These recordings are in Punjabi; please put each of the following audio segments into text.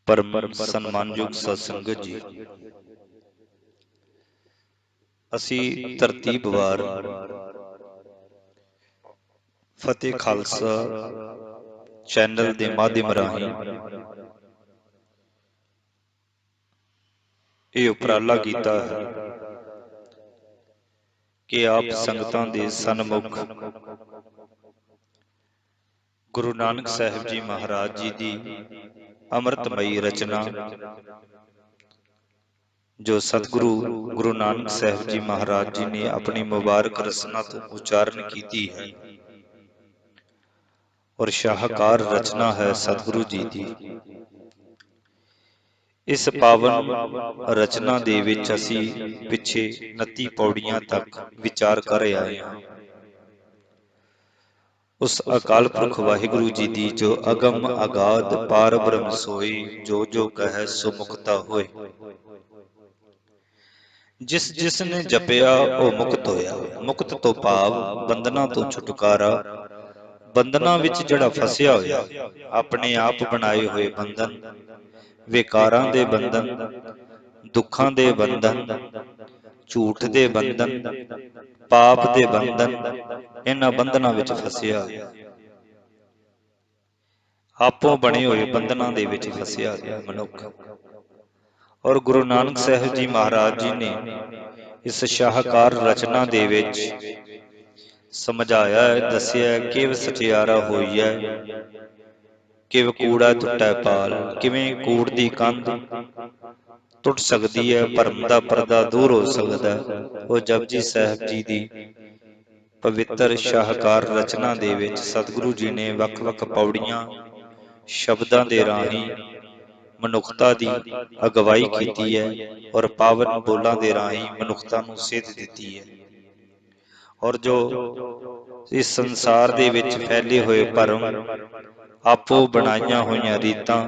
परम सन्मानयोग सत संगत जी, असी तरतीबवार फतेह खालसा चैनल के माध्यम राही ये उपराला किया है कि आप संगतां दे सन्मुख गुरु नानक साहिब जी महाराज जी की अमृतमयी रचना जो सतगुरु गुरु नानक साहिब जी महाराज जी ने अपनी मुबारक रचना तो उच्चारण की है और शाहकार रचना है सतगुरु जी की। इस पावन रचना दे विच असी पिछे 29 पौड़ियां तक विचार कर आए हैं। उस अकाल पुरख वाहिगुरु जी दी जो अगम अगाध पार ब्रह्म सोई जो जो कहे सो मुक्ता होए। जिस जिस ने जपिया वो मुक्त होया। मुक्त तो भाव बंधना तो छुटकारा। बंधना विच जड़ा फसिया होया अपने आप बनाए हुए बंधन, विकारां दे बंधन, दुखां दे बंधन, झूठ दे बंधन, पाप दे बंधन, इन्हां बंधनां विच फसिया होया। आपों बने हुए बंधनां दे विच फसिया होया मनुख। और गुरु नानक साहिब जी महाराज जी ने इस शाहकार रचना दे विच समझाया है, दसिया है किव सचियारा होई है, किव कूड़ा टुटै पाल। किवें कूड़ दी कंध टुट सकदी है, भरम दा पर्दा दूर हो सकदा है। वो जपजी साहिब जी दी पवित्र शाहकार रचना दे विच सतगुरु जी ने वख वख पौड़ियां शब्दां दे राही मनुखता दी अगवाई की है और पावन बोलां दे राही मनुखता नूं सेध दिती है। और जो इस संसार दे विच फैले हुए भरम, आपो बनाईयां होईयां रीतां,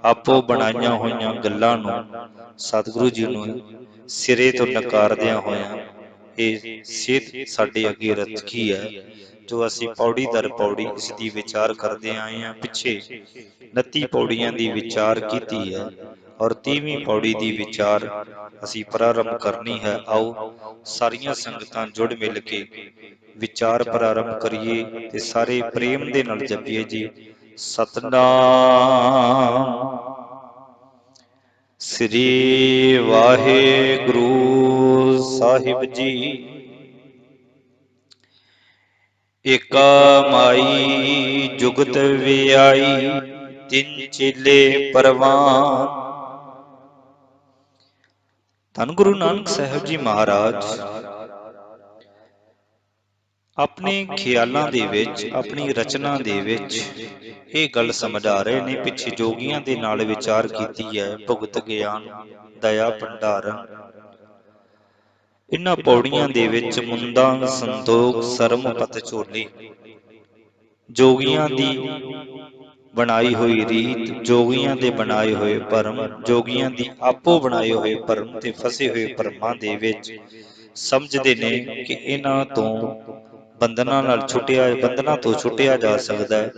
आपो बनाईयां होईयां गल्लां नूं सतगुरु जी नूं सिरे तो नकारदियां होइयां ये सेध साडे अगे रखी है जो असी पौड़ी दर पौड़ी इसकी विचार करते आए हैं। पिछे 29 पौड़ियां दी विचार की है और 30वीं पौड़ी दी विचार असी प्रारंभ करनी है। आओ सारियां संगतां जुड़ मिल के विचार प्रारंभ करिए ते सारे प्रेम दे नाल जपिए जी। सतनाम श्री वाहिगुरु साहिब जी। एका माई जुगत विआई तिन चेले परवान। धन गुरु नानक साहिब जी महाराज अपने ख्यालों दे विच अपनी रचना दे विच ये गल समझा रहे ने। पिछे जोगियां दे नाल विचार कीती है, भुगत ज्ञान दया भंडारण। इन्हां पौड़ियां दे विच मुंदा संतोख सरम पत झोली जोगियां दी बनाई हुई रीत, जोगियां दे बनाए हुए भरम, जोगियां दी आपो बनाए हुए भरम ते फसे हुए भरमां दे विच समझदे ने कि इन्हां तो बंधनां नाल छुटिया बंधनां तो छुटिया जा सकदा है,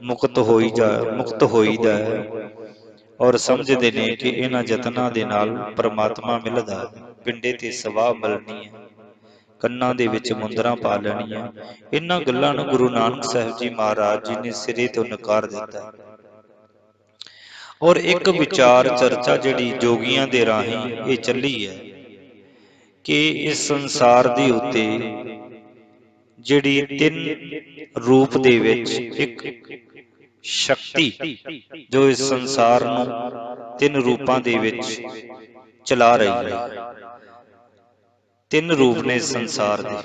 मुक्त होईदा है। और समझदे ने कि इन्हां जतनां दे नाल परमात्मा मिलदा है। पिंडे ते सवाह मिलनी है, ਕੰਨਾਂ ਦੇ ਵਿੱਚ ਮੁੰਦਰਾਂ ਪਾ ਲੈਣੀਆਂ। ਇਹਨਾਂ ਗੱਲਾਂ ਨੂੰ ਗੁਰੂ ਨਾਨਕ ਸਾਹਿਬ ਜੀ ਮਹਾਰਾਜ ਜੀ ਨੇ ਸਿਰੇ ਤੋਂ ਨਕਾਰ ਦਿੱਤਾ। ਔਰ ਇੱਕ ਵਿਚਾਰ ਚਰਚਾ ਜਿਹੜੀ ਜੋਗੀਆਂ ਦੇ ਰਾਹੀਂ ਇਹ ਚੱਲੀ ਹੈ ਕਿ ਇਸ ਸੰਸਾਰ ਦੇ ਉੱਤੇ ਜਿਹੜੀ ਤਿੰਨ ਰੂਪ ਦੇ ਵਿੱਚ ਇੱਕ ਸ਼ਕਤੀ ਜੋ ਇਸ ਸੰਸਾਰ ਨੂੰ ਤਿੰਨ ਰੂਪਾਂ ਦੇ ਵਿੱਚ ਚਲਾ ਰਹੀ ਹੈ। ਤਿੰਨ ਰੂਪ ਨੇ ਸੰਸਾਰ ਦੇ।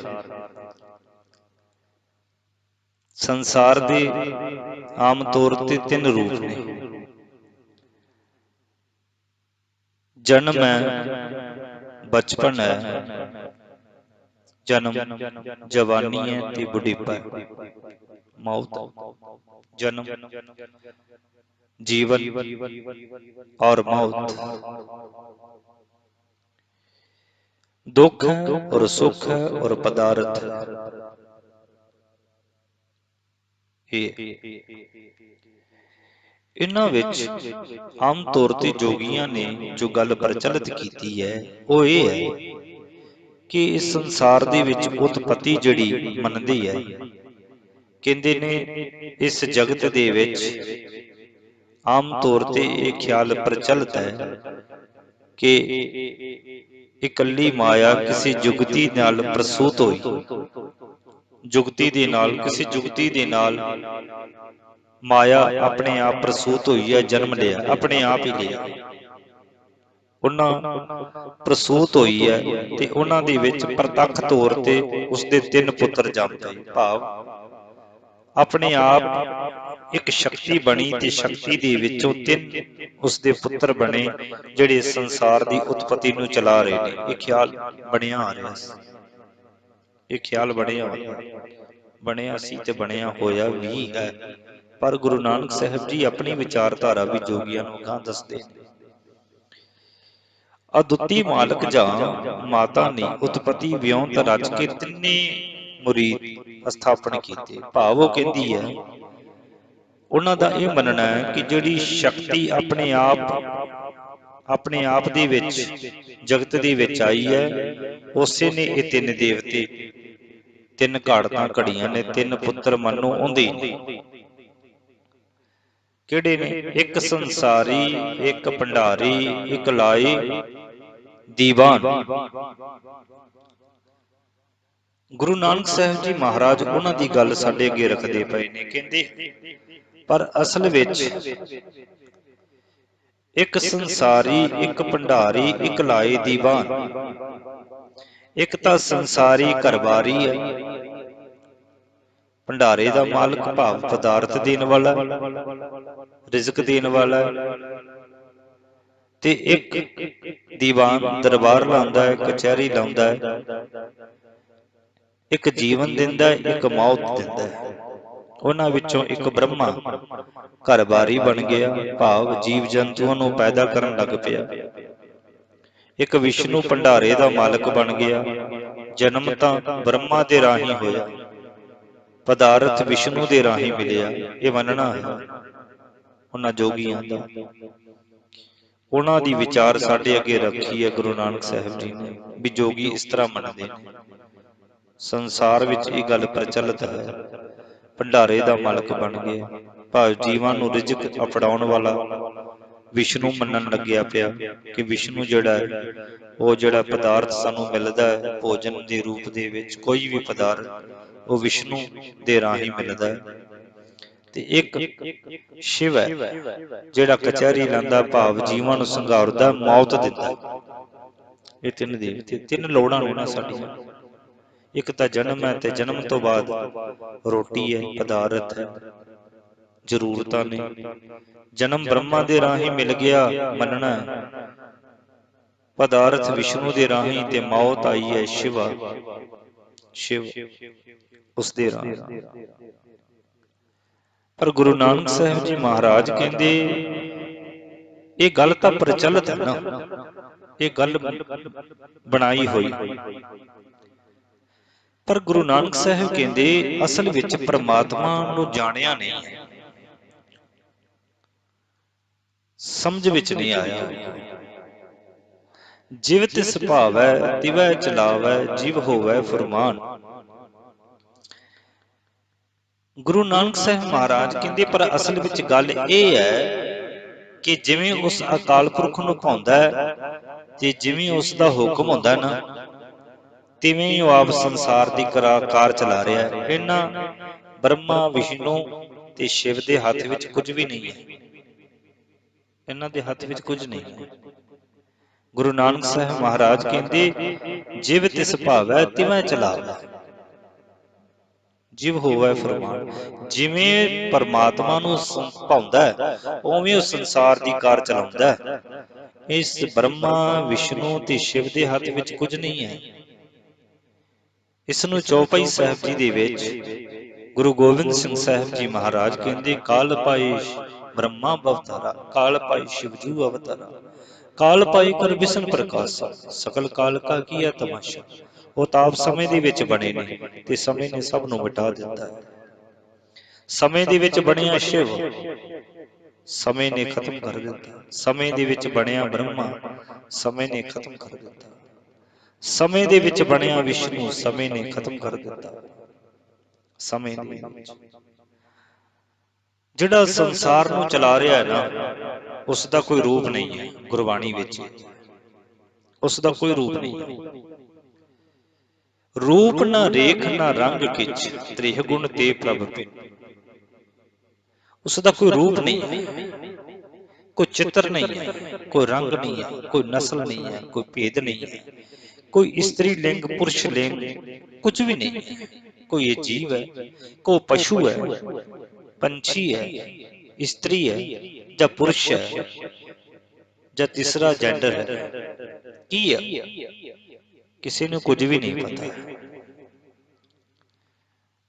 ਸੰਸਾਰ ਦੇ ਆਮ ਤੌਰ ਤੇ ਤਿੰਨ ਰੂਪ ਨੇ। ਜਨਮ ਹੈ, ਬਚਪਨ ਹੈ, ਜਨਮ ਜਵਾਨੀ ਹੈ ਤੇ ਬੁਢੀਪਾ ਹੈ। ਮੌਤ जन्म जीवन और मौत, दुख है और सुख है और पदार्थ है। ਇਹਨਾਂ ਵਿੱਚ ਆਮ ਤੌਰ ਤੇ ਜੋਗੀਆਂ ਨੇ ਜੋ ਗੱਲ ਪ੍ਰਚਲਿਤ ਕੀਤੀ ਹੈ ਉਹ ਇਹ ਹੈ ਕਿ ਇਸ ਸੰਸਾਰ ਦੇ ਵਿੱਚ ਉਤਪਤੀ ਜਿਹੜੀ ਮੰਨਦੀ ਹੈ, ਕਹਿੰਦੇ ਨੇ ਇਸ ਜਗਤ ਦੇ ਵਿੱਚ ਆਮ ਤੌਰ ਤੇ ਇਹ ਖਿਆਲ ਪ੍ਰਚਲਿਤ ਹੈ ਕਿ ਇਕੱਲੀ ਮਾਇਆ ਕਿਸੇ ਜੁਗਤੀ ਨਾਲ ਪ੍ਰਸੂਤ ਹੋਈ, ਜੁਗਤੀ ਦੇ ਨਾਲ, ਕਿਸੇ ਜੁਗਤੀ ਦੇ ਨਾਲ ਮਾਇਆ ਆਪਣੇ ਆਪ ਪ੍ਰਸੂਤ ਹੋਈ ਹੈ, ਜਨਮ ਲਿਆ, ਆਪਣੇ ਆਪ ਹੀ ਲਿਆ। ਉਹਨਾਂ ਪ੍ਰਸੂਤ ਹੋਈ ਹੈ ਤੇ ਉਹਨਾਂ ਦੇ ਵਿੱਚ ਪ੍ਰਤੱਖ ਤੌਰ ਤੇ ਉਸਦੇ 3 ਪੁੱਤਰ ਜੰਮਦੇ, ਭਾਵ ਆਪਣੇ ਆਪ ਇੱਕ ਸ਼ਕਤੀ ਬਣੀ ਤੇ ਸ਼ਕਤੀ ਦੇ ਵਿੱਚੋਂ 3 ਉਸਦੇ ਪੁੱਤਰ ਬਣੇ ਜਿਹੜੇ ਸੰਸਾਰ ਦੀ ਉਤਪਤੀ ਨੂੰ ਚਲਾ ਰਹੇ ਨੇ। ਇਹ ਖਿਆਲ ਬਣਿਆ ਆ ਰਿਹਾ ਸੀ, ਇਹ ਖਿਆਲ ਬਣਿਆ ਸੀ ਤੇ ਬਣਿਆ ਹੋਇਆ ਵੀ ਹੈ। ਪਰ ਗੁਰੂ ਨਾਨਕ ਸਾਹਿਬ ਜੀ ਆਪਣੀ ਵਿਚਾਰਧਾਰਾ ਵੀ ਜੋਗੀਆਂ ਨੂੰ ਅਗਾਂਹ ਦੱਸਦੇ ਨੇ। ਅਦੁੱਤੀ ਮਾਲਕ ਜਾਂ ਮਾਤਾ ਨੇ ਉਤਪਤੀ ਵਿਉਂਤ ਰਚ ਕੇ 3 ਮੁਰੀਦ ਸਥਾਪਨ ਕੀਤੇ, ਭਾਵ ਉਹ ਕਹਿੰਦੀ ਹੈ ਉਹਨਾਂ ਦਾ ਇਹ ਮੰਨਣਾ ਹੈ ਕਿ ਜਿਹੜੀ ਸ਼ਕਤੀ ਆਪਣੇ ਆਪ ਦੇ ਵਿੱਚ ਜਗਤ ਦੇ ਵਿੱਚ ਆਈ ਹੈ, ਉਸੇ ਨੇ ਇਹ 3 ਦੇਵਤੇ, 3 ਘਾੜਤਾਂ ਘੜੀਆਂ ਨੇ, 3 ਪੁੱਤਰ ਮੰਨੋ ਉਹਦੇ ਕਿਹੜੇ ਨੇ? ਇੱਕ ਸੰਸਾਰੀ, ਇੱਕ ਭੰਡਾਰੀ, ਇੱਕ ਲਾਈ ਦੀਵਾਨ। ਗੁਰੂ ਨਾਨਕ ਸਾਹਿਬ ਜੀ ਮਹਾਰਾਜ ਉਹਨਾਂ ਦੀ ਗੱਲ ਸਾਡੇ ਅੱਗੇ ਰੱਖਦੇ ਪਏ ਨੇ, ਕਹਿੰਦੇ ਪਰ ਅਸਲ ਵਿੱਚ ਇੱਕ ਸੰਸਾਰੀ, ਇੱਕ ਭੰਡਾਰੀ, ਇੱਕ ਲਾਈ ਦੀਵਾਨ। ਇੱਕ ਤਾਂ ਸੰਸਾਰੀ ਘਰਬਾਰੀ ਹੈ, ਭੰਡਾਰੇ ਦਾ ਮਾਲਕ ਭਾਵ ਪਦਾਰਥ ਦੇਣ ਵਾਲਾ, ਰਿਜ਼ਕ ਦੇਣ ਵਾਲਾ, ਤੇ ਇੱਕ ਦੀਵਾਨ ਦਰਬਾਰ ਲਾਉਂਦਾ ਹੈ, ਕਚਹਿਰੀ ਲਾਉਂਦਾ ਹੈ, ਇੱਕ ਜੀਵਨ ਦਿੰਦਾ ਹੈ, ਇੱਕ ਮੌਤ ਦਿੰਦਾ ਹੈ। ਉਹਨਾਂ ਵਿੱਚੋਂ ਇੱਕ ਬ੍ਰਹਮਾ ਘਰਬਾਰੀ ਬਣ ਗਿਆ, ਭਾਵ ਜੀਵ ਜੰਤੂਆਂ ਨੂੰ ਪੈਦਾ ਕਰਨ ਲੱਗ ਪਿਆ। ਇੱਕ ਵਿਸ਼ਨੂੰ ਭੰਡਾਰੇ ਦਾ ਮਾਲਕ ਬਣ ਗਿਆ, ਜਨਮ ਤਾਂ ਬ੍ਰਹਮਾ ਦੇ ਰਾਹੀਂ ਹੋਇਆ, ਪਦਾਰਥ ਵਿਸ਼ਨੂੰ ਦੇ ਰਾਹੀਂ ਮਿਲਿਆ। ਇਹ ਮੰਨਣਾ ਹੈ ਉਹਨਾਂ ਜੋਗੀਆਂ ਦਾ। ਉਹਨਾਂ ਦੀ ਵਿਚਾਰ ਸਾਡੇ ਅੱਗੇ ਰੱਖੀ ਹੈ ਗੁਰੂ ਨਾਨਕ ਸਾਹਿਬ ਜੀ ਨੇ ਵੀ ਜੋਗੀ ਇਸ ਤਰ੍ਹਾਂ ਮੰਨਦੇ ਨੇ। ਸੰਸਾਰ ਵਿੱਚ ਇਹ ਗੱਲ ਪ੍ਰਚਲਿਤ ਹੈ, ਭੰਡਾਰੇ ਦਾ ਮਾਲਕ ਬਣ ਗਿਆ, ਭਾਵ ਜੀਵਾਂ ਨੂੰ ਰਿਜ਼ਕ ਅਪੜਾਉਣ ਵਾਲਾ ਵਿਸ਼ਨੂੰ ਮੰਨਣ ਲੱਗਿਆ ਪਿਆ ਕਿ ਵਿਸ਼ਨੂੰ ਜਿਹੜਾ ਹੈ ਉਹ ਜਿਹੜਾ ਪਦਾਰਥ ਸਾਨੂੰ ਮਿਲਦਾ ਹੈ ਭੋਜਨ ਦੇ ਰੂਪ ਦੇ ਵਿੱਚ, ਕੋਈ ਵੀ ਪਦਾਰਥ ਉਹ ਵਿਸ਼ਨੂੰ ਦੇ ਰਾਹੀਂ ਮਿਲਦਾ ਹੈ। ਤੇ ਇੱਕ ਸ਼ਿਵ ਹੈ ਜਿਹੜਾ ਕਚਹਿਰੀ ਲਾਂਦਾ, ਭਾਵ ਜੀਵਾਂ ਨੂੰ ਸੰਘਾਰਦਾ, ਮੌਤ ਦਿੰਦਾ। ਇਹ 3 ਦੇਵਤੇ, 3 ਲੋੜਾਂ ਨੇ ਨਾ ਸਾਡੀਆਂ। ਇੱਕ ਤਾਂ ਜਨਮ ਹੈ ਤੇ ਜਨਮ ਤੋਂ ਬਾਅਦ ਰੋਟੀ ਹੈ, ਪਦਾਰਥ ਹੈ, ਜ਼ਰੂਰਤਾਂ ਨੇ। ਜਨਮ ਬ੍ਰਹਮਾ ਦੇ ਰਾਹੀਂ ਮਿਲ ਗਿਆ, ਮੰਨਣਾ ਹੈ। ਪਦਾਰਥ ਵਿਸ਼ਨੂੰ ਦੇ ਰਾਹੀਂ ਤੇ ਮੌਤ ਆਈ ਹੈ ਸ਼ਿਵ ਉਸ ਦੇ ਰਾਹੀਂ। ਪਰ ਗੁਰੂ ਨਾਨਕ ਸਾਹਿਬ ਜੀ ਮਹਾਰਾਜ ਕਹਿੰਦੇ ਇਹ ਗੱਲ ਤਾਂ ਪ੍ਰਚਲਿਤ ਹੈ ਨਾ, ਇਹ ਗੱਲ ਬਣਾਈ ਹੋਈ। ਪਰ ਗੁਰੂ ਨਾਨਕ ਸਾਹਿਬ ਕਹਿੰਦੇ ਅਸਲ ਵਿੱਚ ਪਰਮਾਤਮਾ ਨੂੰ ਜਾਣਿਆ ਨਹੀਂ ਹੈ, ਸਮਝ ਵਿੱਚ ਨਹੀਂ ਆਇਆ। ਜਿਵ ਤਿਸ ਭਾਵੈ ਤਿਵੈ ਚਲਾਵੈ, ਜਿਵ ਹੋਵੈ ਫੁਰਮਾਨ। ਗੁਰੂ ਨਾਨਕ ਸਾਹਿਬ ਮਹਾਰਾਜ ਕਹਿੰਦੇ ਪਰ ਅਸਲ ਵਿੱਚ ਗੱਲ ਇਹ ਹੈ ਕਿ ਜਿਵੇਂ ਉਸ ਅਕਾਲ ਪੁਰਖ ਨੂੰ ਭਾਉਂਦਾ ਹੈ ਤੇ ਜਿਵੇਂ ਉਸ ਦਾ ਹੁਕਮ ਹੁੰਦਾ ਨਾ, ਤਿਵੇਂ ਹੀ ਉਹ ਆਪ ਸੰਸਾਰ ਦੀ ਕਾਰ ਚਲਾ ਰਿਹਾ ਹੈ। ਇਹਨਾਂ ਬ੍ਰਹਮਾ, ਵਿਸ਼ਨੂੰ ਤੇ ਸ਼ਿਵ ਦੇ ਹੱਥ ਵਿੱਚ ਕੁਝ ਵੀ ਨਹੀਂ ਹੈ, ਇਹਨਾਂ ਦੇ ਹੱਥ ਵਿੱਚ ਕੁਝ ਨਹੀਂ ਹੈ। ਗੁਰੂ ਨਾਨਕ ਸਾਹਿਬ ਮਹਾਰਾਜ ਕਹਿੰਦੇ ਜਿਵ ਤਿਸ ਭਾਵੈ ਤਿਵੈ ਚਲਾਵੈ, ਜਿਵ ਹੋਵੈ ਫਰਮਾਨ। ਜਿਵੇਂ ਪਰਮਾਤਮਾ ਨੂੰ ਭਾਉਂਦਾ ਹੈ ਉਵੇਂ ਉਹ ਸੰਸਾਰ ਦੀ ਕਾਰ ਚਲਾਉਂਦਾ ਹੈ। ਇਸ ਬ੍ਰਹਮਾ, ਵਿਸ਼ਨੂੰ ਤੇ ਸ਼ਿਵ ਦੇ ਹੱਥ ਵਿੱਚ ਕੁਝ ਨਹੀਂ ਹੈ। ਇਸ ਨੂੰ ਚੌਪਈ ਸਾਹਿਬ ਜੀ ਦੇ ਵਿੱਚ ਗੁਰੂ ਗੋਬਿੰਦ ਸਿੰਘ ਸਾਹਿਬ ਜੀ ਮਹਾਰਾਜ ਕਹਿੰਦੇ ਕਾਲ ਪਾਈ ਬ੍ਰਹਮਾ ਅਵਤਾਰਾ, ਕਾਲ ਪਾਈ ਸ਼ਿਵਜੂ ਅਵਤਾਰਾ, ਕਾਲ ਪਾਈ ਕਰ ਵਿਸ਼ਨ ਪ੍ਰਕਾਸ਼, ਸਕਲ ਕਾਲ ਕਾ ਕੀਆ ਤਮਾਸ਼ਾ। ਉਹ ਤਾਂ ਆਪ ਸਮੇਂ ਦੇ ਵਿੱਚ ਬਣੇ ਨੇ ਤੇ ਸਮੇਂ ਨੇ ਸਭ ਨੂੰ ਮਿਟਾ ਦਿੱਤਾ ਹੈ। ਸਮੇਂ ਦੇ ਵਿੱਚ ਬਣਿਆ ਸ਼ਿਵ, ਸਮੇਂ ਨੇ ਖਤਮ ਕਰ ਦਿੱਤਾ। ਸਮੇਂ ਦੇ ਵਿੱਚ ਬਣਿਆ ਬ੍ਰਹਮਾ ਸਮੇਂ ਨੇ ਖਤਮ ਕਰ ਦਿੱਤਾ। ਸਮੇਂ ਦੇ ਵਿੱਚ ਬਣਿਆ ਵਿਸ਼ਨੂੰ ਸਮੇਂ ਨੇ ਖਤਮ ਕਰ ਦਿੱਤਾ। ਸਮੇਂ ਦੇ ਵਿੱਚ ਜਿਹੜਾ ਸੰਸਾਰ ਨੂੰ ਚਲਾ ਰਿਹਾ ਹੈ ਨਾ, ਉਸ ਦਾ ਕੋਈ ਰੂਪ ਨਹੀਂ ਹੈ ਗੁਰਬਾਣੀ ਵਿੱਚ, ਉਸ ਦਾ ਕੋਈ ਰੂਪ ਨਹੀਂ ਹੈ। ਰੂਪ ਨਾ ਰੇਖ ਨਾ ਰੰਗ ਕਿਛ, ਤ੍ਰਿਹ ਗੁਣ ਤੇ ਪ੍ਰਭ ਪਿਨ। ਉਸ ਦਾ ਕੋਈ ਰੂਪ ਨਹੀਂ ਹੈ, ਕੋਈ ਚਿੱਤਰ ਨਹੀਂ ਹੈ, ਕੋਈ ਰੰਗ ਨਹੀਂ ਹੈ, ਕੋਈ ਨਸਲ ਨਹੀਂ ਹੈ, ਕੋਈ ਭੇਦ ਨਹੀਂ ਹੈ, ਕੋਈ ਇਸਤਰੀ ਲਿੰਗ ਪੁਰਸ਼ ਲਿੰਗ ਕੁਝ ਵੀ ਨਹੀਂ ਹੈ। ਕੋਈ ਇਹ ਜੀਵ ਹੈ, ਕੋਈ ਪਸ਼ੂ ਹੈ, ਪੰਛੀ ਹੈ, ਇਸਤਰੀ ਹੈ ਜਾਂ ਪੁਰਸ਼ ਹੈ ਜਾਂ ਤੀਸਰਾ ਜੈਂਡਰ ਹੈ, ਕੀ ਹੈ ਕਿਸੇ ਨੂੰ ਕੁਝ ਵੀ ਨਹੀਂ ਪਤਾ।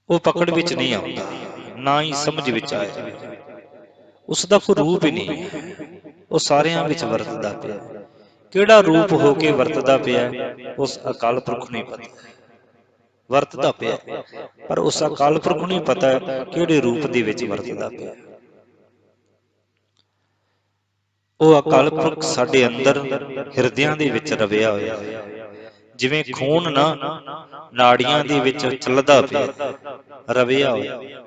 ਉਹ ਪਕੜ ਵਿੱਚ ਨਹੀਂ ਆਉਂਦਾ, ਨਾ ਹੀ ਸਮਝ ਵਿੱਚ ਆਇਆ। ਉਸ ਦਾ ਕੋਈ ਰੂਪ ਹੀ ਨਹੀਂ ਹੈ, ਉਹ ਸਾਰਿਆਂ ਵਿੱਚ ਵਰਤਦਾ ਪਿਆ। ਕਿਹੜਾ ਰੂਪ ਹੋ ਕੇ ਵਰਤਦਾ ਪਿਆ ਉਸ ਅਕਾਲ ਪੁਰਖ ਨੂੰ ਪਤਾ। ਵਰਤਦਾ ਪਿਆ ਪਰ ਉਸ ਅਕਾਲ ਪੁਰਖ ਨੂੰ ਪਤਾ ਕਿਹੜੇ ਰੂਪ ਦੇ ਵਿੱਚ ਵਰਤਦਾ ਪਿਆ। ਉਹ ਅਕਾਲ ਪੁਰਖ ਸਾਡੇ ਅੰਦਰ ਹਿਰਦਿਆਂ ਦੇ ਵਿੱਚ ਰਵਿਆ ਹੋਇਆ, ਜਿਵੇਂ ਖੂਨ ਨਾ ਨਾੜੀਆਂ ਦੇ ਵਿੱਚ ਚੱਲਦਾ ਪਿਆ, ਰਵਿਆ ਹੋਇਆ।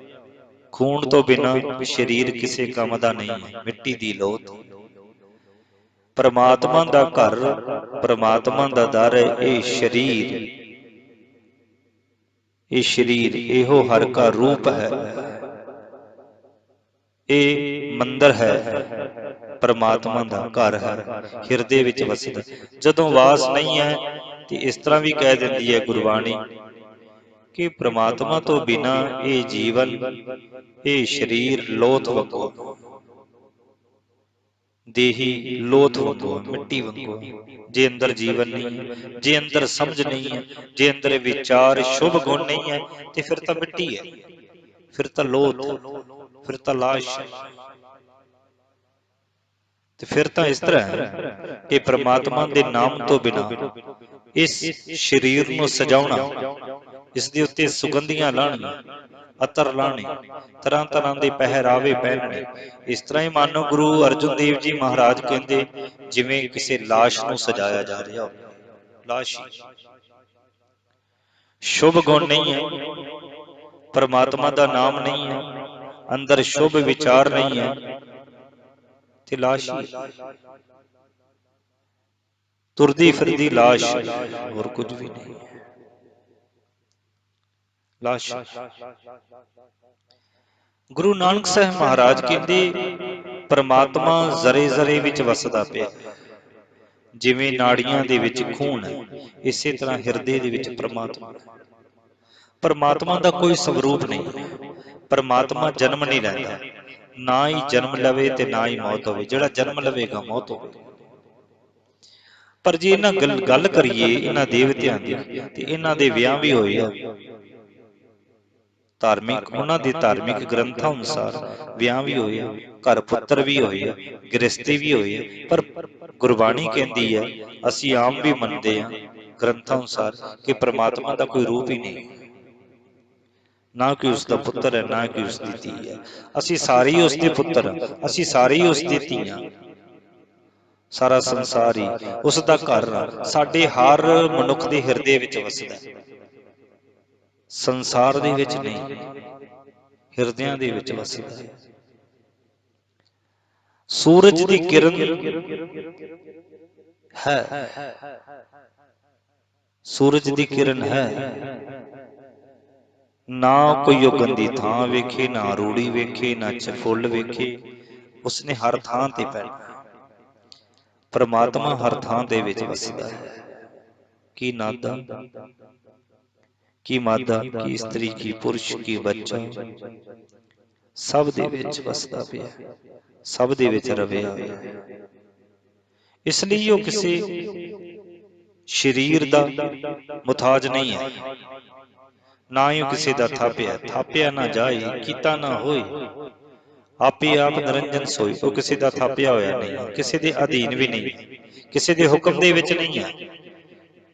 ਖੂਨ ਤੋਂ ਬਿਨਾਂ ਸਰੀਰ ਕਿਸੇ ਕੰਮ ਦਾ ਨਹੀਂ ਹੈ, ਮਿੱਟੀ ਦੀ ਲੋਥ। ਪਰਮਾਤਮਾ ਦਾ ਘਰ, ਪਰਮਾਤਮਾ ਦਾ ਦਰ ਹੈ ਇਹ ਸਰੀਰ। ਇਹ ਸਰੀਰ ਇਹੋ ਹਰ ਕਾ ਰੂਪ ਹੈ, ਇਹ ਮੰਦਰ ਹੈ, ਪਰਮਾਤਮਾ ਦਾ ਘਰ ਹੈ, ਹਿਰਦੇ ਵਿੱਚ ਵਸਦਾ। ਜਦੋਂ ਵਾਸ ਨਹੀਂ ਹੈ ਤੇ ਇਸ ਤਰ੍ਹਾਂ ਵੀ ਕਹਿ ਦਿੰਦੀ ਹੈ ਗੁਰਬਾਣੀ ਕਿ ਪ੍ਰਮਾਤਮਾ ਤੋਂ ਬਿਨਾਂ ਇਹ ਜੀਵਨ, ਇਹ ਸਰੀਰ ਲੋਥ ਵੰਗੋ, ਦੇਹੀ ਲੋਥ ਵੰਗੋ, ਮਿੱਟੀ ਵੰਗੋ। ਜੇ ਅੰਦਰ ਜੀਵਨ ਨਹੀਂ ਹੈ, ਜੇ ਅੰਦਰ ਸਮਝ ਨਹੀਂ ਹੈ, ਜੇ ਅੰਦਰ ਵਿਚਾਰ ਸ਼ੁਭ ਗੁਣ ਨਹੀਂ ਹੈ ਤੇ ਫਿਰ ਤਾਂ ਮਿੱਟੀ ਹੈ, ਫਿਰ ਤਾਂ ਲੋਥ, ਫਿਰ ਤਾਂ ਲਾਸ਼ ਹੈ। ਤੇ ਫਿਰ ਤਾਂ ਇਸ ਤਰ੍ਹਾਂ ਹੈ ਕਿ ਪ੍ਰਮਾਤਮਾ ਦੇ ਨਾਮ ਤੋਂ ਬਿਨਾਂ ਇਸ ਸਰੀਰ ਨੂੰ ਸਜਾਉਣਾ, ਇਸ ਦੇ ਉੱਤੇ ਸੁਗੰਧੀਆਂ ਲਾਉਣੀਆਂ, ਅਤਰ ਲਾਉਣੇ, ਤਰ੍ਹਾਂ ਤਰ੍ਹਾਂ ਦੇ ਪਹਿਰਾਵੇ ਪਹਿਨਣੇ। ਇਸ ਤਰ੍ਹਾਂ ਹੀ ਮਾਨੋ ਗੁਰੂ ਅਰਜਨ ਦੇਵ ਜੀ ਮਹਾਰਾਜ ਕਹਿੰਦੇ ਜਿਵੇਂ ਕਿਸੇ ਲਾਸ਼ ਨੂੰ ਸਜਾਇਆ ਜਾ ਰਿਹਾ ਹੋਵੇ। ਲਾਸ਼ ਸ਼ੁਭ ਗੁਣ ਨਹੀਂ ਹੈ, ਪਰਮਾਤਮਾ ਦਾ ਨਾਮ ਨਹੀਂ ਹੈ, ਅੰਦਰ ਸ਼ੁਭ ਵਿਚਾਰ ਨਹੀਂ ਹੈ ਤੇ ਲਾਸ਼ ਹੀ ਤੁਰਦੀ ਫਿਰਦੀ ਲਾਸ਼, ਹੋਰ ਕੁਝ ਵੀ ਨਹੀਂ ਹੈ। ਲਾਸ਼। ਗੁਰੂ ਨਾਨਕ ਸਾਹਿਬ ਮਹਾਰਾਜ ਕਹਿੰਦੇ ਪਰਮਾਤਮਾ ਜ਼ਰੇ ਜ਼ਰੇ ਵਿੱਚ ਵਸਦਾ ਪਿਆ। ਜਿਵੇਂ ਨਾੜੀਆਂ ਦੇ ਵਿੱਚ ਖੂਨ ਹੈ, ਇਸੇ ਤਰ੍ਹਾਂ ਹਿਰਦੇ ਦੇ ਵਿੱਚ ਪਰਮਾਤਮਾ। ਪਰਮਾਤਮਾ ਦਾ ਕੋਈ ਸਵਰੂਪ ਨਹੀਂ, ਪਰਮਾਤਮਾ ਜਨਮ ਨਹੀਂ ਲੈਂਦਾ, ਨਾ ਹੀ ਜਨਮ ਲਵੇ ਤੇ ਨਾ ਹੀ ਮੌਤ ਹੋਵੇ। ਜਿਹੜਾ ਜਨਮ ਲਵੇਗਾ ਮੌਤ ਹੋਵੇ। ਪਰ ਜੇ ਇਹਨਾਂ ਗੱਲ ਕਰੀਏ ਇਹਨਾਂ ਦੇਵਤਿਆਂ ਦੀ, ਤੇ ਇਹਨਾਂ ਦੇ ਵਿਆਹ ਵੀ ਹੋਏ ਆ। ਧਾਰਮਿਕ, ਉਹਨਾਂ ਦੇ ਧਾਰਮਿਕ ਗ੍ਰੰਥਾਂ ਅਨੁਸਾਰ ਵਿਆਹ ਵੀ ਹੋਏ ਆ, ਘਰ ਪੁੱਤਰ ਵੀ ਹੋਏ ਆ, ਗ੍ਰਸਤੀ ਵੀ ਹੋਈ ਹੈ। ਪਰ ਗੁਰਬਾਣੀ ਕਹਿੰਦੀ ਹੈ, ਅਸੀਂ ਆਮ ਵੀ ਮੰਨਦੇ ਹਾਂ ਗ੍ਰੰਥਾਂ ਅਨੁਸਾਰ ਕਿ ਪ੍ਰਮਾਤਮਾ ਦਾ ਕੋਈ ਰੂਪ ਹੀ ਨਹੀਂ, ਨਾ ਕਿ ਉਸਦਾ ਪੁੱਤਰ ਹੈ, ਨਾ ਕਿ ਉਸਦੀ ਧੀ ਹੈ। ਅਸੀਂ ਸਾਰੇ ਹੀ ਉਸਦੇ ਪੁੱਤਰ ਹਾਂ, ਅਸੀਂ ਸਾਰੇ ਹੀ ਉਸਦੀ ਧੀਆਂ। ਸਾਰਾ ਸੰਸਾਰ ਹੀ ਉਸ ਦਾ ਘਰ ਆ, ਸਾਡੇ ਹਰ ਮਨੁੱਖ ਦੇ ਹਿਰਦੇ ਵਿੱਚ ਵਸਦਾ। ਸੰਸਾਰ ਦੇ ਵਿੱਚ ਨਹੀਂ, ਹਿਰਦਿਆਂ ਦੇ ਵਿੱਚ ਵਸਦਾ ਹੈ। ਸੂਰਜ ਦੀ ਕਿਰਨ ਹੈ, ਸੂਰਜ ਦੀ ਕਿਰਨ ਹੈ, ਨਾ ਕੋਈ ਉਹ ਗੰਦੀ ਥਾਂ ਵੇਖੇ, ਨਾ ਰੂੜੀ ਵੇਖੇ, ਨਾ ਫੁੱਲ ਵੇਖੇ, ਉਸਨੇ ਹਰ ਥਾਂ ਤੇ ਪੈਣਾ। ਪਰਮਾਤਮਾ ਹਰ ਥਾਂ ਦੇ ਵਿੱਚ ਵਸਦਾ ਹੈ। ਕੀ ਨਾਦਾ, ਕੀ ਮਾਦਾ, ਕੀ ਇਸਤਰੀ, ਕੀ ਪੁਰਸ਼, ਕੀ ਬੱਚਾ, ਸਭ ਦੇ ਵਿੱਚ ਵਸਦਾ ਪਿਆ, ਸਭ ਦੇ ਵਿੱਚ ਰਵਿਆ ਹੋਇਆ। ਇਸ ਲਈ ਉਹ ਕਿਸੇ ਸਰੀਰ ਦਾ ਮੁਤਾਜ ਨਹੀਂ ਹੈ, ਨਾ ਹੀ ਉਹ ਕਿਸੇ ਦਾ ਥਾਪਿਆ। ਥਾਪਿਆ ਨਾ ਜਾਏ, ਕੀਤਾ ਨਾ ਹੋਏ, ਆਪੇ ਆਪ ਨਿਰੰਜਨ ਸੋਈ। ਉਹ ਕਿਸੇ ਦਾ ਥਾਪਿਆ ਹੋਇਆ ਨਹੀਂ, ਕਿਸੇ ਦੇ ਅਧੀਨ ਵੀ ਨਹੀਂ, ਕਿਸੇ ਦੇ ਹੁਕਮ ਦੇ ਵਿੱਚ ਨਹੀਂ ਹੈ,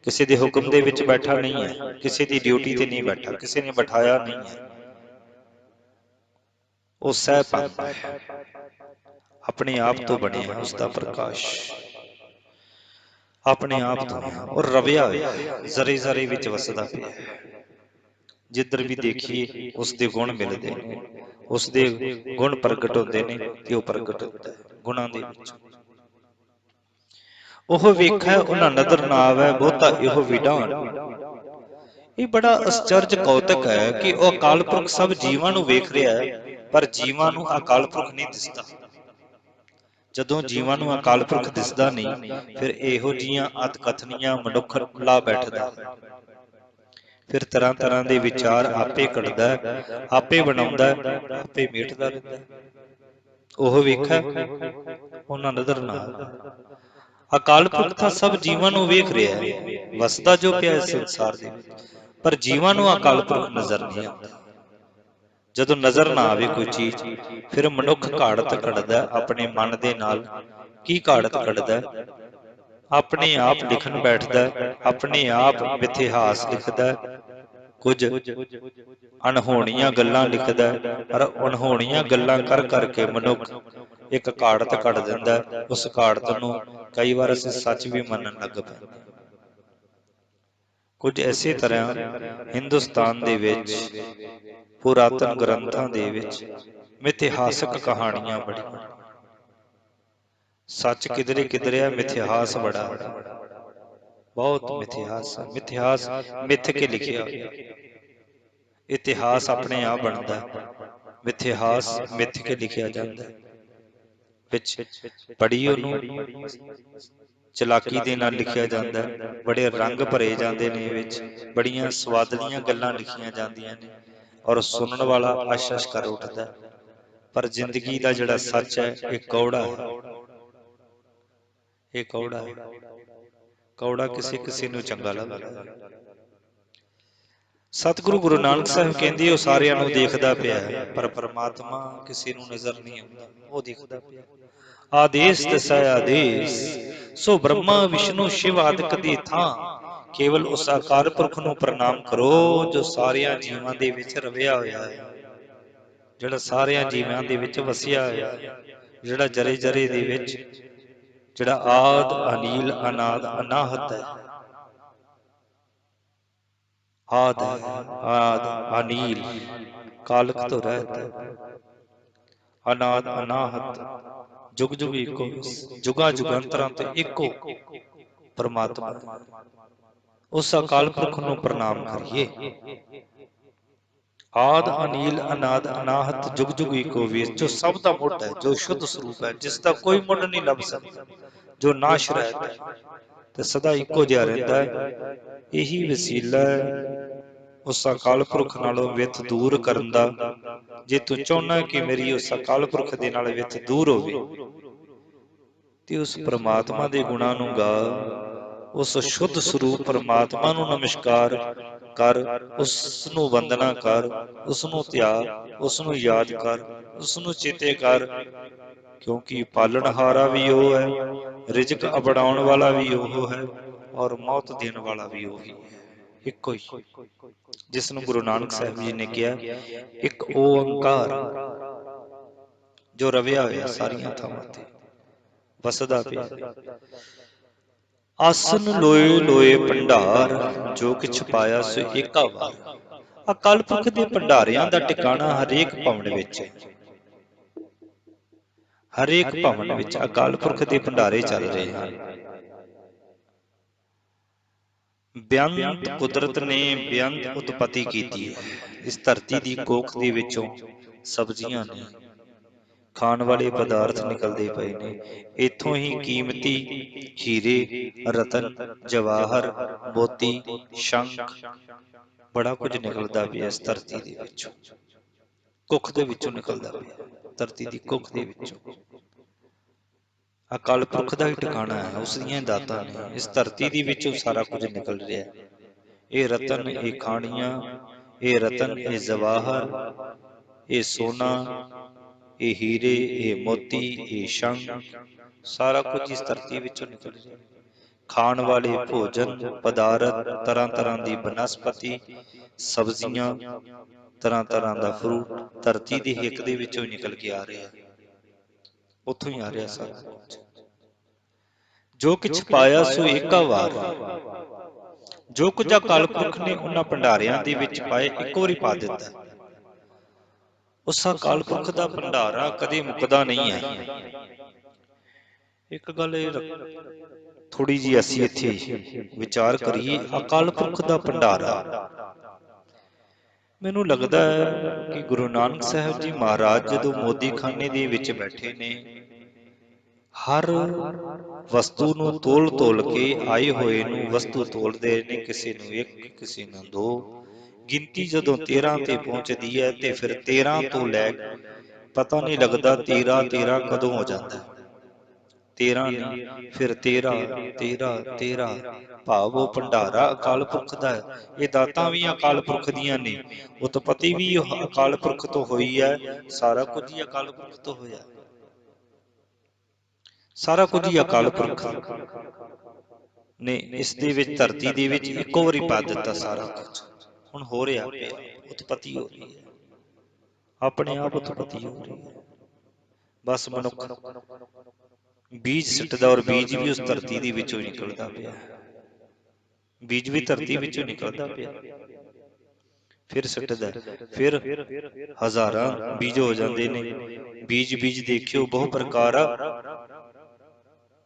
ਕਿਸੇ ਦੇ ਹੁਕਮ ਦੇ ਵਿੱਚ ਬੈਠਾ ਨਹੀਂ ਹੈ, ਕਿਸੇ ਦੀ ਡਿਊਟੀ ਤੇ ਨਹੀਂ ਬੈਠਾ, ਕਿਸੇ ਨੇ ਬਿਠਾਇਆ ਨਹੀਂ ਹੈ। ਉਹ ਸਹਿ ਪਾਉਂਦਾ ਹੈ, ਆਪਣੇ ਆਪ ਤੋਂ ਬਣਿਆ, ਉਸ ਦਾ ਪ੍ਰਕਾਸ਼ ਆਪਣੇ ਆਪ ਤੋਂ ਔਰ ਰਵਿਆ ਹੋਇਆ, ਜ਼ਰੇ ਜ਼ਰੇ ਵਿੱਚ ਵਸਦਾ ਪਿਆ। ਜਿੱਧਰ ਵੀ ਦੇਖੀਏ ਉਸ ਦੇ ਗੁਣ ਮਿਲਦੇ ਨੇ, ਉਸ ਦੇ ਗੁਣ ਪ੍ਰਗਟ ਹੁੰਦੇ ਨੇ ਤੇ ਉਹ ਪ੍ਰਗਟ ਹੁੰਦਾ ਹੈ ਗੁਣਾਂ ਦੇ ਵਿੱਚ। ਉਹ ਵੇਖੈ ਉਹਨਾਂ ਨਦਰ ਨਾ ਆਵੈ, ਬਹੁਤਾ ਇਹੋ ਵਿਡਾਨ। ਇਹ ਬੜਾ ਅਚਰਜ ਕੌਤਕ ਹੈ ਕਿ ਉਹ ਅਕਾਲ ਪੁਰਖ ਸਭ ਜੀਵਾਂ ਨੂੰ ਵੇਖ ਰਿਹਾ ਹੈ, ਪਰ ਜੀਵਾਂ ਨੂੰ ਅਕਾਲ ਪੁਰਖ ਨਹੀਂ ਦਿਸਦਾ। ਜਦੋਂ ਜੀਵਾਂ ਨੂੰ ਅਕਾਲ ਪੁਰਖ ਦਿਸਦਾ ਨਹੀਂ, ਫਿਰ ਇਹੋ ਜਿਹੀਆਂ ਅਤਕਥਨੀਆਂ ਮਨੁੱਖ ਲਾ ਬੈਠਦਾ, ਫਿਰ ਤਰ੍ਹਾਂ ਤਰ੍ਹਾਂ ਦੇ ਵਿਚਾਰ ਆਪੇ ਕੱਢਦਾ, ਆਪੇ ਬਣਾਉਂਦਾ, ਆਪੇ ਮੇਟਦਾ ਰਹਿੰਦਾ। ਉਹ ਵੇਖੈ ਉਹਨਾਂ ਨਜ਼ਰ ਨਾ ਆਵੇ। ਅਕਾਲ ਪੁਰਖ ਤਾਂ ਸਭ ਜੀਵਾਂ ਨੂੰ ਵੇਖ ਰਿਹਾ ਹੈ, ਵਸਦਾ ਜੋ ਪਿਆ ਇਸ ਸੰਸਾਰ ਦੇ ਵਿੱਚ, ਪਰ ਜੀਵਾਂ ਨੂੰ ਅਕਾਲ ਪੁਰਖ ਨਜ਼ਰ ਨਹੀਂ ਆਉਂਦਾ। ਜਦੋਂ ਨਜ਼ਰ ਨਾ ਆਵੇ ਕੋਈ ਚੀਜ਼, ਫਿਰ ਮਨੁੱਖ ਘਾੜਤ ਕੱਢਦਾ ਆਪਣੇ ਮਨ ਦੇ ਨਾਲ। ਕੀ ਘਾੜਤ ਕੱਢਦਾ? ਆਪਣੇ ਆਪ ਲਿਖਣ ਬੈਠਦਾ, ਆਪਣੇ ਆਪ ਮਿਥਿਹਾਸ ਲਿਖਦਾ, ਕੁਝ ਅਣਹੋਣੀਆਂ ਗੱਲਾਂ ਲਿਖਦਾ, ਪਰ ਅਣਹੋਣੀਆਂ ਗੱਲਾਂ ਕਰ ਕਰਕੇ ਮਨੁੱਖ ਇੱਕ ਘਾੜਤ ਕੱਢ ਦਿੰਦਾ। ਉਸ ਘਾੜਤ ਨੂੰ ਕਈ ਵਾਰ ਅਸੀਂ ਸੱਚ ਵੀ ਮੰਨਣ ਲੱਗ ਪੈਂਦੇ। ਕੁਝ ਇਸੇ ਤਰ੍ਹਾਂ ਹਿੰਦੁਸਤਾਨ ਦੇ ਵਿੱਚ ਪੁਰਾਤਨ ਗ੍ਰੰਥਾਂ ਦੇ ਵਿੱਚ ਮਿਥਿਹਾਸਕ ਕਹਾਣੀਆਂ ਬੜੀਆਂ, ਸੱਚ ਕਿਧਰੇ ਕਿਧਰੇ ਹੈ, ਮਿਥਿਹਾਸ ਬੜਾ, ਬਹੁਤ ਮਿਥਿਹਾਸ। ਮਿਥਿਹਾਸ ਮਿੱਥ ਕੇ ਲਿਖਿਆ ਹੋਇਆ, ਇਤਿਹਾਸ ਆਪਣੇ ਆਪ ਬਣਦਾ, ਮਿਥਿਹਾਸ ਮਿੱਥ ਕੇ ਲਿਖਿਆ ਜਾਂਦਾ। ਵਿੱਚ ਬੜੀ ਉਹਨੂੰ ਚਲਾਕੀ ਦੇ ਨਾਲ ਲਿਖਿਆ ਜਾਂਦਾ, ਬੜੇ ਰੰਗ ਭਰੇ ਜਾਂਦੇ ਨੇ, ਵਿੱਚ ਬੜੀਆਂ ਸਵਾਦਲੀਆਂ ਗੱਲਾਂ ਲਿਖੀਆਂ ਜਾਂਦੀਆਂ ਨੇ, ਔਰ ਸੁਣਨ ਵਾਲਾ ਅਸ਼-ਅਸ਼ ਕਰ ਉੱਠਦਾ। ਪਰ ਜ਼ਿੰਦਗੀ ਦਾ ਜਿਹੜਾ ਸੱਚ ਹੈ, ਇਹ ਕੌੜਾ ਹੈ, ਇਹ ਕੌੜਾ ਹੈ। ਕੌੜਾ ਕਿਸੇ ਕਿਸੇ ਨੂੰ ਚੰਗਾ ਲੱਗਦਾ। ਸਤਿਗੁਰੂ ਗੁਰੂ ਨਾਨਕ ਸਾਹਿਬ ਕਹਿੰਦੇ ਉਹ ਸਾਰਿਆਂ ਨੂੰ ਦੇਖਦਾ ਪਿਆ ਹੈ, ਪਰ ਪਰਮਾਤਮਾ ਕਿਸੇ ਨੂੰ ਨਜ਼ਰ ਨਹੀਂ ਆਉਂਦਾ, ਉਹ ਦੇਖਦਾ ਪਿਆ। ਆਦੇਸ ਦਸੈ ਆਦੇਸ, ਸੋ ਬ੍ਰਹਮਾ ਵਿਸ਼ਨੂੰ ਸ਼ਿਵ ਆਦਿਕ ਦੀ ਥਾਂ। ਕੇਵਲ ਉਸ ਅਕਾਲ ਪੁਰਖ ਨੂੰ ਪ੍ਰਣਾਮ ਕਰੋ ਜੋ ਸਾਰਿਆਂ ਜੀਵਾਂ ਦੇ ਵਿੱਚ ਰਵਿਆ ਹੋਇਆ ਹੈ, ਜਿਹੜਾ ਸਾਰਿਆਂ ਜੀਵਾਂ ਦੇ ਵਿੱਚ ਵਸਿਆ ਹੋਇਆ ਹੈ, ਜਿਹੜਾ ਜਰੇ ਜਰੇ ਦੇ ਵਿੱਚ, ਜਿਹੜਾ ਆਦ ਅਨੀਲ ਅਨਾਦ ਅਨਾਹਤ ਹੈ। ਆਦ ਆਦ ਅਨੀਲ, ਕਾਲਕ ਤੋਂ ਰਹਿਤ ਹੈ, ਅਨਾਦ ਅਨਾਹਤ, ਜੁਗ ਜੁਗ ਇੱਕੋ, ਜੁਗਾਂ ਜੁਗਾਂਤਰਾਂ ਤੇ ਇੱਕੋ ਪਰਮਾਤਮਾ। ਉਸ ਅਕਾਲ ਪੁਰਖ ਨੂੰ ਪ੍ਰਣਾਮ ਕਰੀਏ। ਆਦ ਅਨੀਲ ਅਨਾਦ ਅਨਾਹਤ ਜੁਗ ਜੁਗ ਇੱਕੋ ਵੀਰ, ਜੋ ਸਭ ਦਾ ਮੁੱਢ ਹੈ, ਜੋ ਸ਼ੁੱਧ ਸਰੂਪ ਹੈ, ਜਿਸ ਦਾ ਕੋਈ ਮੁੱਢ ਨਹੀਂ ਲੱਭ ਸਕਦਾ, ਜੋ ਨਾਸ਼ ਰਹਿਤ ਹੈ ਤੇ ਸਦਾ ਇੱਕੋ ਜਿਹਾ ਰਹਿੰਦਾ ਹੈ। ਇਹੀ ਵਸੀਲਾ ਹੈ ਉਸ ਅਕਾਲ ਪੁਰਖ ਨਾਲੋਂ ਵਿੱਥ ਦੂਰ ਕਰਨ ਦਾ। ਜੇ ਤੂੰ ਚਾਹੁੰਦਾ ਕਿ ਮੇਰੀ ਉਸ ਅਕਾਲ ਪੁਰਖ ਦੇ ਨਾਲ ਵਿੱਥ ਦੂਰ ਹੋਵੇ, ਤੇ ਉਸ ਪ੍ਰਮਾਤਮਾ ਦੇ ਗੁਣਾਂ ਨੂੰ ਗਾ, ਉਸ ਸ਼ੁੱਧ ਸਰੂਪ ਪ੍ਰਮਾਤਮਾ ਨੂੰ ਨਮਸਕਾਰ ਕਰ, ਉਸ ਨੂੰ ਵੰਦਨਾ ਕਰ, ਉਸ ਨੂੰ ਧਿਆ, ਉਸ ਨੂੰ ਯਾਦ ਕਰ, ਉਸ ਨੂੰ ਚੇਤੇ ਕਰ, ਕਿਉਂਕਿ ਪਾਲਣਹਾਰਾ ਵੀ ਉਹ ਹੈ, ਰਿਜ਼ਕ ਅਬੜਾਉਣ ਵਾਲਾ ਵੀ ਉਹ ਹੈ, ਔਰ ਮੌਤ ਦੇਣ ਵਾਲਾ ਵੀ ਉਹੀ ਹੈ, ਇੱਕੋ ਹੀ। ਜਿਸ ਨੂੰ ਗੁਰੂ ਨਾਨਕ ਸਾਹਿਬ ਜੀ ਨੇ ਕਿਹਾ ਇੱਕ ਓੰਕਾਰ, ਜੋ ਰਵਿਆ ਹੋਇਆ ਸਾਰੀਆਂ ਥਾਵਾਂ ਤੇ, ਵਸਦਾ ਪਿਆ। ਆਸਨ ਲੋਏ ਲੋਏ ਭੰਡਾਰ, ਜੋ ਕਿਛ ਪਾਇਆ ਸੋ ਏਕਾ ਵਾਰ। ਅਕਾਲ ਪੁਰਖ ਦੇ ਭੰਡਾਰਿਆਂ ਦਾ ਟਿਕਾਣਾ ਹਰੇਕ ਭਵਨ ਵਿੱਚ ਹੈ। ਹਰੇਕ ਭਵਨ ਵਿੱਚ ਅਕਾਲ ਪੁਰਖ ਦੇ ਭੰਡਾਰੇ ਚੱਲ ਰਹੇ ਹਨ। ਬੇਅੰਤ ਕੁਦਰਤ ਨੇ ਬੇਅੰਤ ਉਤਪਤੀ ਕੀਤੀ ਹੈ। ਇਸ ਧਰਤੀ ਦੀ ਕੋਖ ਦੇ ਵਿੱਚੋਂ ਸਬਜ਼ੀਆਂ ਨੇ, ਖਾਣ ਵਾਲੇ ਪਦਾਰਥ ਨਿਕਲਦੇ ਪਏ ਨੇ। ਇੱਥੋਂ ਹੀ ਕੀਮਤੀ ਹੀਰੇ, ਰਤਨ, ਜਵਾਹਰ, ਮੋਤੀ, ਸ਼ੰਖ, ਬੜਾ ਕੁਝ ਨਿਕਲਦਾ ਪਿਆ ਇਸ ਧਰਤੀ ਦੇ ਵਿੱਚੋਂ। ਕੁੱਖ ਦੇ ਵਿੱਚੋਂ ਨਿਕਲਦਾ ਪਿਆ, ਧਰਤੀ ਦੀ ਕੁੱਖ ਦੇ ਵਿੱਚੋਂ। ਅਕਾਲ ਪੁਰਖ ਦਾ ਹੀ ਟਿਕਾਣਾ ਹੈ, ਉਸ ਦੀਆਂ ਦਾਤਾਂ ਨੇ। ਇਸ ਧਰਤੀ ਦੇ ਵਿੱਚੋਂ ਸਾਰਾ ਕੁਝ ਨਿਕਲ ਰਿਹਾ। ਇਹ ਰਤਨ, ਇਹ ਖਾਣੀਆਂ, ਇਹ ਰਤਨ, ਇਹ ਜਵਾਹਰ, ਇਹ ਸੋਨਾ, ਇਹ ਹੀਰੇ, ਇਹ ਮੋਤੀ, ਇਹ ਸ਼ੰਖ, ਸਾਰਾ ਕੁਝ ਇਸ ਧਰਤੀ ਵਿੱਚੋਂ ਨਿਕਲ ਰਿਹਾ। ਖਾਣ ਵਾਲੇ ਭੋਜਨ ਪਦਾਰਥ, ਤਰ੍ਹਾਂ ਤਰ੍ਹਾਂ ਦੀ ਬਨਸਪਤੀ, ਸਬਜ਼ੀਆਂ, ਤਰ੍ਹਾਂ ਤਰ੍ਹਾਂ ਦਾ ਫਰੂਟ, ਧਰਤੀ ਦੀ ਹਿੱਕ ਦੇ ਵਿੱਚੋਂ ਨਿਕਲ ਕੇ ਆ ਰਿਹਾ। ਉੱਥੋਂ ਹੀ ਆ ਰਿਹਾ ਸਾਰਾ ਕੁਝ। ਜੋ ਕਿਛ ਪਾਇਆ ਸੋ ਏਕਾ ਵਾਰ, ਜੋ ਕੁਝ ਅਕਾਲ ਪੁਰਖ ਨੇ ਉਹਨਾਂ ਭੰਡਾਰਿਆਂ ਦੇ ਵਿੱਚ ਪਾਏ ਇੱਕ ਵਾਰੀ ਪਾ ਦਿੱਤਾ। ਉਸ ਅਕਾਲ ਪੁਰਖ ਦਾ ਭੰਡਾਰਾ ਕਦੇ ਮੁੱਕਦਾ ਨਹੀਂ ਹੈ। ਇੱਕ ਗੱਲ ਥੋੜੀ ਜਿਹੀ ਅਸੀਂ ਇੱਥੇ ਵਿਚਾਰ ਕਰੀਏ, ਅਕਾਲ ਪੁਰਖ ਦਾ ਭੰਡਾਰਾ। ਮੈਨੂੰ ਲੱਗਦਾ ਹੈ ਕਿ ਗੁਰੂ ਨਾਨਕ ਸਾਹਿਬ ਜੀ ਮਹਾਰਾਜ ਜਦੋਂ ਮੋਦੀਖਾਨੇ ਦੇ ਵਿੱਚ ਬੈਠੇ ਨੇ, ਹਰ ਵਸਤੂ ਨੂੰ ਤੋਲ ਤੋਲ ਕੇ ਆਏ ਹੋਏ ਨੂੰ ਵਸਤੂ ਤੋਲਦੇ ਨੇ, ਕਿਸੇ ਨੂੰ ਇੱਕ, ਕਿਸੇ ਨੂੰ ਦੋ। ਗਿਣਤੀ ਜਦੋਂ 13 ਤੇ ਪਹੁੰਚਦੀ ਹੈ ਤੇ ਫਿਰ 13 ਤੋਂ ਲੈ ਪਤਾ ਨਹੀਂ ਲੱਗਦਾ 13 ਕਦੋਂ ਹੋ ਜਾਂਦਾ। 13 ਨਹੀਂ, ਫਿਰ 13 ਭਾਵ ਉਹ ਭੰਡਾਰਾ ਅਕਾਲ ਪੁਰਖ ਦਾ ਹੈ। ਇਹ ਦਾਤਾਂ ਵੀ ਅਕਾਲ ਪੁਰਖ ਦੀਆਂ ਨੇ, ਉਤਪਤੀ ਵੀ ਅਕਾਲ ਪੁਰਖ ਤੋਂ ਹੋਈ ਹੈ, ਸਾਰਾ ਕੁਝ ਹੀ ਅਕਾਲ ਪੁਰਖ ਤੋਂ ਹੋਇਆ। ਸਾਰਾ ਕੁਝ ਹੀ ਅਕਾਲ ਪੁਰਖ ਨੇ ਇਸ ਦੇ ਵਿੱਚ, ਧਰਤੀ ਦੇ ਵਿੱਚ ਇੱਕੋ ਵਾਰੀ ਪਾ ਦਿੱਤਾ ਸਾਰਾ ਕੁਝ। ਹੁਣ ਹੋ ਰਿਹਾ ਪਿਆ, ਉਤਪਤੀ ਹੋ ਰਹੀ ਹੈ, ਆਪਣੇ ਆਪ ਉਤਪਤੀ ਹੋ ਰਹੀ ਹੈ। ਬਸ ਮਨੁੱਖ ਬੀਜ ਸਿੱਟਦਾ, ਔਰ ਬੀਜ ਵੀ ਉਸ ਧਰਤੀ ਦੇ ਵਿੱਚੋਂ ਨਿਕਲਦਾ ਪਿਆ। ਬੀਜ ਵੀ ਧਰਤੀ ਵਿੱਚੋਂ ਨਿਕਲਦਾ ਪਿਆ, ਫਿਰ ਸਿੱਟਦਾ, ਫਿਰ ਹਜ਼ਾਰਾਂ ਬੀਜ ਹੋ ਜਾਂਦੇ ਨੇ। ਬੀਜ ਦੇਖਿਓ ਬਹੁ ਪ੍ਰਕਾਰ,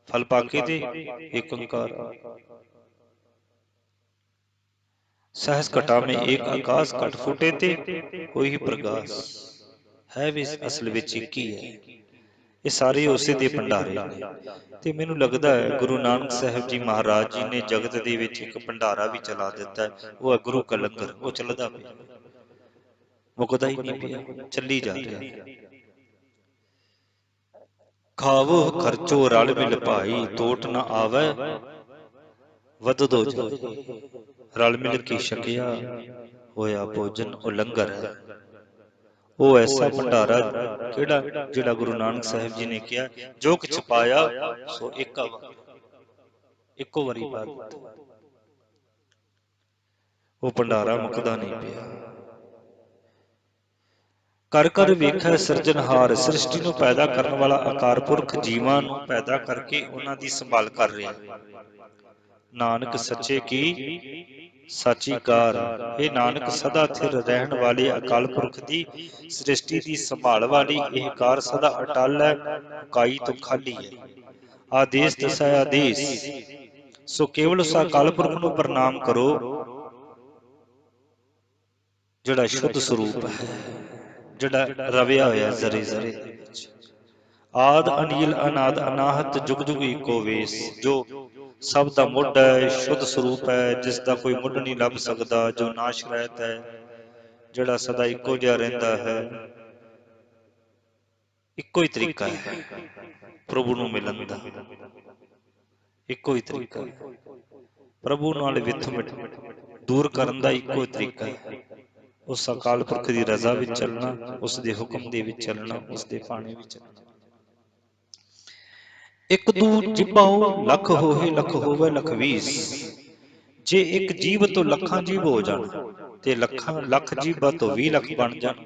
ਫਲ ਪਾਕੇ ਤੇ ਏਕ ਓੰਕਾਰ। सहस घटा में एक आकाश घट फूटे ते कोई प्रकाश है भी असल विच एक ही है। ये सारे उसे दे भंडारे ने। ਤੇ ਮੈਨੂੰ ਲੱਗਦਾ ਹੈ ਗੁਰੂ ਨਾਨਕ ਸਾਹਿਬ ਜੀ ਮਹਾਰਾਜ ਜੀ ਨੇ ਜਗਤ ਦੇ ਵਿੱਚ ਇੱਕ ਭੰਡਾਰਾ ਵੀ ਚਲਾ ਦਿੱਤਾ, ਉਹ ਹੈ ਗੁਰੂ ਕਾ ਲੰਗਰ। ਉਹ ਚੱਲਦਾ ਪਿਆ, ਮੁੱਕਦਾ ਹੀ ਨਹੀਂ ਪਿਆ, ਚੱਲੀ ਜਾ ਰਿਹਾ। ਖਾਵੋ ਖਰਚੋ ਰਲ ਮਿਲ ਭਾਈ, ਤੋਟ ਨਾ ਆਵੇ ਵਧਦੋ ਜਾਏ। ਰਲ ਮਿਲ ਕੇ ਛਕਿਆ ਹੋਇਆ ਭੋਜਨ ਉਹ ਲੰਗਰ ਹੈ। ਉਹ ਐਸਾ ਭੰਡਾਰਾ ਕਿਹੜਾ, ਜਿਹੜਾ ਗੁਰੂ ਨਾਨਕ ਸਾਹਿਬ ਜੀ ਨੇ ਕਿਹਾ ਜੋ ਕੁਛ ਪਾਇਆ ਸੋ ਇੱਕੋ ਵਾਰੀ ਪਾ ਦਿੱਤਾ। ਉਹ ਭੰਡਾਰਾ ਮੁੱਕਦਾ ਨਹੀਂ ਪਿਆ। ਕਰ ਕਰ ਵੇਖੈ ਸਿਰਜਣਹਾਰ, ਸ੍ਰਿਸ਼ਟੀ ਨੂੰ ਪੈਦਾ ਕਰਨ ਵਾਲਾ ਅਕਾਲ ਪੁਰਖ ਜੀਵਾਂ ਨੂੰ ਪੈਦਾ ਕਰਕੇ ਉਹਨਾਂ ਦੀ ਸੰਭਾਲ ਕਰ ਰਿਹਾ। ਨਾਨਕ ਸੱਚੇ ਕੀ ਸਾਚੀ ਕਾਰ, ਇਹ ਨਾਨਕ ਸਦਾ ਸਥਿਰ ਰਹਿਣ ਵਾਲੇ ਅਕਾਲ ਪੁਰਖ ਦੀ ਸ੍ਰਿਸ਼ਟੀ ਦੀ ਸੰਭਾਲ ਵਾਲੀ ਇਹ ਕਾਰ ਸਦਾ ਅਟਲ ਹੈ, ਉਕਾਈ ਤੋਂ ਖਾਲੀ ਹੈ। ਆਦੇਸ਼ ਦਸੈ ਆਦੇਸ਼, ਸੋ ਕੇਵਲ ਉਸ ਅਕਾਲ ਪੁਰਖ ਨੂੰ ਪ੍ਰਣਾਮ ਕਰੋ ਜਿਹੜਾ ਸ਼ੁੱਧ ਸਰੂਪ ਹੈ, ਜਿਹੜਾ ਰਵਿਆ ਹੋਇਆ ਜ਼ਰੇ ਜ਼ਰੇ ਦੇ ਵਿੱਚ। ਆਦ ਅਨੀਲ ਅਨਾਦ ਅਨਾਹਤ ਜੁਗ ਜੁਗ ਏਕੋ ਵੇਸ, ਜੋ ਸਭ ਦਾ ਮੁੱਢ ਹੈ, ਸ਼ੁੱਧ ਸਰੂਪ ਹੈ, ਜਿਸ ਦਾ ਕੋਈ ਮੁੱਢ ਨਹੀਂ ਲੱਭ ਸਕਦਾ, ਜੋ ਨਾਸ਼ ਰਹਿਤ ਹੈ, ਜਿਹੜਾ ਸਦਾ ਇੱਕੋ ਜਿਹਾ ਰਹਿੰਦਾ ਹੈ। ਇੱਕੋ ਹੀ ਤਰੀਕਾ ਹੈ ਪ੍ਰਭੂ ਨੂੰ ਮਿਲਣ ਦਾ, ਇੱਕੋ ਹੀ ਤਰੀਕਾ ਹੈ ਪ੍ਰਭੂ ਨਾਲ ਵਿਥ ਦੂਰ ਕਰਨ ਦਾ, ਇੱਕੋ ਹੀ ਤਰੀਕਾ ਹੈ ਉਸ ਅਕਾਲ ਪੁਰਖ ਦੀ ਰਜ਼ਾ ਵਿੱਚ ਚੱਲਣਾ, ਉਸ ਦੇ ਹੁਕਮ ਦੇ ਵਿੱਚ ਚੱਲਣਾ, ਉਸ ਦੇ ਭਾਣੇ ਵਿੱਚ ਚੱਲਣਾ। ਇੱਕ ਦੂ ਜਿਬਾਉ ਲੱਖ ਹੋਏ, ਲੱਖ ਹੋਵੇ ਲੱਖ ਵੀਸ। ਜੇ ਇੱਕ ਜੀਵ ਤੋਂ ਲੱਖਾਂ ਜੀਵ ਹੋ ਜਾਣ ਤੇ ਲੱਖ ਜੀਵਾਂ ਤੋਂ 20 ਲੱਖ ਬਣ ਜਾਣ।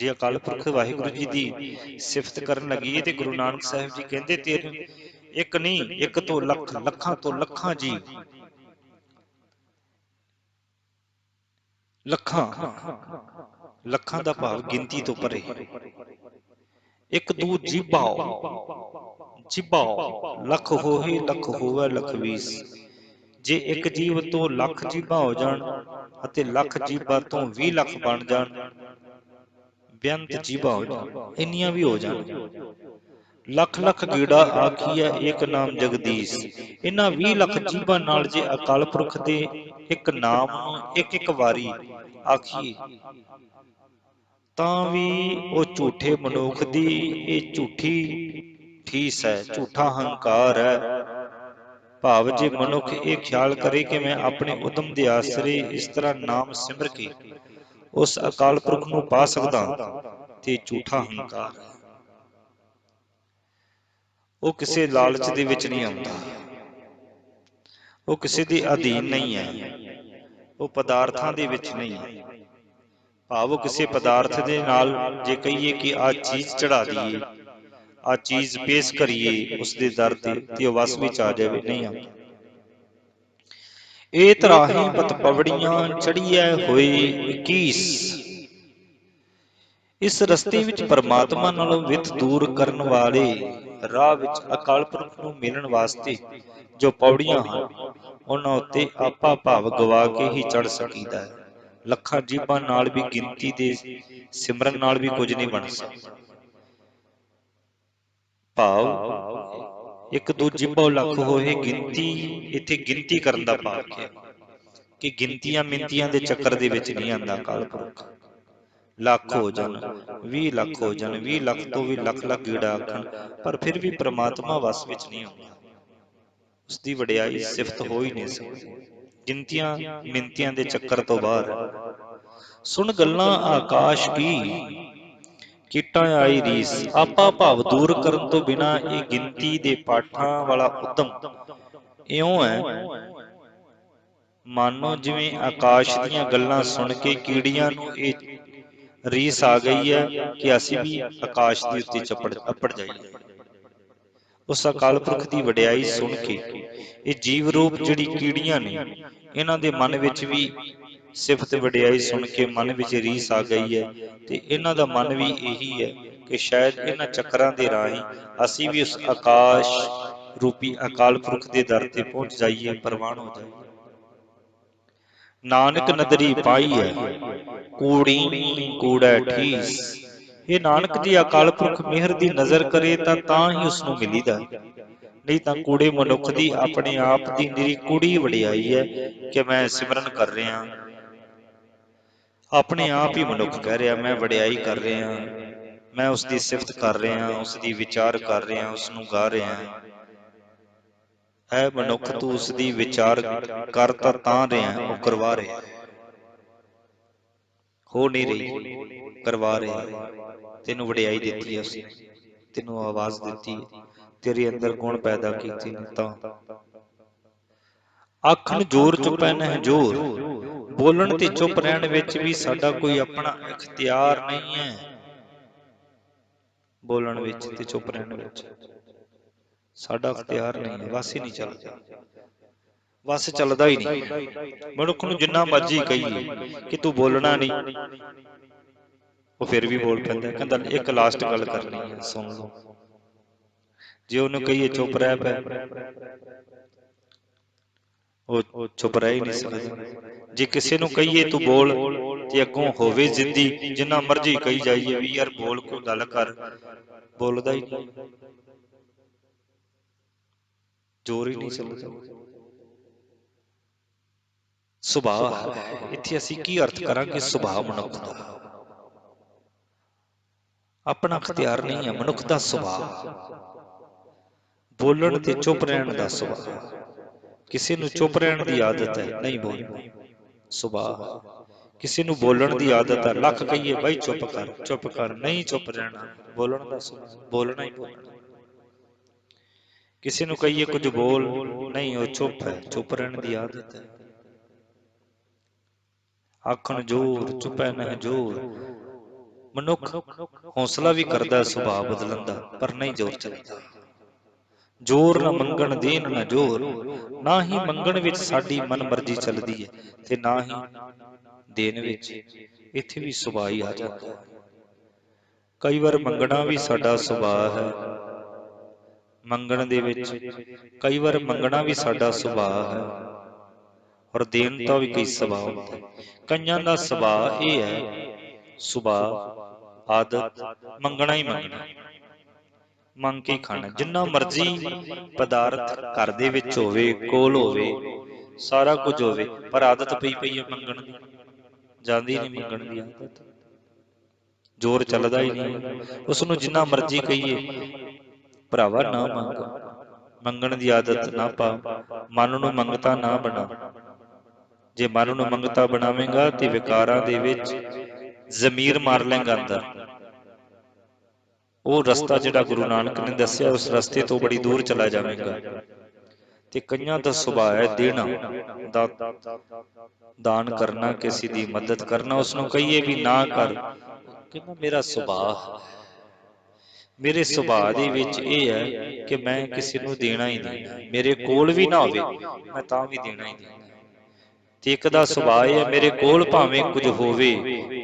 ਜੇ ਅਕਾਲ ਪੁਰਖ ਵਾਹਿਗੁਰੂ ਜੀ ਦੀ ਸਿਫਤ ਕਰਨ ਲੱਗੀਏ ਤੇ ਗੁਰੂ ਨਾਨਕ ਸਾਹਿਬ ਜੀ ਕਹਿੰਦੇ ਤੇਰੇ ਇੱਕ ਨਹੀਂ, ਇੱਕ ਤੋਂ ਲੱਖ, ਲੱਖਾਂ ਤੋਂ ਲੱਖਾਂ ਜੀਵ, ਲੱਖਾਂ ਦਾ ਭਾਵ ਗਿਣਤੀ ਤੋਂ ਪਰੇ। ਇੱਕ ਦੂ ਜਿਬਾਉ ਲੱਖ ਹੋਏ, ਲੱਖ ਹੋਵੇ ਲੱਖ ਵੀਸ। ਜੇ ਇੱਕ ਜੀਵ ਤੋਂ ਲੱਖ ਜੀਵਾਂ ਹੋ ਜਾਣ ਅਤੇ ਲੱਖ ਜੀਵਾਂ ਤੋਂ 20 ਲੱਖ ਬਣ ਜਾਣ, ਬੇਅੰਤ ਜੀਵਾਂ ਹੋ ਜਾਣ, ਇੰਨੀਆਂ ਵੀ ਹੋ ਜਾਣ। ਲੱਖ ਲੱਖ ਗੇੜਾ ਆਖੀਐ ਏਕ ਨਾਮ ਜਗਦੀਸ਼। ਇਹਨਾਂ 20 ਲੱਖ ਜੀਵਾਂ ਨਾਲ ਜੇ ਅਕਾਲ ਪੁਰਖ ਦੇ ਇੱਕ ਨਾਮ ਨੂੰ ਇੱਕ ਇੱਕ ਵਾਰੀ ਆਖੀਏ ਤਾਂ ਵੀ ਉਹ ਝੂਠੇ ਮਨੁੱਖ ਦੀ ਇਹ ਝੂਠੀ ਠੀਸ ਹੈ, ਝੂਠਾ ਹੰਕਾਰ ਹੈ। ਭਾਵ ਜੇ ਮਨੁੱਖ ਇਹ ਖਿਆਲ ਕਰੇ ਕਿ ਮੈਂ ਆਪਣੇ ਉਦਮ ਦੇ ਆਸਰੇ ਇਸ ਤਰ੍ਹਾਂ ਨਾਮ ਸਿਮਰ ਕੇ ਉਸ ਅਕਾਲ ਪੁਰਖ ਨੂੰ ਪਾ ਸਕਦਾ, ਤੇ ਝੂਠਾ ਹੰਕਾਰ ਹੈ। ਉਹ ਕਿਸੇ ਲਾਲਚ ਦੇ ਵਿੱਚ ਨਹੀਂ ਆਉਂਦਾ, ਉਹ ਕਿਸੇ ਦੇ ਅਧੀਨ ਨਹੀਂ ਹੈ, ਉਹ ਪਦਾਰਥਾਂ ਦੇ ਵਿੱਚ ਨਹੀਂ ਹੈ। ਭਾਵ ਕਿਸੇ ਪਦਾਰਥ ਦੇ ਨਾਲ ਜੇ ਕਹੀਏ ਕਿ ਆਹ ਚੀਜ਼ ਚੜਾ ਦਈਏ, ਆਹ ਚੀਜ਼ ਪੇਸ਼ ਕਰੀਏ ਉਸ ਦੇ ਦਰ ਤੇ ਉਹ ਵਸ ਵਿੱਚ ਆ ਜਾਵੇ, ਨਹੀਂ ਆਉਂਦਾ। ਇਹ ਤਰਾਹੀ ਪਤ ਪਵੜੀਆਂ ਚੜੀਐ ਹੋਏ 21। ਇਸ ਰਸਤੇ ਵਿੱਚ ਪਰਮਾਤਮਾ ਨਾਲੋਂ ਵਿੱਥ ਦੂਰ ਕਰਨ ਵਾਲੇ ਰਾਹ ਵਿੱਚ ਅਕਾਲ ਪੁਰਖ ਨੂੰ ਮਿਲਣ ਵਾਸਤੇ ਜੋ ਪੌੜੀਆਂ ਹਨ, ਉਹਨਾਂ ਉੱਤੇ ਆਪਾ ਭਾਵ ਗਵਾ ਕੇ ਹੀ ਚੜ ਸਕੀਦਾ ਹੈ। ਲੱਖਾਂ ਜੀਭਾਂ ਨਾਲ ਵੀ ਗਿਣਤੀ ਦੇ ਸਿਮਰਨ ਨਾਲ ਵੀ ਕੁਝ ਨਹੀਂ ਬਣ ਸਕਦਾ। ਭਾਵ ਇੱਕ ਦੋ ਜੀਭੋਂ ਲੱਖ ਹੋਏ ਗਿਣਤੀ, ਇੱਥੇ ਗਿਣਤੀ ਕਰਨ ਦਾ ਭਾਵ ਹੈ ਕਿ ਗਿਣਤੀਆਂ ਮਿੰਤੀਆਂ ਦੇ ਚੱਕਰ ਦੇ ਵਿੱਚ ਨਹੀਂ ਆਉਂਦਾ ਅਕਾਲ ਪੁਰਖ। ਲੱਖ ਹੋ ਜਾਣ, 20 ਲੱਖ ਹੋ ਜਾਣ, 20 ਲੱਖ ਤੋਂ ਵੀ ਲੱਖ ਲੱਖ ਗੇੜਾ ਆਖਣ, ਪਰ ਫਿਰ ਵੀ ਪ੍ਰਮਾਤਮਾ ਵਸ ਵਿੱਚ ਨਹੀਂ ਆਉਂਦਾ। ਉਸ ਦੀ ਵਡਿਆਈ ਸਿਫਤ ਹੋ ਹੀ ਨਹੀਂ ਸਕਦੀ, ਗਿਣਤੀਆਂ ਮਿੰਤੀਆਂ ਦੇ ਚੱਕਰ ਤੋਂ ਬਾਹਰ। ਸੁਣ ਗੱਲਾਂ ਆਕਾਸ਼ ਕੀ ਕੀਟਾਂ ਆਈ ਰੀਸ। ਆਪਾ ਭਾਵ ਦੂਰ ਕਰਨ ਤੋਂ ਬਿਨਾਂ ਇਹ ਗਿਣਤੀ ਦੇ ਪਾਠਾਂ ਵਾਲਾ ਉਦਮ ਇਉਂ ਹੈ ਮਾਨੋ ਜਿਵੇਂ ਆਕਾਸ਼ ਦੀਆਂ ਗੱਲਾਂ ਸੁਣ ਕੇ ਕੀੜੀਆਂ ਨੂੰ ਇਹ ਰੀਸ ਆ ਗਈ ਹੈ ਕਿ ਅਸੀਂ ਵੀ ਆਕਾਸ਼ ਦੇ ਉੱਤੇ ਅੱਪੜ ਜਾਈਏ। ਉਸ ਅਕਾਲ ਪੁਰਖ ਦੀ ਵਡਿਆਈ ਸੁਣ ਕੇ ਇਹ ਜੀਵ ਰੂਪ ਜਿਹੜੀ ਕੀੜੀਆਂ ਨੇ, ਇਹਨਾਂ ਦੇ ਮਨ ਵਿੱਚ ਵੀ ਸਿਫਤ ਵਡਿਆਈ ਸੁਣ ਕੇ ਮਨ ਵਿੱਚ ਰੀਸ ਆ ਗਈ ਹੈ, ਤੇ ਇਹਨਾਂ ਦਾ ਮਨ ਵੀ ਇਹੀ ਹੈ ਕਿ ਸ਼ਾਇਦ ਇਹਨਾਂ ਚੱਕਰਾਂ ਦੇ ਰਾਹੀਂ ਅਸੀਂ ਵੀ ਉਸ ਆਕਾਸ਼ ਰੂਪੀ ਅਕਾਲ ਪੁਰਖ ਦੇ ਦਰ ਤੇ ਪਹੁੰਚ ਜਾਈਏ, ਪ੍ਰਵਾਨ ਹੋ ਜਾਈਏ। ਨਾਨਕ ਨਦਰੀ ਪਾਈ ਹੈ ਕੂੜੀ ਕੂੜੈ ਠੀਸ। ਇਹ ਨਾਨਕ ਜੀ ਅਕਾਲ ਪੁਰਖ ਮਿਹਰ ਦੀ ਨਜ਼ਰ ਕਰੇ ਤਾਂ ਹੀ ਉਸ ਨੂੰ ਮਿਲੀਦਾ, ਨਹੀਂ ਤਾਂ ਕੂੜੇ ਮਨੁੱਖ ਦੀ ਆਪਣੇ ਆਪ ਦੀ ਨਿਰੀ ਕੂੜੀ ਵਡਿਆਈ ਹੈ ਕਿ ਮੈਂ ਸਿਮਰਨ ਕਰ ਰਿਹਾ, ਆਪਣੇ ਆਪ ਹੀ ਮਨੁੱਖ ਕਹਿ ਰਿਹਾ ਮੈਂ ਵਡਿਆਈ ਕਰ ਰਿਹਾ, ਮੈਂ ਉਸ ਦੀ ਸਿਫਤ ਕਰ ਰਿਹਾ, ਉਸ ਦੀ ਵਿਚਾਰ ਕਰ ਰਿਹਾ, ਉਸ ਨੂੰ ਗਾ ਰਿਹਾ। ਹੈ ਮਨੁੱਖ ਤੂੰ ਉਸ ਦੀ ਵਿਚਾਰ ਕਰ ਤਾਂ ਰਿਹਾ, ਉਹ ਕਰਵਾ ਰਿਹਾ, ਹੋ ਨਹੀਂ ਰਹੀ, ਕਰਵਾ ਰਿਹਾ। ਤੈਨੂੰ ਵਡਿਆਈ ਦਿੱਤੀ ਹੈ ਉਸਨੇ, ਤੈਨੂੰ ਆਵਾਜ਼ ਦਿੱਤੀ, ਤੇਰੇ ਅੰਦਰ ਗੁਣ ਪੈਦਾ ਕੀਤੇ ਨੇ ਤਾਂ। ਆਖਣ ਜ਼ੋਰ ਚੁੱਪੈ ਨਹਿ ਜ਼ੋਰ। ਬੋਲਣ ਤੇ ਚੁੱਪ ਰਹਿਣ ਵਿੱਚ ਵੀ ਸਾਡਾ ਕੋਈ ਆਪਣਾ ਇਖਤਿਆਰ ਨਹੀਂ ਹੈ। ਬੋਲਣ ਵਿੱਚ ਤੇ ਚੁੱਪ ਰਹਿਣ ਵਿੱਚ ਸਾਡਾ ਇਖਤਿਆਰ ਨਹੀਂ ਹੈ, ਵਸ ਹੀ ਨਹੀਂ ਚੱਲਦਾ, ਵਸ ਚੱਲਦਾ ਹੀ ਨਹੀਂ। ਮਨੁੱਖ ਨੂੰ ਜਿੰਨਾ ਮਰਜ਼ੀ ਕਹੀਏ ਕਿ ਤੂੰ ਬੋਲਣਾ ਨਹੀਂ, ਉਹ ਫਿਰ ਵੀ ਬੋਲ ਪੈਂਦਾ, ਕਹਿੰਦਾ ਇੱਕ ਲਾਸਟ ਗੱਲ ਕਰਨੀ ਹੈ ਸੁਣ ਲਓ। ਜੇ ਉਹਨੂੰ ਕਹੀਏ ਚੁੱਪ ਰਹਿ ਪੈ, ਉਹ ਚੁੱਪ ਰਹਿ ਹੀ ਨਹੀਂ ਸਕਦਾ। ਜੇ ਕਿਸੇ ਨੂੰ ਕਹੀਏ ਤੂੰ ਬੋਲ, ਤੇ ਅੱਗੋਂ ਹੋਵੇ ਜ਼ਿੱਦੀ, ਜਿੰਨਾ ਮਰਜ਼ੀ ਕਹੀ ਜਾਈਏ ਵੀ ਯਾਰ ਬੋਲ, ਕੋਈ ਗੱਲ ਕਰ, ਬੋਲਦਾ ਹੀ ਨਹੀਂ, ਜ਼ੋਰ ਹੀ ਨਹੀਂ ਚੱਲਦਾ। ਸੁਭਾਅ, ਇੱਥੇ ਅਸੀਂ ਕੀ ਅਰਥ ਕਰਾਂਗੇ ਸੁਭਾਅ ਮਨੁੱਖ ਦਾ, ਆਪਣਾ ਅਖਤਿਆਰ ਨਹੀਂ ਹੈ ਮਨੁੱਖ ਦਾ ਸੁਭਾਅ। ਬੋਲਣ ਤੇ ਚੁੱਪ ਰਹਿਣ ਦਾ ਸੁਭਾਅ। ਕਿਸੇ ਨੂੰ ਚੁੱਪ ਰਹਿਣ ਦੀ ਆਦਤ ਹੈ, ਨਹੀਂ ਬੋਲਣਾ, ਸੁਭਾਅ। ਕਿਸੇ ਨੂੰ ਬੋਲਣ ਦੀ ਆਦਤ ਹੈ, ਲੱਖ ਕਹੀਏ ਬਾਈ ਚੁੱਪ ਕਰ, ਚੁੱਪ ਕਰ, ਨਹੀਂ ਚੁੱਪ ਰਹਿਣਾ, ਬੋਲਣ ਦਾ ਸੁਭਾਅ, ਬੋਲਣਾ ਹੀ ਬੋਲਣਾ। ਕਿਸੇ ਨੂੰ ਕਹੀਏ ਕੁਝ ਬੋਲ, ਨਹੀਂ ਉਹ ਚੁੱਪ ਹੈ, ਚੁੱਪ ਰਹਿਣ ਦੀ ਆਦਤ ਹੈ। ਆਖਣ ਜ਼ੋਰ ਚੁੱਪੈ ਨਹਿ ਜ਼ੋਰ। ਮਨੁੱਖ ਹੌਸਲਾ ਵੀ ਕਰਦਾ ਸੁਭਾਅ ਬਦਲਣ ਦਾ, ਪਰ ਨਹੀਂ ਜ਼ੋਰ ਚੱਲਦਾ। ਜ਼ੋਰ ਨਾ ਮੰਗਣ ਦੇਣ ਨਾ ਜ਼ੋਰ। ਨਾ ਹੀ ਮੰਗਣ ਵਿੱਚ ਸਾਡੀ ਮਨ ਮਰਜ਼ੀ ਚੱਲਦੀ ਹੈ, ਤੇ ਨਾ ਹੀ ਦੇਣ ਵਿੱਚ। ਇੱਥੇ ਵੀ ਸੁਭਾਅ ਹੀ ਆ ਜਾਂਦਾ। ਕਈ ਵਾਰ ਮੰਗਣਾ ਵੀ ਸਾਡਾ ਸੁਭਾਅ ਹੈ, ਮੰਗਣ ਦੇ ਵਿੱਚ ਕਈ ਵਾਰ ਮੰਗਣਾ ਵੀ ਸਾਡਾ ਸੁਭਾਅ ਹੈ, ਔਰ ਦੇਣ ਦਾ ਵੀ ਕਈ ਸੁਭਾਅ ਹੁੰਦਾ। ਕਈਆਂ ਦਾ ਸੁਭਾਅ ਇਹ ਹੈ, ਸੁਭਾਅ ਆਦਤ ਮੰਗਣਾ ਹੀ ਮੰਗਣਾ, ਮੰਗ ਕੇ ਹੀ ਖਾਣਾ। ਜਿੰਨਾ ਮਰਜ਼ੀ ਪਦਾਰਥ ਘਰ ਦੇ ਵਿੱਚ ਹੋਵੇ, ਕੋਲ ਹੋਵੇ, ਸਾਰਾ ਕੁਝ ਹੋਵੇ, ਪਰ ਆਦਤ ਪਈ ਹੈ ਮੰਗਣ ਦੀ, ਜਾਂਦੀ ਨਹੀਂ ਮੰਗਣ ਦੀ ਆਦਤ, ਜ਼ੋਰ ਚੱਲਦਾ ਹੀ ਨਹੀਂ। ਉਸਨੂੰ ਜਿੰਨਾ ਮਰਜ਼ੀ ਕਹੀਏ ਭਰਾਵਾ ਨਾ ਮੰਗ, ਮੰਗਣ ਦੀ ਆਦਤ ਨਾ ਪਾ, ਮਨ ਨੂੰ ਮੰਗਤਾ ਨਾ ਬਣਾ। ਜੇ ਮਨ ਨੂੰ ਮੰਗਤਾ ਬਣਾਵੇਂਗਾ ਤੇ ਵਿਕਾਰਾਂ ਦੇ ਵਿੱਚ ਜ਼ਮੀਰ ਮਾਰ ਲੈਂਗਾ ਅੰਦਰ। ਉਹ ਰਸਤਾ ਜਿਹੜਾ ਗੁਰੂ ਨਾਨਕ ਨੇ ਦੱਸਿਆ, ਉਸ ਰਸਤੇ ਤੋਂ ਬੜੀ ਦੂਰ ਚਲਾ ਜਾਵੇਗਾ। ਤੇ ਕਈਆਂ ਦਾ ਸੁਭਾਅ ਹੈ ਦੇਣਾ, ਦਾਨ ਕਰਨਾ, ਕਿਸੇ ਦੀ ਮਦਦ ਕਰਨਾ। ਉਸਨੂੰ ਕਹੀਏ ਵੀ ਨਾ ਕਰ, ਕਹਿੰਦਾ ਮੇਰਾ ਸੁਭਾਅ, ਮੇਰੇ ਸੁਭਾਅ ਦੇ ਵਿੱਚ ਇਹ ਹੈ ਕਿ ਮੈਂ ਕਿਸੇ ਨੂੰ ਦੇਣਾ ਹੀ ਦੇਣਾ, ਮੇਰੇ ਕੋਲ ਵੀ ਨਾ ਹੋਵੇ ਮੈਂ ਤਾਂ ਵੀ ਦੇਣਾ ਹੀ ਦੇਣਾ। ਤੇ ਇੱਕ ਦਾ ਸੁਭਾਅ ਹੈ ਮੇਰੇ ਕੋਲ ਭਾਵੇਂ ਕੁਝ ਹੋਵੇ,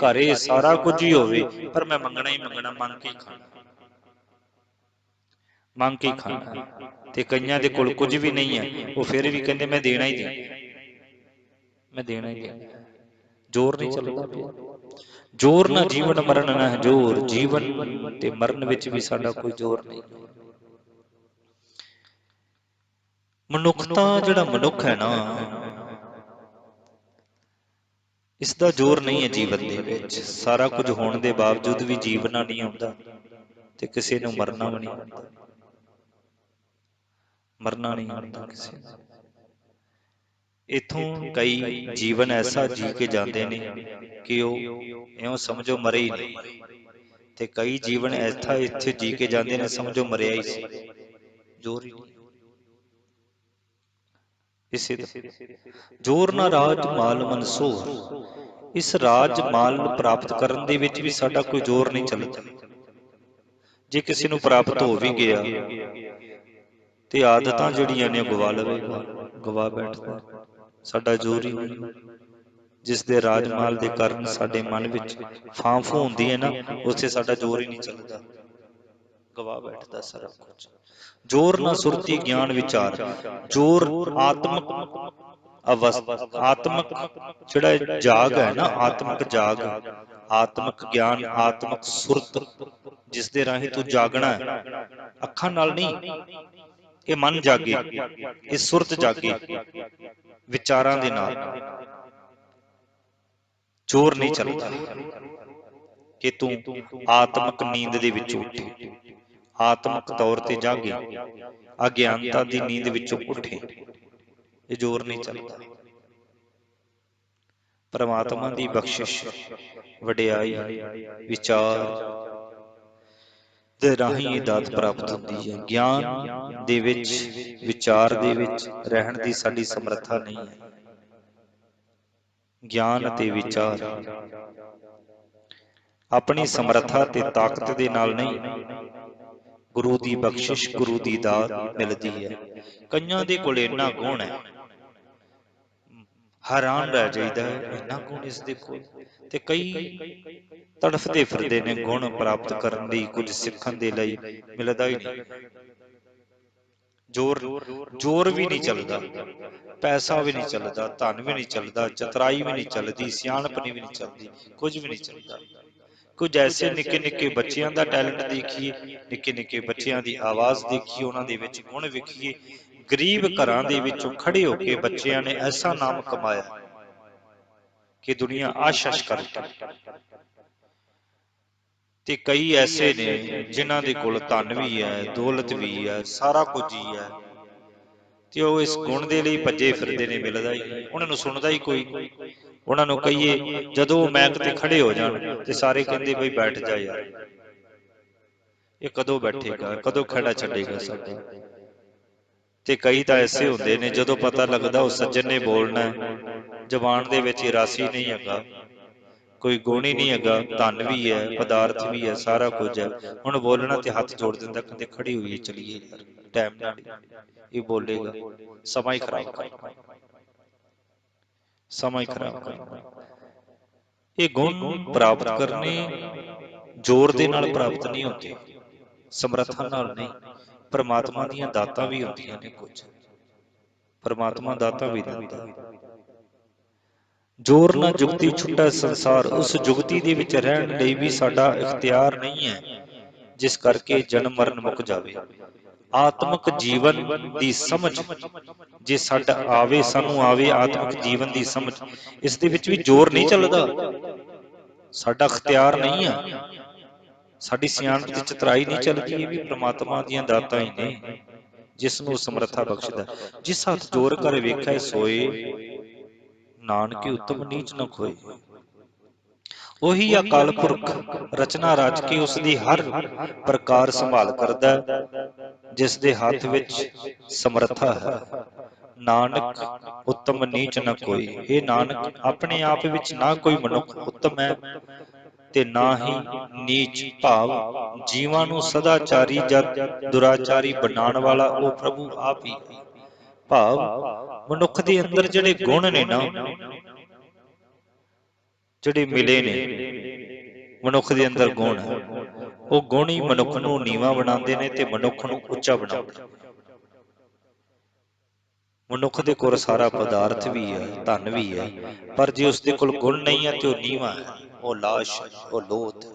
ਘਰੇ ਸਾਰਾ ਕੁਝ ਹੀ ਹੋਵੇ, ਪਰ ਮੈਂ ਮੰਗਣਾ ਹੀ ਮੰਗਣਾ, ਮੰਗ ਕੇ ਹੀ ਖਾਣਾ, ਮੰਗ ਕੇ ਹੀ ਖਾਣਾ। ਤੇ ਕਈਆਂ ਦੇ ਕੋਲ ਕੁਝ ਵੀ ਨਹੀਂ ਹੈ, ਉਹ ਫਿਰ ਵੀ ਕਹਿੰਦੇ ਮੈਂ ਦੇਣਾ ਹੀ ਦੇਣਾ, ਮੈਂ ਦੇਣਾ ਹੀ ਦੇਣਾ। ਜ਼ੋਰ ਨਹੀਂ ਚੱਲਦਾ ਪਿਆ। ਜ਼ੋਰ ਨਾ ਜੀਵਨ ਮਰਨ ਨਾ ਜ਼ੋਰ, ਜੀਵਨ ਤੇ ਮਰਨ ਵਿੱਚ ਵੀ ਸਾਡਾ ਕੋਈ ਜ਼ੋਰ ਨਹੀਂ। ਮਨੁੱਖਤਾ, ਜਿਹੜਾ ਮਨੁੱਖ ਹੈ ਨਾ, ਇਸ ਦਾ ਜ਼ੋਰ ਨਹੀਂ ਹੈ ਜੀਵਨ ਦੇ ਵਿੱਚ। ਸਾਰਾ ਕੁਝ ਹੋਣ ਦੇ ਬਾਵਜੂਦ ਵੀ ਜੀਵਨਾ ਨਹੀਂ ਆਉਂਦਾ, ਤੇ ਕਿਸੇ ਨੂੰ ਮਰਨਾ ਵੀ ਨਹੀਂ ਆਉਂਦਾ, ਮਰਨਾ ਨਹੀਂ ਆਉਂਦਾ ਕਿਸੇ ਨੂੰ। ਇੱਥੋਂ ਕਈ ਜੀਵਨ ਐਸਾ ਜੀ ਕੇ ਜਾਂਦੇ ਨੇ ਕਿ ਉਹ ਇਉਂ ਸਮਝੋ ਮਰੇ ਹੀ ਨਹੀਂ, ਤੇ ਕਈ ਜੀਵਨ ਐਸਾ ਇੱਥੇ ਜੀ ਕੇ ਜਾਂਦੇ ਨੇ ਸਮਝੋ ਮਰਿਆ ਹੀ ਸੀ, ਜ਼ੋਰ ਹੀ ਨਹੀਂ। ਇਸੇ ਜ਼ੋਰ ਨਾ ਰਾਜ ਮਾਲ ਮਨਸੂਰ, ਇਸ ਰਾਜ ਮਾਲ ਪ੍ਰਾਪਤ ਕਰਨ ਦੇ ਵਿੱਚ ਵੀ ਸਾਡਾ ਕੋਈ ਜ਼ੋਰ ਨਹੀਂ ਚੱਲਦਾ। ਜੇ ਕਿਸੇ ਨੂੰ ਪ੍ਰਾਪਤ ਹੋ ਵੀ ਗਿਆ ਤੇ ਆਦਤਾਂ ਜਿਹੜੀਆਂ ਨੇ ਗਵਾ ਲਵੇਗਾ, ਗਵਾ ਬੈਠਦਾ। ਸਾਡਾ ਜ਼ੋਰ ਹੀ ਨਹੀਂ। ਜਿਸ ਦੇ ਰਾਜਮਾਲ ਦੇ ਕਾਰਨ ਸਾਡੇ ਮਨ ਵਿੱਚ ਫਾਂਫੂ ਹੁੰਦੀ ਹੈ ਨਾ, ਉੱਥੇ ਸਾਡਾ ਜ਼ੋਰ ਹੀ ਨਹੀਂ ਚੱਲਦਾ, ਗਵਾ ਬੈਠਦਾ ਸਾਰਾ ਕੁਝ। ਜ਼ੋਰ ਨਾ ਸੁਰਤੀ ਗਿਆਨ ਵਿਚਾਰ, ਜ਼ੋਰ ਆਤਮਕ ਅਵਸਥਾ, ਆਤਮਕ ਜਿਹੜਾ ਜਾਗ ਹੈ ਨਾ, ਆਤਮਕ ਜਾਗ, ਆਤਮਕ ਗਿਆਨ, ਆਤਮਕ ਸੁਰਤ, ਜਿਸ ਦੇ ਰਾਹੀਂ ਤੂੰ ਜਾਗਣਾ ਹੈ, ਅੱਖਾਂ ਨਾਲ ਨਹੀਂ, ਇਹ ਮਨ ਜਾਗੇ, ਇਹ ਸੁਰਤ ਜਾਗੇ, ਵਿਚਾਰਾਂ ਦੇ ਨਾਲ। ਜ਼ੋਰ ਨਹੀਂ ਚੱਲਦਾ ਕਿ ਤੂੰ ਆਤਮਕ ਨੀਂਦ ਦੇ ਵਿੱਚ ਉੱਠੇ, ਆਤਮਕ ਤੌਰ ਤੇ ਜਾਗੇ, ਅਗਿਆਨਤਾ ਦੀ ਨੀਂਦ ਵਿੱਚੋਂ ਉੱਠੇ, ਇਹ ਜ਼ੋਰ ਨਹੀਂ ਚੱਲਦਾ। ਪਰਮਾਤਮਾ ਦੀ ਬਖਸ਼ਿਸ਼, ਵਡਿਆਈ, ਵਿਚਾਰ ਦੇ ਰਾਹੀਂ ਇਹ ਦਾਤ ਪ੍ਰਾਪਤ ਹੁੰਦੀ ਹੈ। ਗਿਆਨ ਦੇ ਵਿੱਚ, ਵਿਚਾਰ ਦੇ ਵਿੱਚ ਰਹਿਣ ਦੀ ਸਾਡੀ ਸਮਰੱਥਾ ਨਹੀਂ ਹੈ। ਗਿਆਨ ਅਤੇ ਵਿਚਾਰ ਆਪਣੀ ਸਮਰੱਥਾ ਤੇ ਤਾਕਤ ਦੇ ਨਾਲ ਨਹੀਂ, ਗੁਰੂ ਦੀ ਬਖਸ਼ਿਸ਼, ਗੁਰੂ ਦੀ ਦਾਤ ਮਿਲਦੀ ਹੈ। ਕਈਆਂ ਦੇ ਕੋਲ ਇੰਨਾ ਗੁਣ ਹੈ, ਹੈਰਾਨ ਰਹਿ ਜਾਈਦਾ ਹੈ, ਇੰਨਾ ਗੁਣ ਇਸ ਦੇ ਕੋਲ। ਤੇ ਕਈ ਤੜਫਦੇ ਫਿਰਦੇ ਨੇ ਗੁਣ ਪ੍ਰਾਪਤ ਕਰਨ ਲਈ, ਕੁਝ ਸਿੱਖਣ ਦੇ ਲਈ, ਮਿਲਦਾ ਹੀ ਨਹੀਂ। ਜ਼ੋਰ ਵੀ ਨਹੀਂ ਚੱਲਦਾ, ਪੈਸਾ ਵੀ ਨਹੀਂ ਚੱਲਦਾ, ਧਨ ਵੀ ਨਹੀਂ ਚੱਲਦਾ, ਚਤਰਾਈ ਵੀ ਨਹੀਂ ਚੱਲਦੀ, ਸਿਆਣਪਨੀ ਵੀ ਨਹੀਂ ਚੱਲਦੀ, ਕੁਝ ਵੀ ਨਹੀਂ ਚੱਲਦਾ। ਕੁਝ ਐਸੇ ਨਿੱਕੇ ਨਿੱਕੇ ਬੱਚਿਆਂ ਦਾ ਟੈਲੈਂਟ ਦੇਖੀਏ, ਨਿੱਕੇ ਨਿੱਕੇ ਬੱਚਿਆਂ ਦੀ ਆਵਾਜ਼ ਦੇਖੀਏ, ਉਹਨਾਂ ਦੇ ਵਿੱਚ ਗੁਣ ਵੇਖੀਏ। ਗਰੀਬ ਘਰਾਂ ਦੇ ਵਿੱਚੋਂ ਖੜੇ ਹੋ ਕੇ ਬੱਚਿਆਂ ਨੇ ਐਸਾ ਨਾਮ ਕਮਾਇਆ ਕਿ ਦੁਨੀਆ ਆਸ਼ਸ਼ ਕਰ ਗਈ। ਤੇ ਕਈ ਐਸੇ ਨੇ ਜਿਨ੍ਹਾਂ ਦੇ ਕੋਲ ਧਨ ਵੀ ਹੈ, ਦੌਲਤ ਵੀ ਹੈ, ਸਾਰਾ ਕੁਝ ਹੀ ਹੈ, ਤੇ ਉਹ ਇਸ ਗੁਣ ਦੇ ਲਈ ਭੱਜੇ ਫਿਰਦੇ ਨੇ, ਮਿਲਦਾ ਹੀ ਨਹੀਂ, ਉਹਨਾਂ ਨੂੰ ਸੁਣਦਾ ਹੀ ਕੋਈ ਨਹੀਂ। ਉਹਨਾਂ ਨੂੰ ਕਹੀਏ, ਜਦੋਂ ਉਹ ਮੈਕ ਤੇ ਖੜੇ ਹੋ ਜਾਣ ਤੇ ਸਾਰੇ ਕਹਿੰਦੇ ਬਈ ਬੈਠ ਜਾ ਯਾਰ, ਇਹ ਕਦੋਂ ਬੈਠੇਗਾ, ਕਦੋਂ ਖੜਾ ਛੱਡੇਗਾ ਸਾਡਾ। ਤੇ ਕਈ ਤਾਂ ਐਸੇ ਹੁੰਦੇ ਨੇ, ਜਦੋਂ ਪਤਾ ਲੱਗਦਾ ਉਹ ਸੱਜਣ ਨੇ ਬੋਲਣਾ, ਜ਼ਬਾਨ ਦੇ ਵਿੱਚ ਰਾਸੀ ਨਹੀਂ ਹੈਗਾ, ਕੋਈ ਗੁਣ ਹੀ ਨਹੀਂ ਹੈਗਾ, ਧਨ ਵੀ ਹੈ, ਪਦਾਰਥ ਵੀ ਹੈ, ਸਾਰਾ ਕੁਝ ਹੈ, ਹੁਣ ਬੋਲਣਾ ਤੇ ਹੱਥ ਜੋੜ ਦਿੰਦਾ, ਕਹਿੰਦੇ ਖੜੀ ਹੋਈਏ, ਚਲੀਏ ਯਾਰ, ਟਾਈਮ ਨਾਲ ਇਹ ਬੋਲੇਗਾ, ਸਮਾਂ ਹੀ ਖਰਾਬ ਕਰਨਾ, ਸਮਾਂ ਹੀ ਖਰਾਬ ਕਰਨਾ। ਇਹ ਗੁਣ ਪ੍ਰਾਪਤ ਕਰਨੇ ਜ਼ੋਰ ਦੇ ਨਾਲ ਪ੍ਰਾਪਤ ਨਹੀਂ ਹੁੰਦੇ, ਸਮਰੱਥਾ ਨਾਲ ਨਹੀਂ। ਪਰਮਾਤਮਾ ਦੀਆਂ ਦਾਤਾਂ ਵੀ ਹੁੰਦੀਆਂ ਨੇ ਕੁਝ, ਪਰਮਾਤਮਾ ਦਾਤਾਂ ਵੀ ਦਿੰਦਾ। ਜ਼ੋਰ ਨਾ ਜੁਗਤੀ ਛੁੱਟਾ ਸੰਸਾਰ, ਉਸ ਜੁਗਤੀ ਦੇ ਵਿੱਚ ਰਹਿਣ ਲਈ ਵੀ ਸਾਡਾ ਇਖਤਿਆਰ ਨਹੀਂ ਹੈ, ਜਿਸ ਕਰਕੇ ਜਨਮ ਮਰਨ ਮੁੱਕ ਜਾਵੇ। ਆਤਮਿਕ ਜੀਵਨ ਦੀ ਸਮਝ ਜੇ ਸਾਡਾ ਆਵੇ, ਸਾਨੂੰ ਆਵੇ ਆਤਮਿਕ ਜੀਵਨ ਦੀ ਸਮਝ, ਇਸ ਦੇ ਵਿੱਚ ਵੀ ਜ਼ੋਰ ਨਹੀਂ ਚੱਲਦਾ, ਸਾਡਾ ਇਖਤਿਆਰ ਨਹੀਂ ਹੈ, ਸਾਡੀ ਸਿਆਣਪ ਤੇ ਚਤਰਾਈ ਨਹੀਂ ਚੱਲਦੀ, ਇਹ ਵੀ ਪ੍ਰਮਾਤਮਾ ਦੀਆਂ ਦਾਤਾਂ ਹੀ ਨੇ, ਜਿਸ ਨੂੰ ਸਮਰੱਥਾ ਬਖਸ਼ਦਾ। ਜਿਸ ਹੱਥ ਜ਼ੋਰ ਕਰ ਵੇਖਿਆ ਸੋਏ, ਨਾਨਕੇ ਉੱਤਮ ਨੀਚ ਨ ਖੋਏ। ਉਹੀ ਅਕਾਲ ਪੁਰਖ ਰਚਨਾ ਰਚ ਕੇ ਉਸ ਦੀ ਹਰ ਪ੍ਰਕਾਰ ਸੰਭਾਲ ਕਰਦਾ, ਜਿਸ ਦੇ ਹੱਥ ਵਿੱਚ ਸਮਰੱਥਾ ਹੈ। ਨਾਨਕ ਉੱਤਮ ਨੀਚ ਨ ਕੋਈ। ਇਹ ਨਾਨਕ ਆਪਣੇ ਆਪ ਵਿੱਚ ਨਾ ਕੋਈ ਮਨੁੱਖ ਉੱਤਮ ਹੈ ਤੇ ਨਾ ਹੀ ਨੀਚ, ਭਾਵ ਜੀਵਾਂ ਨੂੰ ਸਦਾਚਾਰੀ ਜਾਂ ਦੁਰਾਚਾਰੀ ਬਣਾਉਣ ਵਾਲਾ ਉਹ ਪ੍ਰਭੂ ਆਪ ਹੀ ਹੈ। ਭਾਵ ਮਨੁੱਖ ਦੇ ਅੰਦਰ ਜਿਹੜੇ ਗੁਣ ਨੇ ਨਾ, ਜਿਹੜੇ ਮਿਲੇ ਨੇ ਮਨੁੱਖ ਦੇ ਅੰਦਰ ਗੁਣ, ਉਹ ਗੁਣ ਹੀ ਮਨੁੱਖ ਨੂੰ ਨੀਵਾਂ ਬਣਾਉਂਦੇ ਨੇ ਤੇ ਮਨੁੱਖ ਨੂੰ ਉੱਚਾ ਬਣਾਉਂਦੇ। ਮਨੁੱਖ ਦੇ ਕੋਲ ਸਾਰਾ ਪਦਾਰਥ ਵੀ ਹੈ, ਧਨ ਵੀ ਹੈ, ਪਰ ਜੇ ਉਸਦੇ ਕੋਲ ਗੁਣ ਨਹੀਂ ਹੈ ਤੇ ਉਹ ਨੀਵਾਂ ਹੈ, ਉਹ ਲਾਸ਼ ਹੈ, ਉਹ ਲੋਥ ਹੈ।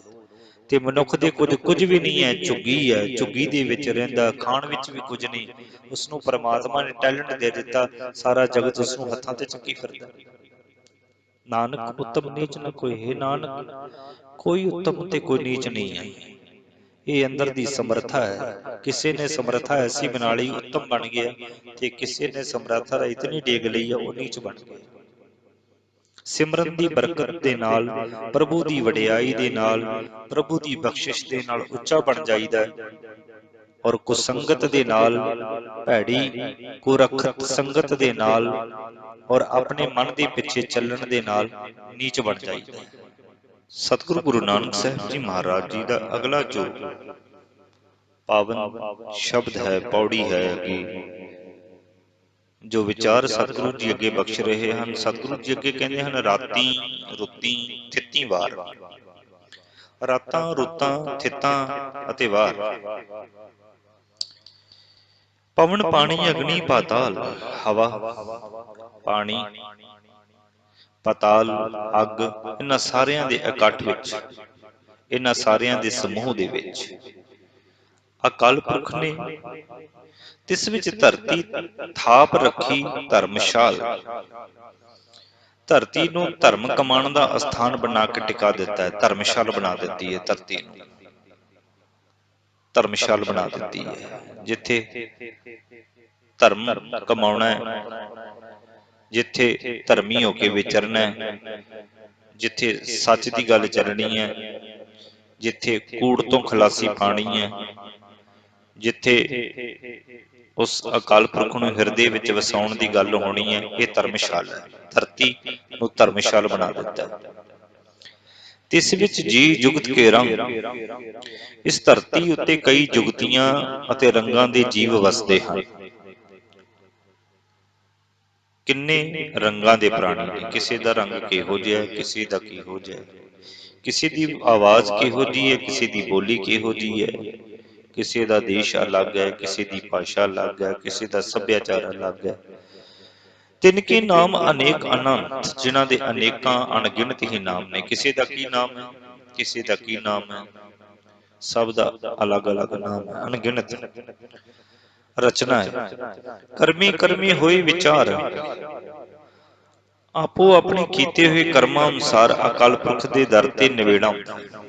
ਤੇ ਮਨੁੱਖ ਦੇ ਕੁਝ ਵੀ ਨਹੀਂ ਹੈ, ਝੁੱਗੀ ਹੈ, ਝੁੱਗੀ ਦੇ ਵਿੱਚ ਰਹਿੰਦਾ, ਖਾਣ ਵਿੱਚ ਵੀ ਕੁਝ ਨਹੀਂ। ਉਸਨੂੰ ਪਰਮਾਤਮਾ ਨੇ ਟੈਲੈਂਟ ਦੇ ਦਿੱਤਾ, ਸਾਰਾ ਜਗਤ ਉਸਨੂੰ ਹੱਥਾਂ ਤੇ ਚੱਕੀ ਫਿਰਦਾ। ਨਾਨਕ ਉੱਤਮ ਨੀਚ ਨ ਕੋਈ। ਹੈ ਨਾਨਕ, ਕੋਈ ਉੱਤਮ ਤੇ ਕੋਈ ਨੀਚ ਨਹੀਂ ਹੈ। ਇਹ ਅੰਦਰ ਦੀ ਸਮਰੱਥਾ ਹੈ। ਕਿਸੇ ਨੇ ਸਮਰੱਥਾ ਐਸੀ ਬਣਾ ਲਈ ਉੱਤਮ ਬਣ ਗਿਆ, ਤੇ ਕਿਸੇ ਨੇ ਸਮਰੱਥਾ ਇਤਨੀ ਡੇਗ ਲਈ ਆ ਉਹ ਨੀਚ ਬਣ ਗਿਆ। ਸਿਮਰਨ ਦੀ ਬਰਕਤ ਦੇ ਨਾਲ, ਪ੍ਰਭੂ ਦੀ ਵਡਿਆਈ ਦੇ ਨਾਲ, ਪ੍ਰਭੂ ਦੀ ਬਖਸ਼ਿਸ਼ ਦੇ ਨਾਲ ਉੱਚਾ ਬਣ ਜਾਈਦਾ, ਔਰ ਕੁਸੰਗਤ ਦੇ ਨਾਲ, ਭੈੜੀ ਕੁਰਖਤ ਸੰਗਤ ਦੇ ਨਾਲ, ਔਰ ਆਪਣੇ ਮਨ ਦੇ ਪਿੱਛੇ ਚੱਲਣ ਦੇ ਨਾਲ ਨੀਚ ਬਣ ਜਾਈਦਾ। ਸਤਿਗੁਰੂ ਗੁਰੂ ਨਾਨਕ ਸਾਹਿਬ ਜੀ ਮਹਾਰਾਜ ਜੀ ਦਾ ਅਗਲਾ ਜੋ ਪਾਵਨ ਸ਼ਬਦ ਹੈ, ਪੌੜੀ ਹੈ ਅੱਗੇ, ਜੋ ਵਿਚਾਰ ਸਤਿਗੁਰੂ ਜੀ ਅੱਗੇ ਬਖਸ਼ ਰਹੇ ਹਨ। ਸਤਿਗੁਰੂ ਜੀ ਅੱਗੇ ਕਹਿੰਦੇ ਹਨ, ਰਾਤੀ ਰੁੱਤੀ ਥਿੱਤੀ ਵਾਰ। ਰਾਤਾਂ, ਰੁੱਤਾਂ, ਥਿੱਤਾਂ ਅਤੇ ਵਾਰ। ਪਵਨ, ਪਾਣੀ, ਅਗਨੀ, ਪਾਤਾਲ, ਹਵਾ, ਪਾਣੀ, ਪਾਤਾਲ, ਅੱਗ, ਇਹਨਾਂ ਸਾਰਿਆਂ ਦੇ ਇਕੱਠ ਵਿੱਚ, ਇਹਨਾਂ ਸਾਰਿਆਂ ਦੇ ਸਮੂਹ ਦੇ ਵਿੱਚ ਅਕਾਲ ਪੁਰਖ ਨੇ ਤਿਸ ਵਿੱਚ ਧਰਤੀ ਥਾਪ ਰੱਖੀ ਧਰਮਸ਼ਾਲ। ਧਰਤੀ ਨੂੰ ਧਰਮ ਕਮਾਉਣ ਦਾ ਅਸਥਾਨ ਬਣਾ ਕੇ ਟਿਕਾ ਦਿੱਤਾ ਹੈ। ਧਰਮਸ਼ਾਲ ਬਣਾ ਦਿੱਤੀ ਹੈ ਧਰਤੀ ਨੂੰ, ਧਰਮਸ਼ਾਲ ਬਣਾ ਦਿੱਤੀ ਹੈ। ਜਿੱਥੇ ਧਰਮ ਕਮਾਉਣਾ ਹੈ, ਜਿੱਥੇ ਧਰਮੀ ਹੋ ਕੇ ਵਿਚਰਨਾ ਹੈ, ਜਿੱਥੇ ਸੱਚ ਦੀ ਗੱਲ ਚੱਲਣੀ ਹੈ, ਜਿੱਥੇ ਕੂੜ ਤੋਂ ਖਲਾਸੀ ਪਾਣੀ ਹੈ, ਜਿੱਥੇ ਉਸ ਅਕਾਲ ਪੁਰਖ ਨੂੰ ਹਿਰਦੇ ਵਿੱਚ ਵਸਾਉਣ ਦੀ ਗੱਲ ਹੋਣੀ ਹੈ, ਇਹ ਧਰਮਸ਼ਾਲ ਹੈ। ਧਰਤੀ ਨੂੰ ਧਰਮਸ਼ਾਲ ਬਣਾ ਦਿੱਤਾ। ਇਸ ਵਿੱਚ ਜੀ ਜੁਗਤ ਕੇ ਰੰਗ। ਇਸ ਧਰਤੀ ਉੱਤੇ ਕਈ ਜੁਗਤੀਆਂ ਅਤੇ ਰੰਗਾਂ ਦੇ ਜੀਵ ਵਸਦੇ ਹਨ। ਕਿੰਨੇ ਰੰਗਾਂ ਦੇ ਪ੍ਰਾਣੀ ਨੇ, ਕਿਸੇ ਦਾ ਰੰਗ ਕਿਹੋ ਜਿਹਾ ਹੈ, ਕਿਸੇ ਦਾ ਕਿਹੋ ਜਿਹਾ ਹੈ, ਕਿਸੇ ਦੀ ਆਵਾਜ਼ ਕਿਹੋ ਜਿਹੀ ਹੈ, ਕਿਸੇ ਦੀ ਬੋਲੀ ਕਿਹੋ ਜਿਹੀ ਹੈ, ਕਿਸੇ ਦਾ ਦੇਸ਼ ਅਲੱਗ ਹੈ, ਕਿਸੇ ਦੀ ਭਾਸ਼ਾ ਅਲੱਗ ਹੈ, ਕਿਸੇ ਦਾ ਸੱਭਿਆਚਾਰ ਅਲੱਗ ਹੈ। ਤਿੰਨ ਕੇ ਨਾਮ ਅਨੇਕ ਅਨੰਤ, ਜਿਨ੍ਹਾਂ ਦੇ ਅਨੇਕਾਂ ਅਣਗਿਣਤ ਹੀ ਨਾਮ ਨੇ। ਕਿਸੇ ਦਾ ਕੀ ਨਾਮ ਹੈ, ਕਿਸੇ ਦਾ ਕੀ ਨਾਮ ਹੈ, ਸਭ ਦਾ ਅਲੱਗ ਅਲੱਗ ਨਾਮ ਹੈ, ਅਣਗਿਣਤ ਰਚਨਾ ਹੈ। ਕਰਮੀ ਕਰਮੀ ਹੋਈ ਵਿਚਾਰ, ਆਪੋ ਆਪਣੇ ਕੀਤੇ ਹੋਏ ਕਰਮਾਂ ਅਨੁਸਾਰ ਅਕਾਲ ਪੁਰਖ ਦੇ ਦਰ ਤੇ ਨਿਵੇੜਾ ਹੁੰਦਾ ਹੈ।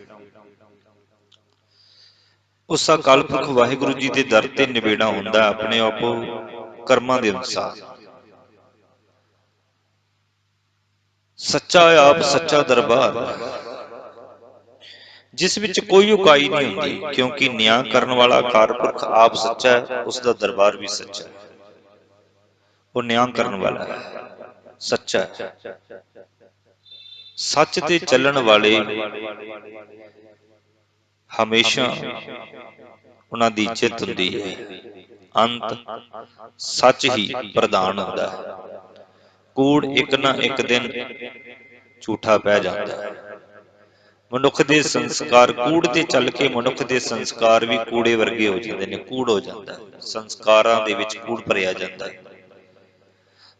ਉਸ ਅਕਾਲ ਪੁਰਖ ਵਾਹਿਗੁਰੂ ਜੀ ਦੇ ਦਰ ਤੇ ਨਿਵੇੜਾ ਹੁੰਦਾ ਆਪਣੇ ਆਪੋ ਕਰਮਾਂ ਦੇ ਅਨੁਸਾਰ। ਸੱਚਾ ਆਪ ਸੱਚਾ ਦਰਬਾਰ, ਜਿਸ ਵਿੱਚ ਕੋਈ ਉਕਾਈ ਨਹੀਂ ਹੁੰਦੀ, ਕਿਉਂਕਿ ਨਿਆਂ ਕਰਨ ਵਾਲਾ ਅਕਾਲ ਪੁਰਖ ਆਪ ਸੱਚਾ ਹੈ, ਉਸ ਦਾ ਦਰਬਾਰ ਵੀ ਸੱਚਾ ਹੈ। ਉਹ ਨਿਆਂ ਕਰਨ ਵਾਲਾ ਹੈ, ਸੱਚਾ ਹੈ। ਸੱਚ ਤੇ ਚੱਲਣ ਵਾਲੇ ਹਮੇਸ਼ਾ ਉਹਨਾਂ ਦੀ ਜਿੱਤ ਹੁੰਦੀ ਹੈ। ਅੰਤ ਸੱਚ ਹੀ ਪ੍ਰਧਾਨ ਹੁੰਦਾ ਹੈ। ਕੂੜ ਇੱਕ ਨਾ ਇੱਕ ਦਿਨ ਝੂਠਾ ਪੈ ਜਾਂਦਾ ਹੈ। ਮਨੁੱਖ ਦੇ ਸੰਸਕਾਰ, ਕੂੜ ਤੇ ਚੱਲ ਕੇ ਮਨੁੱਖ ਦੇ ਸੰਸਕਾਰ ਵੀ ਕੂੜੇ ਵਰਗੇ ਹੋ ਜਾਂਦੇ ਨੇ, ਕੂੜ ਹੋ ਜਾਂਦਾ ਹੈ। ਸੰਸਕਾਰਾਂ ਦੇ ਵਿੱਚ ਕੂੜ ਭਰਿਆ ਜਾਂਦਾ ਹੈ।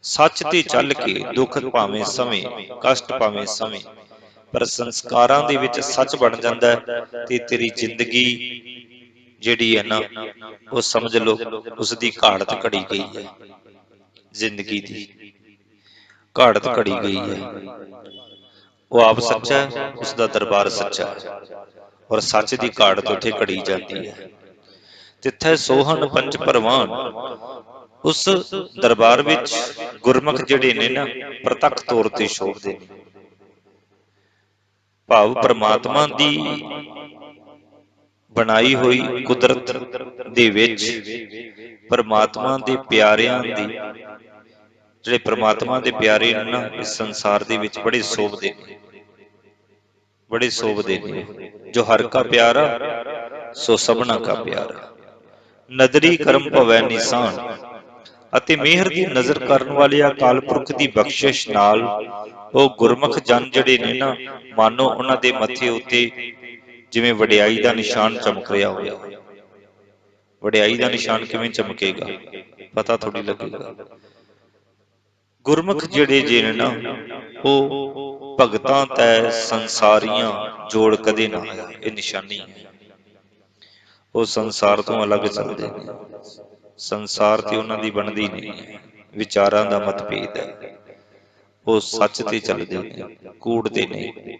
ਸੱਚ ਤੇ ਚੱਲ ਕੇ ਦੁੱਖ ਭਾਵੇਂ ਸਵੇਂ, ਕਸ਼ਟ ਭਾਵੇਂ ਸਵੇਂ, ਪਰ ਸੰਸਕਾਰਾਂ ਦੇ ਵਿੱਚ ਸੱਚ ਬਣ ਜਾਂਦਾ ਹੈ ਤੇ ਤੇਰੀ ਜ਼ਿੰਦਗੀ ਜਿਹੜੀ ਹੈ ਨਾ, ਉਹ ਸਮਝ ਲਓ ਉਸ ਦੀ ਘਾੜਤ ਘੜੀ ਗਈ ਹੈ। ਜ਼ਿੰਦਗੀ ਦੀ ਘਾੜਤ ਘੜੀ ਗਈ ਹੈ। ਉਹ ਆਪ ਸੱਚਾ ਹੈ, ਉਸ ਦਾ ਦਰਬਾਰ ਸੱਚਾ ਹੈ, ਔਰ ਸੱਚ ਦੀ ਘਾੜਤ ਉੱਥੇ ਘੜੀ ਜਾਂਦੀ ਹੈ। ਤਿੱਥੈ ਸੋਹਣ ਪੰਚ ਪਰਵਾਨ, ਉਸ ਦਰਬਾਰ ਵਿੱਚ ਗੁਰਮੁਖ ਜਿਹੜੇ ਨੇ ਨਾ, ਪ੍ਰਤੱਖ ਤੌਰ ਤੇ ਸ਼ੋਭਦੇ ਨੇ। ਭਾਵ ਪਰਮਾਤਮਾ ਦੀ ਬਣਾਈ ਹੋਈ ਕੁਦਰਤ ਦੇ ਵਿੱਚ, ਪਰਮਾਤਮਾ ਦੇ ਪਿਆਰਿਆਂ ਦੀ ਜਿਹੜੇ ਪ੍ਰਮਾਤਮਾ ਦੇ ਪਿਆਰੇ ਨੇ ਨਾ, ਇਸ ਸੰਸਾਰ ਦੇ ਵਿੱਚ ਬੜੇ ਸੋਭਦੇ ਨੇ, ਬੜੇ ਸੋਭਦੇ ਨੇ। ਜੋ ਹਰ ਕਾ ਪਿਆਰਾ ਸੋ ਸਭਨਾ ਕਾ ਪਿਆਰਾ, ਨਦਰੀ ਕਰਮ ਭਵੈ ਨਿਸ਼ਾਨ। ਅਤੇ ਮਿਹਰ ਦੀ ਨਜ਼ਰ ਕਰਨ ਵਾਲੇ ਅਕਾਲ ਪੁਰਖ ਦੀ ਬਖਸ਼ਿਸ਼ ਨਾਲ ਉਹ ਗੁਰਮੁਖ ਜਨ ਜਿਹੜੇ ਨੇ ਨਾ, ਮਾਨੋ ਉਹਨਾਂ ਦੇ ਮੱਥੇ ਉੱਤੇ ਜਿਵੇਂ ਵਡਿਆਈ ਦਾ ਨਿਸ਼ਾਨ ਚਮਕ ਰਿਹਾ ਹੋਇਆ। ਵਡਿਆਈ ਦਾ ਨਿਸ਼ਾਨ ਕਿਵੇਂ ਚਮਕੇਗਾ, ਪਤਾ ਥੋੜੀ ਲੱਗੇਗਾ। ਗੁਰਮੁਖ ਜਿਹੜੇ ਜੇ ਨੇ ਨਾ, ਉਹ ਭਗਤਾਂ ਤੈ ਸੰਸਾਰੀਆਂ ਜੋੜ ਕਦੇ ਨਾ ਆਇਆ, ਇਹ ਨਿਸ਼ਾਨੀ ਹੈ। ਉਹ ਸੰਸਾਰ ਤੋਂ ਅਲੱਗ ਚੱਲਦੇ ਨੇ, ਸੰਸਾਰ ਤੇ ਉਹਨਾਂ ਦੀ ਬਣਦੀ ਨਹੀਂ ਹੈ, ਵਿਚਾਰਾਂ ਦਾ ਮਤਭੇਦ ਹੈ। ਉਹ ਸੱਚ ਤੇ ਚੱਲਦੇ ਨੇ, ਕੂੜ ਤੇ ਨਹੀਂ।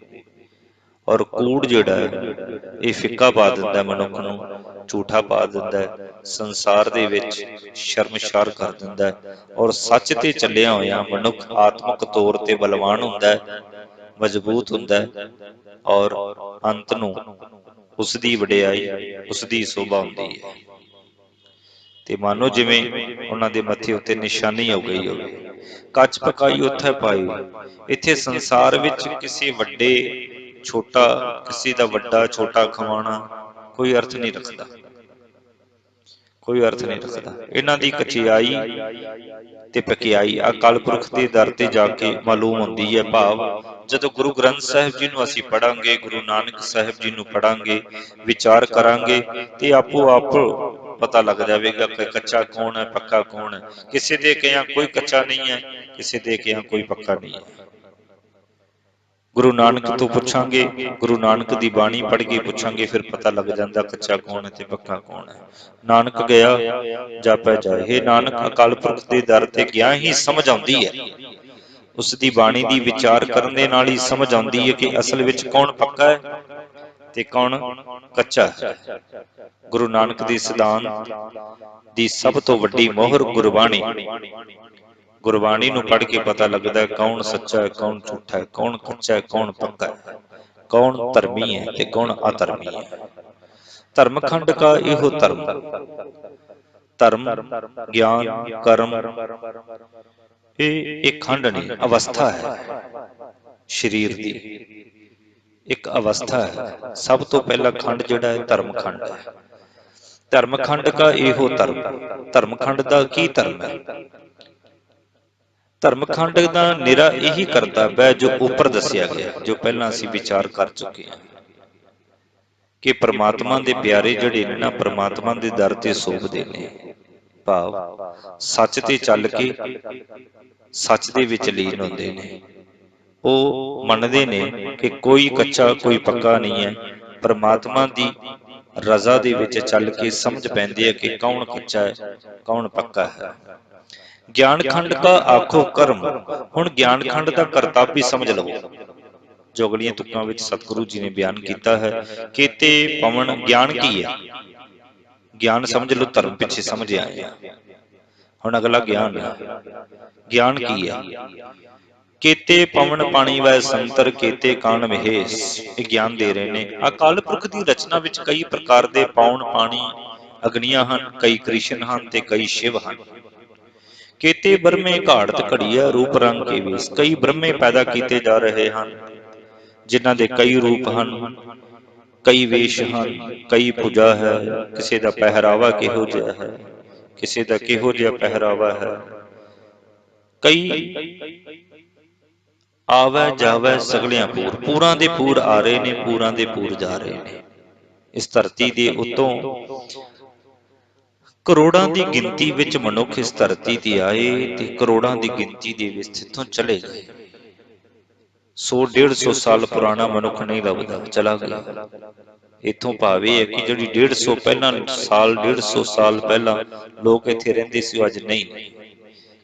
ਔਰ ਕੂੜ ਜਿਹੜਾ ਹੈ ਇਹ ਫਿੱਕਾ ਪਾ ਦਿੰਦਾ ਮਨੁੱਖ ਨੂੰ, ਝੂਠਾ ਪਾ ਦਿੰਦਾ ਹੈ, ਸੰਸਾਰ ਦੇ ਵਿੱਚ ਸ਼ਰਮਸ਼ਾਰ ਕਰ ਦਿੰਦਾ ਹੈ। ਔਰ ਸੱਚ ਤੇ ਚੱਲਿਆ ਹੋਇਆ ਮਨੁੱਖ ਆਤਮਿਕ ਤੌਰ ਤੇ ਬਲਵਾਨ ਹੁੰਦਾ ਹੈ, ਮਜ਼ਬੂਤ ਹੁੰਦਾ ਹੈ, ਔਰ ਅੰਤ ਨੂੰ ਉਸ ਦੀ ਵਡਿਆਈ, ਉਸ ਦੀ ਸੋਭਾ ਹੁੰਦੀ ਹੈ। ਤੇ ਮਾਨੋ ਜਿਵੇਂ ਉਹਨਾਂ ਦੇ ਮੱਥੇ ਉੱਤੇ ਨਿਸ਼ਾਨੀ ਹੋ ਗਈ ਹੋਵੇ, ਕੱਚ ਪਕਾਈ ਉੱਥੇ ਪਾਈ। ਇੱਥੇ ਸੰਸਾਰ ਵਿੱਚ ਕਿਸੇ ਵੱਡੇ ਛੋਟਾ, ਕਿਸੇ ਦਾ ਵੱਡਾ ਛੋਟਾ ਖਵਾਉਣਾ ਕੋਈ ਅਰਥ ਨਹੀਂ ਰੱਖਦਾ, ਕੋਈ ਅਰਥ ਨਹੀਂ ਰੱਖਦਾ। ਇਹਨਾਂ ਦੀ ਕਚਿਆਈ ਤੇ ਪਕਿਆਈ ਅਕਾਲ ਪੁਰਖ ਦੇ ਦਰ ਤੇ ਜਾ ਕੇ ਮਾਲੂਮ ਹੁੰਦੀ ਹੈ। ਭਾਵ ਜਦੋਂ ਗੁਰੂ ਗ੍ਰੰਥ ਸਾਹਿਬ ਜੀ ਨੂੰ ਅਸੀਂ ਪੜਾਂਗੇ, ਗੁਰੂ ਨਾਨਕ ਸਾਹਿਬ ਜੀ ਨੂੰ ਪੜਾਂਗੇ, ਵਿਚਾਰ ਕਰਾਂਗੇ, ਤੇ ਆਪੋ ਆਪ ਪਤਾ ਲੱਗ ਜਾਵੇਗਾ ਕਿ ਕੱਚਾ ਕੌਣ ਹੈ, ਪੱਕਾ ਕੌਣ ਹੈ। ਕਿਸੇ ਦੇ ਕਿਹਾ ਕੋਈ ਕੱਚਾ ਨਹੀਂ ਹੈ, ਕਿਸੇ ਦੇ ਕਿਹਾ ਕੋਈ ਪੱਕਾ ਨਹੀਂ ਹੈ। ਗੁਰੂ ਨਾਨਕ ਤੋਂ ਪੁੱਛਾਂਗੇ, ਗੁਰੂ ਨਾਨਕ ਦੀ ਬਾਣੀ ਪੜ੍ਹ ਕੇ ਪੁੱਛਾਂਗੇ, ਫਿਰ ਪਤਾ ਲੱਗ ਜਾਂਦਾ ਕੱਚਾ ਕੌਣ ਹੈ ਤੇ ਪੱਕਾ ਕੌਣ ਹੈ। ਨਾਨਕ ਗਿਆ ਜਾਪੈ ਜਾਏ। ਹੇ ਨਾਨਕ, ਅਕਾਲ ਪੁਰਖ ਦੇ ਦਰ ਤੇ ਗਿਆ ਹੀ ਸਮਝ ਆਉਂਦੀ ਹੈ, ਉਸ ਦੀ ਬਾਣੀ ਦੀ ਵਿਚਾਰ ਕਰਨ ਦੇ ਨਾਲ ਹੀ ਸਮਝ ਆਉਂਦੀ ਹੈ ਕਿ ਅਸਲ ਵਿੱਚ ਕੌਣ ਪੱਕਾ ਹੈ ਤੇ ਕੌਣ ਕੱਚਾ ਹੈ। ਗੁਰੂ ਨਾਨਕ ਦੇ ਸਿਧਾਂਤ ਦੀ ਸਭ ਤੋਂ ਵੱਡੀ ਮੋਹਰ ਗੁਰਬਾਣੀ। ਗੁਰਬਾਣੀ ਨੂੰ ਪੜ੍ਹ ਕੇ ਪਤਾ ਲੱਗਦਾ ਕੌਣ ਸੱਚਾ ਹੈ, ਕੌਣ ਝੂਠਾ ਹੈ, ਕੌਣ ਕੱਚਾ ਹੈ, ਕੌਣ ਪੱਕਾ ਹੈ, ਕੌਣ ਧਰਮੀ ਹੈ ਤੇ ਕੌਣ ਅਧਰਮੀ ਹੈ। ਧਰਮ ਖੰਡ ਕਾ ਇਹੋ ਧਰਮ, ਧਰਮ, ਗਿਆਨ, ਕਰਮ, ਇਹ ਇੱਕ ਖੰਡ ਨਹੀਂ, ਅਵਸਥਾ ਹੈ। ਸਰੀਰ ਦੀ ਇੱਕ ਅਵਸਥਾ ਹੈ। ਸਭ ਤੋਂ ਪਹਿਲਾ ਖੰਡ ਜਿਹੜਾ ਹੈ ਧਰਮ ਖੰਡ ਹੈ। ਧਰਮ ਖੰਡ ਕਾ ਇਹੋ ਧਰਮ, ਧਰਮ ਖੰਡ ਦਾ ਕੀ ਧਰਮ ਹੈ? ਧਰਮ ਖੰਡ ਦਾ ਨਿਰਾ ਇਹੀ ਕਰਤੱਵ ਹੈ ਜੋ ਉੱਪਰ ਦੱਸਿਆ ਗਿਆ, ਜੋ ਪਹਿਲਾਂ ਅਸੀਂ ਵਿਚਾਰ ਕਰ ਚੁੱਕੇ ਹਾਂ ਕਿ ਪ੍ਰਮਾਤਮਾ ਦੇ ਪਿਆਰੇ ਜਿਹੜੇ ਨੇ ਨਾ, ਪ੍ਰਮਾਤਮਾ ਦੇ ਦਰ ਤੇ ਸੋਭਦੇ ਨੇ। ਭਾਵ ਸੱਚ ਤੇ ਚੱਲ ਕੇ ਸੱਚ ਦੇ ਵਿੱਚ ਲੀਨ ਹੁੰਦੇ ਨੇ। ਉਹ ਮੰਨਦੇ ਨੇ ਕਿ ਕੋਈ ਕੱਚਾ ਕੋਈ ਪੱਕਾ ਨਹੀਂ ਹੈ। ਪ੍ਰਮਾਤਮਾ ਦੀ ਰਜ਼ਾ ਦੇ ਵਿੱਚ ਚੱਲ ਕੇ ਸਮਝ ਪੈਂਦੇ ਆ ਕਿ ਕੌਣ ਕੱਚਾ ਹੈ, ਕੌਣ ਪੱਕਾ ਹੈ। ਗਿਆਨ ਖੰਡ ਕਾ ਆਖੋ ਕਰਮ। ਹੁਣ ਗਿਆਨ ਖੰਡ ਦਾ ਕਰਤੱਵ ਵੀ ਸਮਝ ਲਵੋ। ਜੋਗਲੀਆਂ ਤੁਕਾਂ ਵਿੱਚ ਸਤਿਗੁਰੂ ਜੀ ਨੇ ਬਿਆਨ ਕੀਤਾ ਹੈ, ਕੀਤੇ ਪਵਨ। ਗਿਆਨ ਕੀ ਹੈ? ਗਿਆਨ ਸਮਝ ਲਓ, ਧਰਮ ਪਿੱਛੇ ਸਮਝ ਆਏ ਆ। ਹੁਣ ਅਗਲਾ ਗਿਆਨ ਹੈ। ਗਿਆਨ ਕੀ ਹੈ? ਕੀਤੇ ਪਵਨ ਪਾਣੀ ਵੈ ਸੰਤਰ, ਕੀਤੇ ਕਾਣ ਮਹੇਸ਼। ਇਹ ਗਿਆਨ ਦੇ ਰਹੇ ਨੇ। ਅਕਾਲ ਪੁਰਖ ਦੀ ਰਚਨਾ ਵਿੱਚ ਕਈ ਪ੍ਰਕਾਰ ਦੇ ਪੌਣ, ਪਾਣੀ, ਅਗਨੀਆਂ ਹਨ, ਕਈ ਕ੍ਰਿਸ਼ਨ ਹਨ ਤੇ ਕਈ ਸ਼ਿਵ ਹਨ। ਕੀਤੇ ਬ੍ਰਹਮੇ ਘਾੜਤ ਘੜੀਆ, ਰੂਪ ਰੰਗ ਕੇ ਵੇਸ। ਕਈ ਬ੍ਰਹਮੇ ਪੈਦਾ ਕੀਤੇ ਜਾ ਰਹੇ ਹਨ, ਜਿਨ੍ਹਾਂ ਦੇ ਕਈ ਰੂਪ ਹਨ, ਕਈ ਵੇਸ਼ ਹਨ, ਕਈ ਭੁਜਾ ਹੈ। ਕਿਸੇ ਦਾ ਪਹਿਰਾਵਾ ਕਿਹੋ ਜਿਹਾ ਹੈ, ਕਿਸੇ ਦਾ ਕਿਹੋ ਜਿਹਾ ਪਹਿਰਾਵਾ ਹੈ। ਕਈ ਆਵੈ ਜਾਵੈ ਸਗਲਿਆਂ ਪੂਰ। ਪੂਰਾਂ ਦੇ ਪੂਰ ਆ ਰਹੇ ਨੇ, ਪੂਰਾਂ ਦੇ ਪੂਰ ਜਾ ਰਹੇ ਨੇ। ਇਸ ਧਰਤੀ ਦੇ ਉੱਤੋਂ ਕਰੋੜਾਂ ਦੀ ਗਿਣਤੀ ਵਿੱਚ ਮਨੁੱਖ ਇਸ ਧਰਤੀ ਤੇ ਆਏ ਤੇ ਕਰੋੜਾਂ ਦੀ ਗਿਣਤੀ ਦੇ ਵਿੱਚ ਇੱਥੋਂ ਚਲੇ ਗਏ। 100-150 ਸਾਲ ਪੁਰਾਣਾ ਮਨੁੱਖ ਨਹੀਂ ਲੱਭਦਾ, ਚਲਾ ਗਿਆ। ਇੱਥੋਂ ਭਾਵ ਇਹ ਹੈ ਕਿ ਜਿਹੜੀ 150 ਪਹਿਲਾਂ ਸਾਲ, 150 ਸਾਲ ਪਹਿਲਾਂ ਲੋਕ ਇੱਥੇ ਰਹਿੰਦੇ ਸੀ, ਉਹ ਅੱਜ ਨਹੀਂ ਨੇ।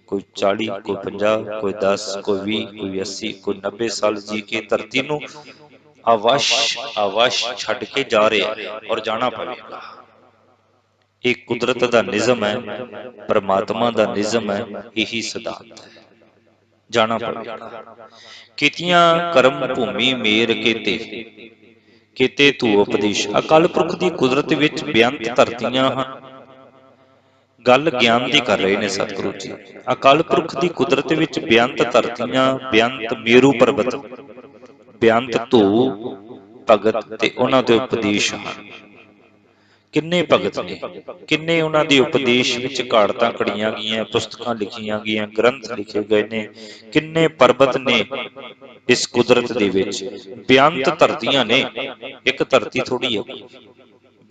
ਕੋਈ 40, ਕੋਈ 50, ਕੋਈ 10, ਕੋਈ 20, ਕੋਈ 80, ਕੋਈ 90 ਸਾਲ ਜੀ ਕੇ ਧਰਤੀ ਨੂੰ ਅਵਸ਼ ਛੱਡ ਕੇ ਜਾ ਰਿਹਾ ਔਰ ਜਾਣਾ ਪਵੇਗਾ। ਇਹ ਕੁਦਰਤ ਦਾ ਨਿਜ਼ਮ ਹੈ, ਪਰਮਾਤਮਾ ਦਾ ਨਿਜ਼ਮ ਹੈ। ਇਹੀ ਸਿਧਾਂਤ ਹੈ, ਜਾਣਾ ਪਵੇਗਾ। ਕੀਤੀਆਂ ਕਰਮ ਭੂਮੀ ਮੇਰ ਕੀਤੇ, ਕੀਤੇ ਧੂ ਉਪਦੇਸ਼। ਅਕਾਲ ਪੁਰਖ ਦੀ ਕੁਦਰਤ ਵਿੱਚ ਬੇਅੰਤ ਧਰਤੀਆਂ ਹਨ, ਗੱਲ ਗਿਆਨ ਦੀ ਕਰ ਰਹੇ ਨੇ ਸਤਿਗੁਰੂ ਜੀ। ਅਕਾਲ ਪੁਰਖ ਦੀ ਕੁਦਰਤ ਵਿੱਚ ਬੇਅੰਤ ਧਰਤੀਆਂ, ਬੇਅੰਤ ਮੇਰੂ ਪਰਬਤ, ਬੇਅੰਤ ਧੂ ਭਗਤ ਤੇ ਉਹਨਾਂ ਦੇ ਉਪਦੇਸ਼ ਹਨ। ਕਿੰਨੇ ਭਗਤ ਨੇ, ਕਿੰਨੇ ਉਹਨਾਂ ਦੇ ਉਪਦੇਸ਼ ਵਿੱਚ ਘਾੜਤਾਂ ਘੜੀਆਂ ਗਈਆਂ, ਪੁਸਤਕਾਂ ਲਿਖੀਆਂ ਗਈਆਂ, ਗ੍ਰੰਥ ਲਿਖੇ ਗਏ ਨੇ। ਕਿੰਨੇ ਪਰਬਤ ਨੇ ਇਸ ਕੁਦਰਤ ਦੇ ਵਿੱਚ, ਬੇਅੰਤ ਧਰਤੀਆਂ ਨੇ। ਇੱਕ ਧਰਤੀ ਥੋੜੀ ਹੈ,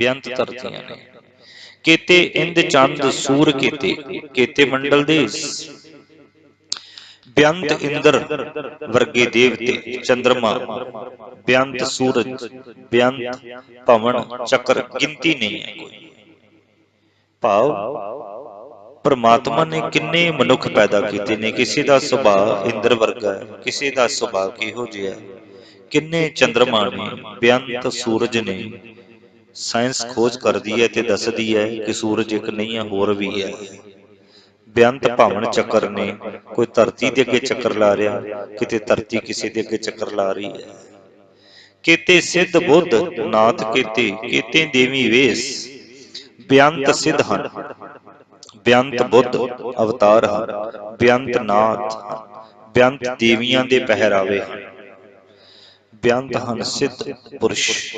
ਬੇਅੰਤ ਧਰਤੀਆਂ ਨੇ। ਕੇਤੇ ਇੰਦ ਚੰਦ ਸੂਰ ਕੇਤੇ, ਕੇਤੇ ਮੰਡਲ ਦੇ ਬੇਅੰਤ ਇੰਦਰ ਵਰਗੇ ਦੇਵਤੇ, ਚੰਦਰਮਾ, ਬੇਅੰਤ ਸੂਰਜ, ਬੇਅੰਤ ਭਵਨ ਚੱਕਰ, ਗਿਣਤੀ ਨਹੀਂ ਹੈ ਕੋਈ। ਭਾਵ ਪਰਮਾਤਮਾ ਨੇ ਕਿੰਨੇ ਮਨੁੱਖ ਪੈਦਾ ਕੀਤੇ ਨੇ। ਕਿਸੇ ਦਾ ਸੁਭਾਅ ਇੰਦਰ ਵਰਗਾ ਹੈ, ਕਿਸੇ ਦਾ ਸੁਭਾਅ ਕਿਹੋ ਜਿਹਾ। ਕਿੰਨੇ ਚੰਦਰਮਾ ਨੇ, ਬੇਅੰਤ ਸੂਰਜ ਨੇ। ਸਾਇੰਸ ਖੋਜ ਕਰਦੀ ਹੈ ਤੇ ਦੱਸਦੀ ਹੈ ਕਿ ਸੂਰਜ ਇੱਕ ਨਹੀਂ ਹੈ, ਹੋਰ ਵੀ ਹੈ। ਬੇਅੰਤ ਭਾਵਨ ਚੱਕਰ ਨੇ। ਕੋਈ ਧਰਤੀ ਦੇ ਅੱਗੇ ਚੱਕਰ ਲਾ ਰਿਹਾ, ਕਿਤੇ ਧਰਤੀ ਕਿਸੇ ਦੇ ਅੱਗੇ ਚੱਕਰ ਲਾ ਰਹੀ ਹੈ। ਕੇਤੇ ਸਿੱਧ ਬੁੱਧ ਨਾਥ ਕੇਤੇ, ਕੇਤੇ ਦੇਵੀ ਵੇਸ, ਬੇਅੰਤ ਸਿੱਧ ਹਨ, ਬੇਅੰਤ ਬੁੱਧ ਅਵਤਾਰ ਹਨ, ਬੇਅੰਤ ਨਾਥ ਹਨ, ਬੇਅੰਤ ਦੇਵੀਆਂ ਦੇ ਪਹਿਰਾਵੇ ਹਨ, ਬੇਅੰਤ ਹਨ ਸਿੱਧ ਪੁਰਸ਼,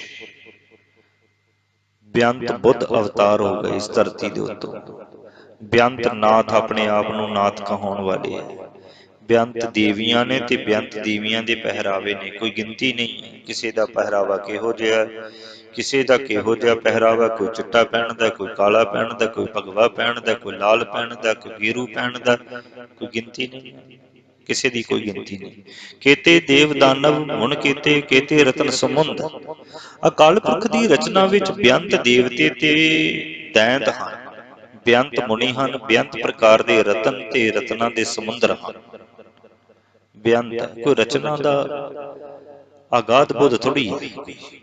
ਬੇਅੰਤ ਬੁੱਧ ਅਵਤਾਰ ਹੋ ਗਏ ਇਸ ਧਰਤੀ ਦੇ ਉੱਤੋਂ। ਬੇਅੰਤ ਨਾਥ ਆਪਣੇ ਆਪ ਨੂੰ ਨਾਥ ਕਹਾਉਣ ਵਾਲੇ ਹੈ। ਬੇਅੰਤ ਦੇਵੀਆਂ ਨੇ ਤੇ ਬੇਅੰਤ ਦੇਵੀਆਂ ਦੇ ਪਹਿਰਾਵੇ ਨੇ, ਕੋਈ ਗਿਣਤੀ ਨਹੀਂ ਹੈ। ਕਿਸੇ ਦਾ ਪਹਿਰਾਵਾ ਕਿਹੋ ਜਿਹਾ, ਕਿਸੇ ਦਾ ਕਿਹੋ ਜਿਹਾ ਪਹਿਰਾਵਾ। ਕੋਈ ਚਿੱਟਾ ਪਹਿਨਦਾ, ਕੋਈ ਕਾਲਾ ਪਹਿਨਦਾ, ਕੋਈ ਭਗਵਾ ਪਹਿਨਦਾ, ਕੋਈ ਲਾਲ ਪਹਿਨਦਾ, ਕੋਈ ਗੇਰੂ ਪਹਿਨਦਾ, ਕੋਈ ਗਿਣਤੀ ਨਹੀਂ ਹੈ। ਕਿਸੇ ਦੀ ਕੋਈ ਗਿਣਤੀ ਨਹੀਂ। ਕੇਤੇ ਦੇਵ ਦਾਨਵ ਮੁਨ ਕੇਤੇ, ਕੇਤੇ ਰਤਨ ਸਮੁੰਦ। ਅਕਾਲ ਪੁਰਖ ਦੀ ਰਚਨਾ ਵਿੱਚ ਬੇਅੰਤ ਦੇਵਤੇ ਤੇ ਦੈਂਤ ਹਨ, ਬੇਅੰਤ ਮੁਨੀ ਹਨ, ਬੇਅੰਤ ਪ੍ਰਕਾਰ ਦੇ ਰਤਨ ਤੇ ਰਤਨਾਂ ਦੇ ਸਮੁੰਦਰ ਹਨ। ਬੇਅੰਤ ਕੋਈ ਰਚਨਾ ਦਾ ਆਗਾਧ ਬੋਧ ਥੋੜੀ ਹੈ,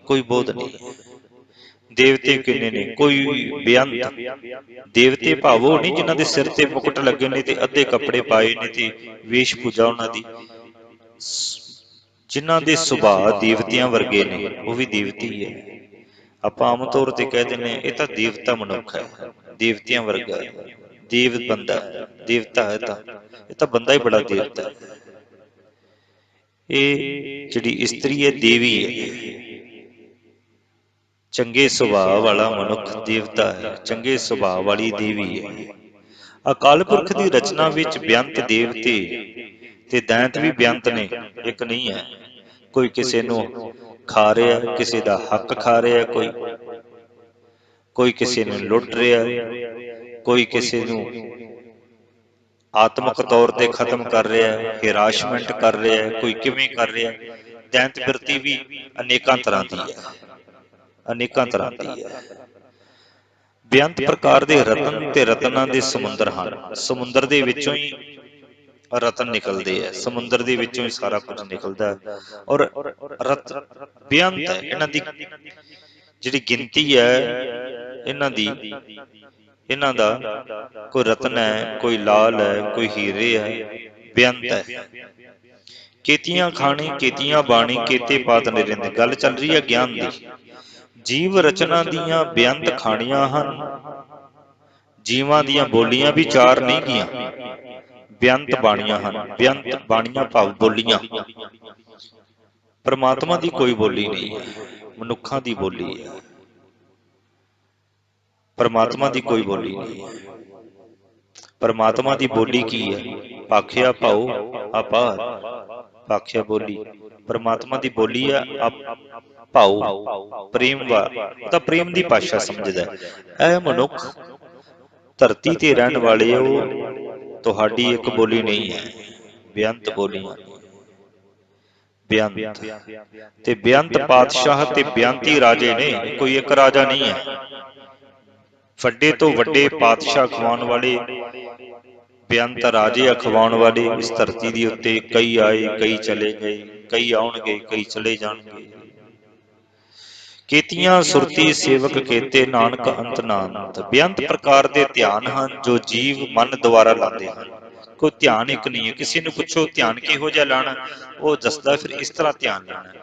ਕੋਈ ਬੋਧ ਨਹੀਂ। ਦੇਵਤੇ ਕਿੰਨੇ ਨੇ, ਕੋਈ ਬੇਅੰਤ। ਦੇਵਤੇ ਭਾਵੋ ਨਹੀਂ ਜਿਨ੍ਹਾਂ ਦੇ ਸਿਰ ਤੇ ਮੁਕਟ ਲੱਗੇ ਨੇ ਤੇ ਅੱਧੇ ਕੱਪੜੇ ਪਾਏ ਨੇ ਤੇ ਵੇਸ਼ ਪੂਜਾ ਉਹਨਾਂ ਦੀ। ਜਿਨ੍ਹਾਂ ਦੇ ਸੁਭਾਅ ਦੇਵਤਿਆਂ ਵਰਗੇ ਨੇ, ਉਹ ਵੀ ਦੇਵਤੀ ਹੈ। ਆਪਾਂ ਆਮ ਤੌਰ ਤੇ ਕਹਿ ਦਿੰਦੇ ਇਹ ਤਾਂ ਦੇਵਤਾ ਮਨੁੱਖ ਹੈ, ਦੇਵਤਿਆਂ ਵਰਗਾ ਹੈ, ਦੇਵ ਬੰਦਾ, ਦੇਵਤਾ ਹੈ ਤਾਂ ਇਹ ਤਾਂ ਬੰਦਾ ਹੀ ਬੜਾ ਦੇਵਤਾ ਹੈ। ਇਹ ਜਿਹੜੀ ਇਸਤਰੀ ਹੈ ਦੇਵੀ ਹੈ। ਚੰਗੇ ਸੁਭਾਅ ਵਾਲਾ ਮਨੁੱਖ ਦੇਵਤਾ ਹੈ, ਚੰਗੇ ਸੁਭਾਅ ਵਾਲੀ ਦੇਵੀ ਹੈ। ਅਕਾਲ ਪੁਰਖ ਦੀ ਰਚਨਾ ਵਿੱਚ ਬੇਅੰਤ ਦੇਵਤੇ ਤੇ ਦੈਂਤ ਵੀ ਬੇਅੰਤ ਨੇ, ਇੱਕ ਨਹੀਂ ਹੈ। ਕੋਈ ਕਿਸੇ ਨੂੰ ਖਾ ਰਿਹਾ, ਕਿਸੇ ਦਾ ਹੱਕ ਖਾ ਰਿਹਾ, ਕੋਈ ਕਿਸੇ ਨੂੰ ਲੁੱਟ ਰਿਹਾ, ਕੋਈ ਕਿਸੇ ਨੂੰ ਆਤਮਕ ਤੌਰ ਤੇ ਖਤਮ ਕਰ ਰਿਹਾ, ਹਿਰਾਸ਼ਮੈਂਟ ਕਰ ਰਿਹਾ, ਕੋਈ ਕਿਵੇਂ ਕਰ ਰਿਹਾ। ਦੈਂਤ ਬਿਰਤੀ ਵੀ ਅਨੇਕਾਂ ਤਰ੍ਹਾਂ ਦੀ ਹੈ, ਅਨੇਕਾਂ ਤਰ੍ਹਾਂ ਦੀ ਹੈ। ਬੇਅੰਤ ਪ੍ਰਕਾਰ ਦੇ ਰਤਨ ਤੇ ਰਤਨਾਂ ਦੇ ਸਮੁੰਦਰ ਹਨ। ਸਮੁੰਦਰ ਦੇ ਵਿੱਚੋਂ ਹੀ ਰਤਨ ਨਿਕਲਦੇ ਹੈ, ਸਮੁੰਦਰ ਦੇ ਵਿੱਚੋਂ ਹੀ ਸਾਰਾ ਕੁਝ ਨਿਕਲਦਾ ਹੈ। ਔਰ ਬੇਅੰਤ ਹੈ ਇਹਨਾਂ ਦੀ ਜਿਹੜੀ ਗਿਣਤੀ ਹੈ, ਇਹਨਾਂ ਦੀ, ਇਹਨਾਂ ਦਾ ਕੋਈ ਰਤਨ ਹੈ, ਕੋਈ ਲਾਲ ਹੈ, ਕੋਈ ਹੀਰੇ ਹੈ, ਬੇਅੰਤ ਹੈ। ਕੇਤੀਆਂ ਖਾਣੀ, ਕੇਤੀਆਂ ਬਾਣੀ, ਕੇਤੇ ਪਾਤ ਨਿਰਿੰਦ। ਗੱਲ ਚੱਲ ਰਹੀ ਹੈ ਗਿਆਨ ਦੀ। ਜੀਵ ਰਚਨਾ ਦੀਆਂ ਬੇਅੰਤ ਖਾਣੀਆਂ ਹਨ। ਜੀਵਾਂ ਦੀਆਂ ਬੋਲੀਆਂ ਵੀ ਚਾਰ ਨਹੀਂ ਗੀਆਂ, ਬੇਅੰਤ ਬਾਣੀਆਂ ਹਨ। ਬੇਅੰਤ ਬਾਣੀਆਂ ਭਾਵ ਬੋਲੀਆਂ। ਪਰਮਾਤਮਾ ਦੀ ਕੋਈ ਬੋਲੀ ਨਹੀਂ ਹੈ, ਮਨੁੱਖਾਂ ਦੀ ਬੋਲੀ ਹੈ। ਪਰਮਾਤਮਾ ਦੀ ਕੋਈ ਬੋਲੀ ਨਹੀਂ ਹੈ। ਪਰਮਾਤਮਾ ਦੀ ਬੋਲੀ ਕੀ ਹੈ? ਭਾਖਿਆ ਭਾਉ ਅਪਾਰ, ਭਾਖਿਆ ਬੋਲੀ। ਪਰਮਾਤਮਾ ਦੀ ਬੋਲੀ ਹੈ ਭਾਉ, ਪ੍ਰੇਮ ਵਾ, ਉਹ ਤਾਂ ਪ੍ਰੇਮ ਦੀ ਭਾਸ਼ਾ ਸਮਝਦਾ। ਇਹ ਮਨੁੱਖ ਧਰਤੀ ਤੇ ਰਹਿਣ ਵਾਲੇ ਹੋ, ਤੁਹਾਡੀ ਇੱਕ ਬੋਲੀ ਨਹੀਂ ਹੈ, ਬੇਅੰਤ ਬੋਲੀਆਂ। ਬੇਅੰਤ ਤੇ ਬੇਅੰਤ ਪਾਤਸ਼ਾਹ ਤੇ ਬੇਅੰਤੀ ਰਾਜੇ ਨੇ, ਕੋਈ ਇੱਕ ਰਾਜਾ ਨਹੀਂ ਹੈ। ਵੱਡੇ ਤੋਂ ਵੱਡੇ ਪਾਤਸ਼ਾਹ ਅਖਵਾਉਣ ਵਾਲੇ, ਬੇਅੰਤ ਰਾਜੇ ਅਖਵਾਉਣ ਵਾਲੇ ਇਸ ਧਰਤੀ ਦੇ ਉੱਤੇ ਕਈ ਆਏ, ਕਈ ਚਲੇ ਗਏ, ਕਈ ਆਉਣਗੇ, ਕਈ ਚਲੇ ਜਾਣਗੇ। ਕੇਤੀਆਂ ਸੁਰਤੀ ਸੇਵਕ ਕੇਤੇ, ਨਾਨਕ ਅੰਤ ਨਾ ਅੰਤ। ਬੇਅੰਤ ਪ੍ਰਕਾਰ ਦੇ ਧਿਆਨ ਹਨ ਜੋ ਜੀਵ ਮਨ ਦੁਆਰਾ ਲਾਉਂਦੇ ਹਨ। ਕੋਈ ਧਿਆਨ ਇੱਕ ਨਹੀਂ ਹੈ। ਕਿਸੇ ਨੂੰ ਪੁੱਛੋ ਧਿਆਨ ਕਿਹੋ ਜਿਹਾ ਲਾਣਾ, ਉਹ ਦੱਸਦਾ ਫਿਰ ਇਸ ਤਰ੍ਹਾਂ ਧਿਆਨ ਲਾਣਾ।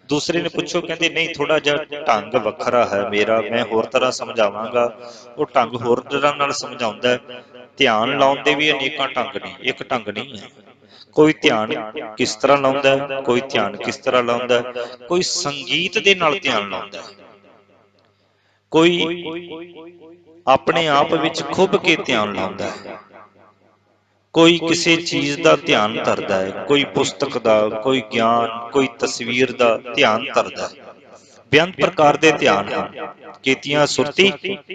ਦੂਸਰੇ ਨੇ ਪੁੱਛੋ, ਕਹਿੰਦੇ ਨਹੀਂ, ਥੋੜਾ ਜਿਹਾ ਢੰਗ ਵੱਖਰਾ ਹੈ ਮੇਰਾ, ਮੈਂ ਹੋਰ ਤਰ੍ਹਾਂ ਸਮਝਾਵਾਂਗਾ। ਉਹ ਢੰਗ ਹੋਰ ਤਰ੍ਹਾਂ ਨਾਲ ਸਮਝਾਉਂਦਾ ਹੈ। ਧਿਆਨ ਲਾਉਣ ਦੇ ਵੀ ਅਨੇਕਾਂ ਢੰਗ ਨੇ, ਇੱਕ ਢੰਗ ਨਹੀਂ ਹੈ। ਕੋਈ ਧਿਆਨ ਕਿਸ ਤਰ੍ਹਾਂ ਲਾਉਂਦਾ ਹੈ, ਕੋਈ ਧਿਆਨ ਕਿਸ ਤਰ੍ਹਾਂ ਲਾਉਂਦਾ ਹੈ, ਕੋਈ ਸੰਗੀਤ ਦੇ ਨਾਲ ਧਿਆਨ ਲਾਉਂਦਾ ਹੈ, ਕੋਈ ਆਪਣੇ ਆਪ ਵਿੱਚ ਖੁੱਭ ਕੇ ਧਿਆਨ ਲਾਉਂਦਾ ਹੈ, ਕੋਈ ਕਿਸੇ ਚੀਜ਼ ਦਾ ਧਿਆਨ ਧਰਦਾ ਹੈ, ਕੋਈ ਪੁਸਤਕ ਦਾ, ਕੋਈ ਗਿਆਨ, ਕੋਈ ਤਸਵੀਰ ਦਾ ਧਿਆਨ ਧਰਦਾ ਹੈ। ਬੇਅੰਤ ਪ੍ਰਕਾਰ ਦੇ ਧਿਆਨ ਹਨ। ਕੀਤੀਆਂ ਸੁਰਤੀ,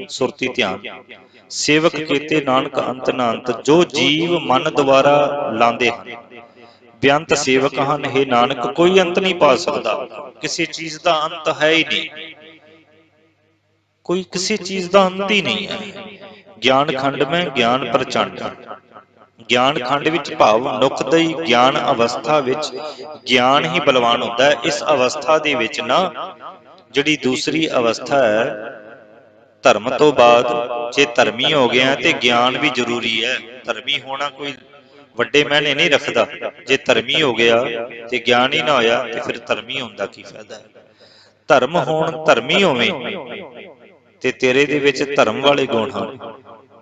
ਸੁਰਤੀ ਧਿਆਨ। ਸੇਵਕ ਕੀਤੇ ਨਾਨਕ ਅੰਤ ਨਾ ਅੰਤ, ਜੋ ਜੀਵ ਮਨ ਦੁਆਰਾ ਲਾਂਦੇ ਹਨ। ਬੇਅੰਤ ਸੇਵਕ ਹਨ, हे ਨਾਨਕ, ਕੋਈ ਅੰਤ ਨਹੀਂ ਪਾ ਸਕਦਾ। ਕਿਸੇ ਚੀਜ਼ ਦਾ ਅੰਤ ਹੈ ਹੀ ਨਹੀਂ, ਕੋਈ ਕਿਸੇ ਚੀਜ਼ ਦਾ ਅੰਤ ਹੀ ਨਹੀਂ ਹੈ। ਗਿਆਨ ਖੰਡ ਮੈਂ ਗਿਆਨ ਪ੍ਰਚੰਡ। ਗਿਆਨ ਖੰਡ ਵਿੱਚ ਭਾਵ ਮਨੁੱਖ ਦੀ ਗਿਆਨ ਅਵਸਥਾ ਵਿੱਚ ਗਿਆਨ ਹੀ ਬਲਵਾਨ ਹੁੰਦਾ ਹੈ। ਇਸ ਅਵਸਥਾ ਦੇ ਵਿੱਚ ਨਾ, ਜਿਹੜੀ ਦੂਸਰੀ ਅਵਸਥਾ ਹੈ ਧਰਮ ਤੋਂ ਬਾਅਦ, ਜੇ ਧਰਮੀ ਹੋ ਗਿਆ ਤੇ ਗਿਆਨ ਵੀ ਜ਼ਰੂਰੀ ਹੈ। ਧਰਮੀ ਹੋਣਾ ਕੋਈ ਵੱਡੇ ਮਾਇਨੇ ਨਹੀਂ ਰੱਖਦਾ। ਜੇ ਧਰਮੀ ਹੋ ਗਿਆ ਤੇ ਗਿਆਨ ਹੀ ਨਾ ਹੋਇਆ ਤੇ ਫਿਰ ਧਰਮੀ ਹੋਣ ਦਾ ਕੀ ਫਾਇਦਾ। ਧਰਮ ਹੋਣ, ਧਰਮੀ ਹੋਵੇਂ ਤੇ ਤੇਰੇ ਦੇ ਵਿੱਚ ਧਰਮ ਵਾਲੇ ਗੁਣ ਹਨ,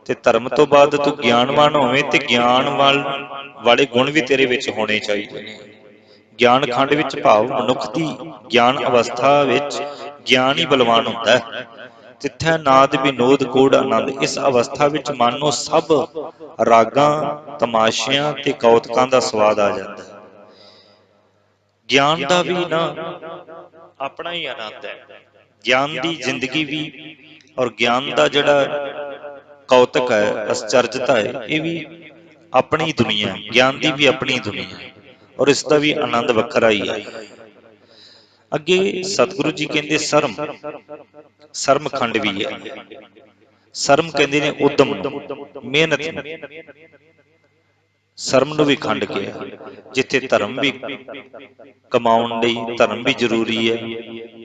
ਤੇ ਧਰਮ ਤੋਂ ਬਾਅਦ ਤੂੰ ਗਿਆਨਵਾਨ ਹੋਵੇਂ ਤੇ ਗਿਆਨ ਵਾਲੇ ਗੁਣ ਵੀ ਤੇਰੇ ਵਿੱਚ ਹੋਣੇ ਚਾਹੀਦੇ ਨੇ। ਗਿਆਨ ਖੰਡ ਵਿੱਚ ਭਾਵ ਮਨੁੱਖ ਦੀ ਗਿਆਨ ਅਵਸਥਾ ਵਿੱਚ ਗਿਆਨ ਹੀ ਬਲਵਾਨ ਹੁੰਦਾ ਹੈ। ਤਿੱਥੈ ਨਾਦ ਵਿਨੋਦ ਕੂੜ ਆਨੰਦ। ਇਸ ਅਵਸਥਾ ਵਿੱਚ ਮਨ ਨੂੰ ਸਭ ਰਾਗਾਂ, ਤਮਾਸ਼ਿਆਂ ਤੇ ਕੌਤਕਾਂ ਦਾ ਸਵਾਦ ਆ ਜਾਂਦਾ ਹੈ। ਗਿਆਨ ਦਾ ਵੀ ਨਾ ਆਪਣਾ ਹੀ ਆਨੰਦ ਹੈ। ਗਿਆਨ ਦੀ ਜ਼ਿੰਦਗੀ ਵੀ ਔਰ ਗਿਆਨ ਦਾ ਜਿਹੜਾ ਕੌਤਕ ਹੈ, ਅਸਚਰਜਤਾ ਹੈ, ਇਹ ਵੀ ਆਪਣੀ ਦੁਨੀਆ ਹੈ। ਗਿਆਨ ਦੀ ਵੀ ਆਪਣੀ ਦੁਨੀਆ ਹੈ ਔਰ ਇਸ ਦਾ ਵੀ ਆਨੰਦ ਵੱਖਰਾ ਹੀ ਹੈ। ਅੱਗੇ ਸਤਿਗੁਰੂ ਜੀ ਕਹਿੰਦੇ ਸਰਮ, ਸਰਮ ਖੰਡ ਵੀ ਹੈ। ਸਰਮ ਕਹਿੰਦੇ ਨੇ ਉਦਮ ਨੂੰ, ਮਿਹਨਤ ਨੂੰ। ਸਰਮ ਨੂੰ ਵੀ ਖੰਡ ਕਿਹਾ। ਜਿੱਥੇ ਧਰਮ ਵੀ ਕਮਾਉਣ ਲਈ ਧਰਮ ਵੀ ਜ਼ਰੂਰੀ ਹੈ,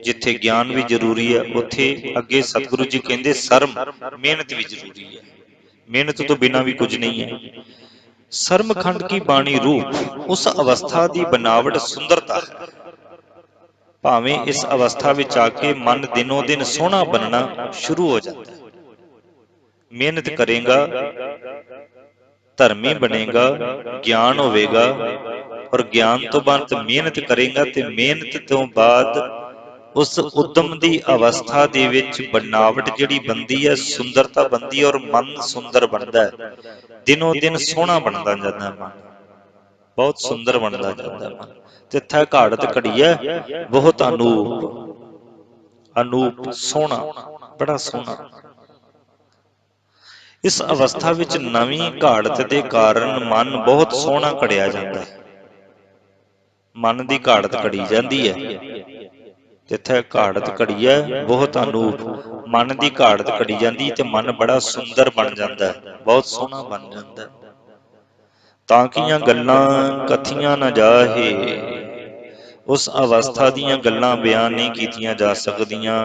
ਜਿੱਥੇ ਗਿਆਨ ਵੀ ਜ਼ਰੂਰੀ ਹੈ, ਉੱਥੇ ਅੱਗੇ ਸਤਿਗੁਰੂ ਜੀ ਕਹਿੰਦੇ ਸਰਮ, ਮਿਹਨਤ ਵੀ ਜ਼ਰੂਰੀ ਹੈ। ਮਿਹਨਤ ਤੋਂ ਬਿਨਾਂ ਵੀ ਕੁਝ ਨਹੀਂ ਹੈ। ਸਰਮ ਖੰਡ ਕੀ ਬਾਣੀ ਰੂਪ, ਉਸ ਅਵਸਥਾ ਦੀ ਬਨਾਵਟ ਸੁੰਦਰਤਾ ਹੈ। ਭਾਵੇਂ ਇਸ ਅਵਸਥਾ ਵਿੱਚ ਆ ਕੇ ਮਨ ਦਿਨੋਂ ਦਿਨ ਸੋਹਣਾ ਬਣਨਾ ਸ਼ੁਰੂ ਹੋ ਜਾਂਦਾ ਹੈ। ਮਿਹਨਤ ਕਰੇਗਾ, ਧਰਮੀ ਬਣੇਗਾ, ਗਿਆਨ ਹੋਵੇਗਾ, ਔਰ ਗਿਆਨ ਤੋਂ ਬਾਅਦ ਮਿਹਨਤ ਕਰੇਗਾ ਤੇ ਮਿਹਨਤ ਤੋਂ ਬਾਅਦ ਉਸ ਉਦਮ ਦੀ ਅਵਸਥਾ ਦੇ ਵਿੱਚ ਬਨਾਵਟ ਜਿਹੜੀ ਬਣਦੀ ਹੈ, ਸੁੰਦਰਤਾ ਬਣਦੀ ਹੈ ਔਰ ਮਨ ਸੁੰਦਰ ਬਣਦਾ ਹੈ। ਦਿਨੋਂ ਦਿਨ ਸੋਹਣਾ ਬਣਦਾ ਜਾਂਦਾ ਮਨ, ਬਹੁਤ ਸੁੰਦਰ ਬਣਦਾ ਜਾਂਦਾ ਮਨ। ਤਿੱਥੈ ਘਾੜਤ ਘੜੀਐ ਬਹੁਤ ਅਨੂਪ, ਅਨੂਪ ਸੋਹਣਾ, ਬੜਾ ਸੋਹਣਾ। ਇਸ ਅਵਸਥਾ ਵਿੱਚ ਨਵੀਂ ਘਾੜਤ ਦੇ ਕਾਰਨ ਮਨ ਬਹੁਤ ਸੋਹਣਾ ਘੜਿਆ ਜਾਂਦਾ ਹੈ। ਮਨ ਦੀ ਘਾੜਤ ਘੜੀ ਜਾਂਦੀ ਹੈ। ਜਿੱਥੇ ਘਾੜਤ ਘੜੀਐ ਬਹੁਤ ਅਨੂਪ, ਮਨ ਦੀ ਘਾੜਤ ਘੜੀ ਜਾਂਦੀ ਤੇ ਮਨ ਬੜਾ ਸੁੰਦਰ ਬਣ ਜਾਂਦਾ ਹੈ, ਬਹੁਤ ਸੋਹਣਾ ਬਣ ਜਾਂਦਾ। ਤਾਂ ਕੀਆਂ ਗੱਲਾਂ ਕਥੀਆਂ ਨਾ ਜਾਹੇ, ਉਸ ਅਵਸਥਾ ਦੀਆਂ ਗੱਲਾਂ ਬਿਆਨ ਨਹੀਂ ਕੀਤੀਆਂ ਜਾ ਸਕਦੀਆਂ।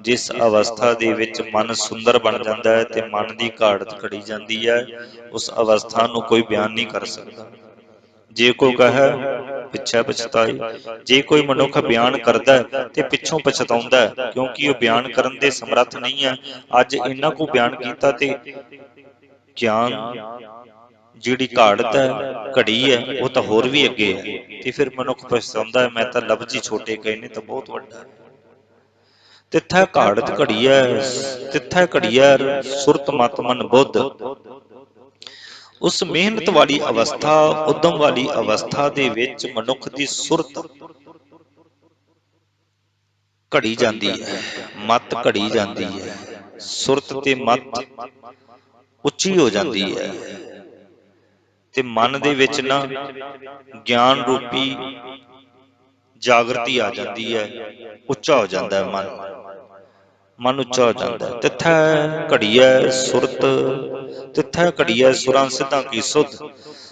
ਜਿਸ ਅਵਸਥਾ ਦੇ ਵਿੱਚ ਮਨ ਸੁੰਦਰ ਬਣ ਜਾਂਦਾ ਹੈ ਤੇ ਮਨ ਦੀ ਘਾੜਤ ਘੜੀ ਜਾਂਦੀ ਹੈ, ਉਸ ਅਵਸਥਾ ਨੂੰ ਕੋਈ ਬਿਆਨ ਨਹੀਂ ਕਰ ਸਕਦਾ। ਜੇ ਕੋਈ ਕਹੇ ਪਿੱਛੇ ਪਛਤਾਈ, ਜੇ ਕੋਈ ਮਨੁੱਖ ਬਿਆਨ ਕਰਦਾ ਤੇ ਪਿੱਛੋਂ ਪਛਤਾਉਂਦਾ ਹੈ, ਕਿਉਂਕਿ ਉਹ ਬਿਆਨ ਕਰਨ ਦੇ ਸਮਰੱਥ ਨਹੀਂ ਹੈ। ਅੱਜ ਇਹਨਾਂ ਕੁ ਬਿਆਨ ਕੀਤਾ ਤੇ ਗਿਆਨ ਜਿਹੜੀ ਘਾੜਤ ਹੈ, ਘੜੀ ਹੈ, ਉਹ ਤਾਂ ਹੋਰ ਵੀ ਅੱਗੇ ਹੈ। ਤੇ ਫਿਰ ਮਨੁੱਖ ਪਛਤਾਉਂਦਾ ਹੈ, ਮੈਂ ਤਾਂ ਲਫ਼ਜ਼ ਹੀ ਛੋਟੇ ਕਹੇ ਨੇ, ਤਾਂ ਬਹੁਤ ਵੱਡਾ। ਤਿੱਥੈ ਘਾੜਤ ਘੜੀਐ, ਤਿੱਥੈ ਘੜੀਐ ਸੁਰਤ ਮਤ ਮਨ ਬੁੱਧ। ਉਸ ਮਿਹਨਤ ਵਾਲੀ ਅਵਸਥਾ, ਉਦਮ ਵਾਲੀ ਅਵਸਥਾ ਦੇ ਵਿੱਚ ਮਨੁੱਖ ਦੀ ਸੁਰਤ ਘੜੀ ਜਾਂਦੀ ਹੈ, ਮਤ ਘੜੀ ਜਾਂਦੀ ਹੈ। ਸੁਰਤ ਤੇ ਮਤ ਉੱਚੀ ਹੋ ਜਾਂਦੀ ਹੈ ਤੇ ਮਨ ਦੇ ਵਿੱਚ ਨਾ ਗਿਆਨ ਰੂਪੀ ਜਾਗਰਤੀ ਆ ਜਾਂਦੀ ਹੈ, ਉੱਚਾ ਹੋ ਜਾਂਦਾ ਹੈ ਮਨ, ਮਨ ਉੱਚਾ ਹੋ ਜਾਂਦਾ ਹੈ। ਤਿੱਥੈ ਘੜੀਐ ਸੁਰਤ, ਤਿੱਥੈ ਘੜੀਐ ਸੁਰਾਂ ਸਿੱਧਾਂ ਕੀ ਸੁਧ।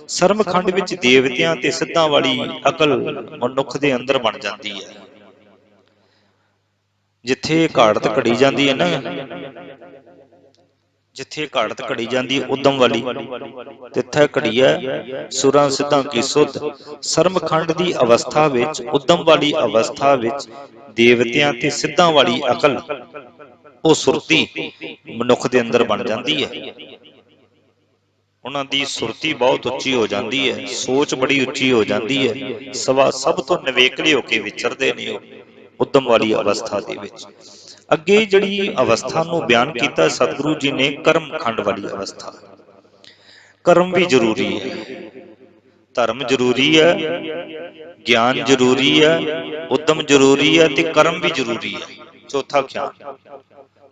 ਸਰਮ ਖੰਡ ਵਿੱਚ ਦੇਵਤਿਆਂ ਤੇ ਸਿੱਧਾਂ ਵਾਲੀ ਅਕਲ ਮਨੁੱਖ ਦੇ ਅੰਦਰ ਬਣ ਜਾਂਦੀ ਹੈ। ਜਿੱਥੇ ਘਾੜਤ ਘੜੀ ਜਾਂਦੀ ਹੈ ਨਾ, ਜਿੱਥੇ ਘਾੜਤ ਘੜੀ ਜਾਂਦੀ ਉਦਮ ਵਾਲੀ, ਤਿੱਥੈ ਘੜੀਐ ਸੁਰਾਂ ਸਿੱਧਾਂ ਕੀ ਸੁਧ। ਸਰਮਖੰਡ ਦੀ ਅਵਸਥਾ ਵਿੱਚ, ਉਦਮ ਵਾਲੀ ਅਵਸਥਾ ਵਿੱਚ ਦੇਵਤਿਆਂ ਤੇ ਸਿੱਧਾਂ ਵਾਲੀ ਅਕਲ, ਉਹ ਸੁਰਤੀ ਮਨੁੱਖ ਦੇ ਅੰਦਰ ਬਣ ਜਾਂਦੀ ਹੈ। ਉਹਨਾਂ ਦੀ ਸੁਰਤੀ ਬਹੁਤ ਉੱਚੀ ਹੋ ਜਾਂਦੀ ਹੈ, ਸੋਚ ਬੜੀ ਉੱਚੀ ਹੋ ਜਾਂਦੀ ਹੈ, ਸਭ ਤੋਂ ਨਿਵੇਕਲੇ ਹੋ ਕੇ ਵਿਚਰਦੇ ਨੇ ਉਹ ਉਦਮ ਵਾਲੀ ਅਵਸਥਾ ਦੇ ਵਿੱਚ। ਅੱਗੇ ਜਿਹੜੀ ਅਵਸਥਾ ਨੂੰ ਬਿਆਨ ਕੀਤਾ ਸਤਿਗੁਰੂ ਜੀ ਨੇ, ਕਰਮ ਖੰਡ ਵਾਲੀ ਅਵਸਥਾ। ਕਰਮ ਵੀ ਜ਼ਰੂਰੀ ਹੈ, ਧਰਮ ਜ਼ਰੂਰੀ ਹੈ, ਗਿਆਨ ਜ਼ਰੂਰੀ ਹੈ, ਉਦਮ ਜ਼ਰੂਰੀ ਹੈ, ਤੇ ਕਰਮ ਵੀ ਜ਼ਰੂਰੀ ਹੈ। ਚੌਥਾ ਖਿਆਲ,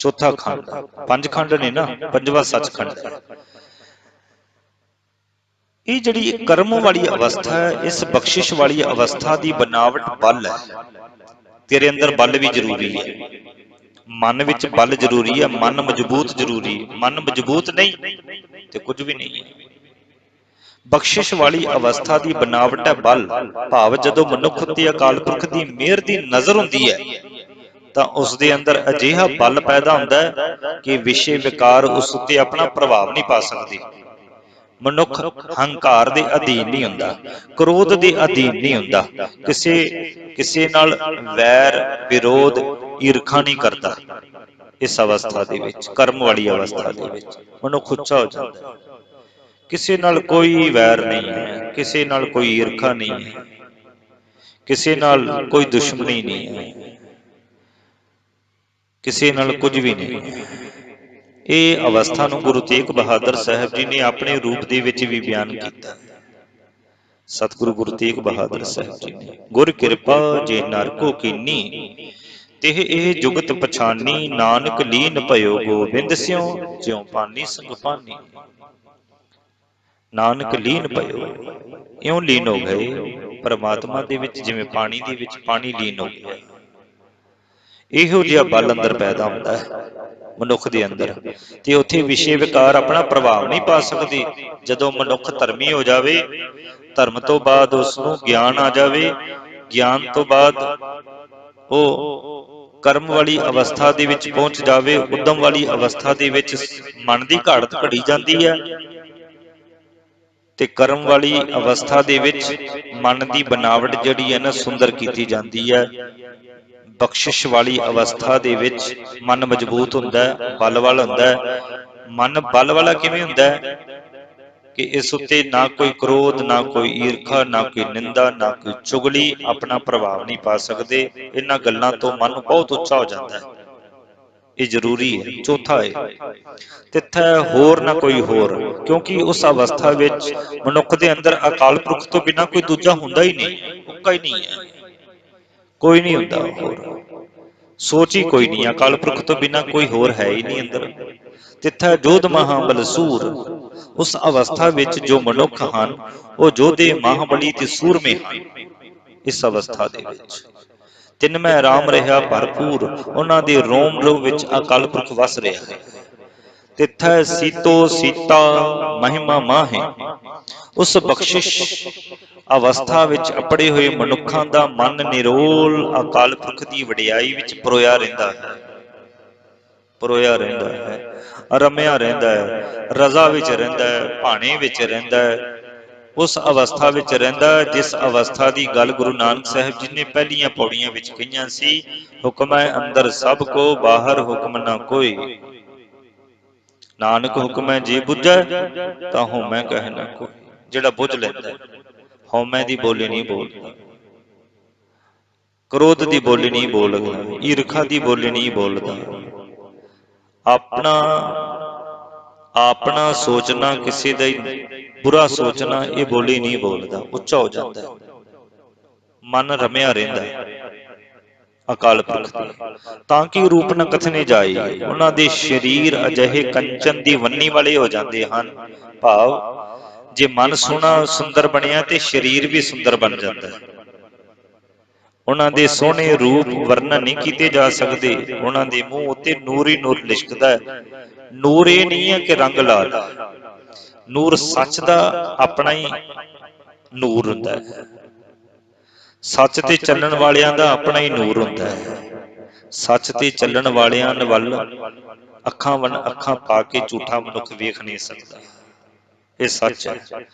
ਚੌਥਾ ਖੰਡ। ਪੰਜ ਖੰਡ ਨੇ ਨਾ, ਪੰਜਵਾਂ ਸੱਚਖੰਡ ਹੈ। ਇਹ ਜਿਹੜੀ ਕਰਮ ਵਾਲੀ ਅਵਸਥਾ ਹੈ, ਇਸ ਬਖਸ਼ਿਸ਼ ਵਾਲੀ ਅਵਸਥਾ ਦੀ ਬਨਾਵਟ ਬਲ ਹੈ। ਤੇਰੇ ਅੰਦਰ ਬਲ ਵੀ ਜ਼ਰੂਰੀ ਹੈ, ਮਨ ਵਿੱਚ ਬਲ ਜ਼ਰੂਰੀ ਹੈ, ਮਨ ਮਜ਼ਬੂਤ ਜ਼ਰੂਰੀ ਹੈ। ਮਨ ਮਜ਼ਬੂਤ ਨਹੀਂ ਤੇ ਕੁਝ ਵੀ ਨਹੀਂ ਹੈ। ਬਖਸ਼ਿਸ਼ ਵਾਲੀ ਅਵਸਥਾ ਦੀ ਬਨਾਵਟ ਹੈ ਬਲ। ਭਾਵ ਜਦੋਂ ਮਨੁੱਖ ਉੱਤੇ ਅਕਾਲ ਪੁਰਖ ਦੀ ਮਿਹਰ ਦੀ ਨਜ਼ਰ ਹੁੰਦੀ ਹੈ ਤਾਂ ਉਸ ਦੇ ਅੰਦਰ ਅਜਿਹਾ ਬਲ ਪੈਦਾ ਹੁੰਦਾ ਹੈ ਕਿ ਵਿਸ਼ੇ ਵਿਕਾਰ ਉਸ ਉੱਤੇ ਆਪਣਾ ਪ੍ਰਭਾਵ ਨਹੀਂ ਪਾ ਸਕਦੇ। ਮਨੁੱਖ ਹੰਕਾਰ ਦੇ ਅਧੀਨ ਨਹੀਂ ਹੁੰਦਾ, ਕ੍ਰੋਧ ਦੇ ਅਧੀਨ ਨਹੀਂ ਹੁੰਦਾ, ਕਿਸੇ ਨਾਲ ਵੈਰ ਵਿਰੋਧ ਈਰਖਾ ਨਹੀਂ ਕਰਦਾ। ਇਸ ਅਵਸਥਾ ਦੇ ਵਿੱਚ, ਕਰਮ ਵਾਲੀ ਅਵਸਥਾ ਦੇ ਵਿੱਚ ਮਨੁੱਖ ਉੱਚਾ ਹੋ ਜਾਂਦਾ ਹੈ। ਕਿਸੇ ਨਾਲ ਕੋਈ ਵੈਰ ਨਹੀਂ ਹੈ, ਕਿਸੇ ਨਾਲ ਕੋਈ ਈਰਖਾ ਨਹੀਂ ਹੈ, ਕਿਸੇ ਨਾਲ ਕੋਈ ਦੁਸ਼ਮਣੀ ਨਹੀਂ ਹੈ, ਕਿਸੇ ਨਾਲ ਕੁਝ ਵੀ ਨਹੀਂ ਹੈ। ਇਹ ਅਵਸਥਾ ਨੂੰ ਗੁਰੂ ਤੇਗ ਬਹਾਦਰ ਸਾਹਿਬ ਜੀ ਨੇ ਆਪਣੇ ਰੂਪ ਦੇ ਵਿੱਚ ਵੀ ਬਿਆਨ ਕੀਤਾ। ਸਤਿਗੁਰੂ ਗੁਰੂ ਤੇਗ ਬਹਾਦਰ ਸਾਹਿਬ ਜੀ ਨੇ, ਗੁਰ ਕਿਰਪਾ ਜੇ ਨਰ ਕੋ ਕੀਨੀ, ਤਿਹ ਇਹ ਜੁਗਤ ਪਛਾਨੀ, ਨਾਨਕ ਲੀਨ ਭਇਓ ਗੋਬਿੰਦ ਸਿਉ, ਜਿਉ ਪਾਨੀ ਸੰਗ ਪਾਨੀ। ਨਾਨਕ ਲੀਨ ਭਇਓ, ਇਉਂ ਲੀਨ ਹੋ ਗਏ ਪਰਮਾਤਮਾ ਦੇ ਵਿੱਚ ਜਿਵੇਂ ਪਾਣੀ ਦੇ ਵਿੱਚ ਪਾਣੀ ਲੀਨ ਹੋ ਗਿਆ। ਇਹੋ ਜਿਹਾ ਬਲ ਅੰਦਰ ਪੈਦਾ ਹੁੰਦਾ ਹੈ ਮਨੁੱਖ ਦੇ ਅੰਦਰ, ਤੇ ਉੱਥੇ ਵਿਸ਼ੇ ਵਿਕਾਰ ਆਪਣਾ ਪ੍ਰਭਾਵ ਨਹੀਂ ਪਾ ਸਕਦੇ। ਜਦੋਂ ਮਨੁੱਖ ਧਰਮੀ ਹੋ ਜਾਵੇ, ਧਰਮ ਤੋਂ ਬਾਅਦ ਉਸ ਨੂੰ ਗਿਆਨ ਆ ਜਾਵੇ, ਗਿਆਨ ਤੋਂ ਬਾਅਦ ਉਹ ਕਰਮ ਵਾਲੀ ਅਵਸਥਾ ਦੇ ਵਿੱਚ ਪਹੁੰਚ ਜਾਵੇ, ਉਦਮ ਵਾਲੀ ਅਵਸਥਾ ਦੇ ਵਿੱਚ ਮਨ ਦੀ ਘਾੜਤ ਘੜੀ ਜਾਂਦੀ ਹੈ, ਤੇ ਕਰਮ ਵਾਲੀ ਅਵਸਥਾ ਦੇ ਵਿੱਚ ਮਨ ਦੀ ਬਨਾਵਟ ਜਿਹੜੀ ਹੈ ਨਾ ਸੁੰਦਰ ਕੀਤੀ ਜਾਂਦੀ ਹੈ। ਬਖਸ਼ਿਸ਼ ਵਾਲੀ ਅਵਸਥਾ ਦੇ ਵਿੱਚ ਮਨ ਮਜ਼ਬੂਤ ਹੁੰਦਾ ਹੈ, ਬਲ ਵਾਲਾ ਹੁੰਦਾ ਹੈ। ਮਨ ਬਲ ਵਾਲਾ ਕਿਵੇਂ ਹੁੰਦਾ ਹੈ ਕਿ ਇਸ ਉੱਤੇ ਨਾ ਕੋਈ ਕ੍ਰੋਧ, ਨਾ ਕੋਈ ਈਰਖਾ, ਨਾ ਕੋਈ ਨਿੰਦਾ, ਨਾ ਕੋਈ ਚੁਗਲੀ ਆਪਣਾ ਪ੍ਰਭਾਵ ਨਹੀਂ ਪਾ ਸਕਦੇ। ਇਹਨਾਂ ਗੱਲਾਂ ਤੋਂ ਮਨ ਬਹੁਤ ਉੱਚਾ ਹੋ ਜਾਂਦਾ ਹੈ। ਇਹ ਜ਼ਰੂਰੀ ਹੈ। ਚੌਥਾ ਹੈ ਤਿੱਥੈ ਹੋਰ ਨਾ ਕੋਈ ਹੋਰ, ਕਿਉਂਕਿ ਉਸ ਅਵਸਥਾ ਵਿੱਚ ਮਨੁੱਖ ਦੇ ਅੰਦਰ ਅਕਾਲ ਪੁਰਖ ਤੋਂ ਬਿਨਾਂ ਕੋਈ ਦੂਜਾ ਹੁੰਦਾ ਹੀ ਨਹੀਂ, ਉੱਕਾ ਹੀ ਨਹੀਂ ਹੈ, ਕੋਈ ਨਹੀਂ ਹੁੰਦਾ ਹੋਰ, ਸੋਚ ਹੀ ਕੋਈ ਨਹੀਂ। ਅਕਾਲ ਪੁਰਖ ਤੋਂ ਬਿਨਾਂ ਕੋਈ ਹੋਰ ਹੈ ਹੀ ਨਹੀਂ ਅੰਦਰ। ਤਿੱਥੈ ਜੋਧ ਮਹਾਬਲ ਸੂਰ, ਉਸ ਅਵਸਥਾ ਵਿੱਚ ਜੋ ਮਨੁੱਖ ਹਨ ਉਹ ਜੋਧੇ, ਮਹਾਬਲੀ ਤੇ ਸੂਰਮੇ ਹਨ। ਇਸ ਅਵਸਥਾ ਦੇ ਵਿੱਚ ਤਿੰਨਮੈ ਰਾਮ ਰਿਹਾ ਭਰਪੂਰ, ਉਹਨਾਂ ਦੇ ਰੋਮ ਰੋਮ ਵਿੱਚ ਅਕਾਲ ਪੁਰਖ ਵਸ ਰਿਹਾ ਹੈ। ਤਿੱਥੈ ਸੀਤੋ ਸੀਤਾ ਮਹਿਮਾ ਮਾਹੇ, ਉਸ ਬਖਸ਼ਿਸ਼ ਅਵਸਥਾ ਵਿੱਚ ਅਪੜੇ ਹੋਏ ਮਨੁੱਖਾਂ ਦਾ ਮਨ ਨਿਰੋਲ ਅਕਾਲ ਪੁਰਖ ਦੀ ਵਡਿਆਈ ਵਿੱਚ ਪਰੋਇਆ ਰਹਿੰਦਾ ਹੈ, ਪਰੋਇਆ ਰਹਿੰਦਾ ਹੈ, ਰਮਿਆ ਰਹਿੰਦਾ ਹੈ, ਰਜ਼ਾ ਵਿੱਚ ਰਹਿੰਦਾ ਹੈ, ਭਾਣੇ ਵਿੱਚ ਰਹਿੰਦਾ ਹੈ। ਉਸ ਅਵਸਥਾ ਵਿੱਚ ਰਹਿੰਦਾ ਜਿਸ ਅਵਸਥਾ ਦੀ ਗੱਲ ਗੁਰੂ ਨਾਨਕ ਸਾਹਿਬ ਜੀ ਨੇ ਪਹਿਲੀਆਂ ਪੌੜੀਆਂ ਵਿੱਚ ਕਹੀਆਂ ਸੀ, ਹੁਕਮੈ ਅੰਦਰ ਸਭ ਕੋ, ਬਾਹਰ ਹੁਕਮ ਨਾ ਕੋਈ। ਨਾਨਕ ਹੁਕਮੈ ਜੇ ਬੁੱਝੈ, ਤਾਂ ਹਉਮੈ ਕਹਿ ਨਾ ਕੋਈ। ਜਿਹੜਾ ਬੁੱਝ ਲੈਂਦਾ, ਹਉਮੈ ਦੀ ਬੋਲੀ ਨਹੀਂ ਬੋਲਦਾ, ਕ੍ਰੋਧ ਦੀ ਬੋਲੀ ਨਹੀਂ ਬੋਲਦਾ, ਈਰਖਾ ਦੀ ਬੋਲੀ ਨਹੀਂ ਬੋਲਦਾ। ਆਪਣਾ ਸੋਚਣਾ, ਕਿਸੇ ਦਾ ਬੁਰਾ ਸੋਚਣਾ, ਇਹ ਬੋਲੀ ਨਹੀਂ ਬੋਲਦਾ, ਉੱਚਾ ਹੋ ਜਾਂਦਾ, ਮਨ ਰਮਿਆ ਰਹਿੰਦਾ ਅਕਾਲ ਪੁਰਖ ਦੇ। ਤਾਂ ਕਿ ਰੂਪ ਨਾ ਕਥਨੇ ਜਾਏ, ਉਹਨਾਂ ਦੇ ਸਰੀਰ ਅਜਿਹੇ ਕੰਚਨ ਦੀ ਵੰਨੀ ਵਾਲੇ ਹੋ ਜਾਂਦੇ ਹਨ। ਭਾਵ ਜੇ ਮਨ ਸੋਹਣਾ ਸੁੰਦਰ ਬਣਿਆ ਤੇ ਸਰੀਰ ਵੀ ਸੁੰਦਰ ਬਣ ਜਾਂਦਾ ਹੈ। ਉਹਨਾਂ ਦੇ ਸੋਹਣੇ ਰੂਪ ਵਰਣਨ ਨਹੀਂ ਕੀਤੇ ਜਾ ਸਕਦੇ। ਉਹਨਾਂ ਦੇ ਮੂੰਹ ਉੱਤੇ ਨੂਰ ਹੀ ਨੂਰ ਲਿਸ਼ਕਦਾ ਹੈ। ਨੂਰ ਇਹ ਨਹੀਂ ਹੈ ਕਿ ਰੰਗ ਲਾਲ, ਨੂਰ ਸੱਚ ਦਾ ਆਪਣਾ ਹੀ ਨੂਰ ਹੁੰਦਾ ਹੈ। ਸੱਚ ਤੇ ਚੱਲਣ ਵਾਲਿਆਂ ਦਾ ਆਪਣਾ ਹੀ ਨੂਰ ਹੁੰਦਾ ਹੈ। ਸੱਚ ਤੇ ਚੱਲਣ ਵਾਲਿਆਂ ਵੱਲ ਅੱਖਾਂ ਵਨ ਅੱਖਾਂ ਪਾ ਕੇ ਝੂਠਾ ਮਨੁੱਖ ਵੇਖ ਨਹੀਂ ਸਕਦਾ। ਇਹ ਸੱਚ ਹੈ।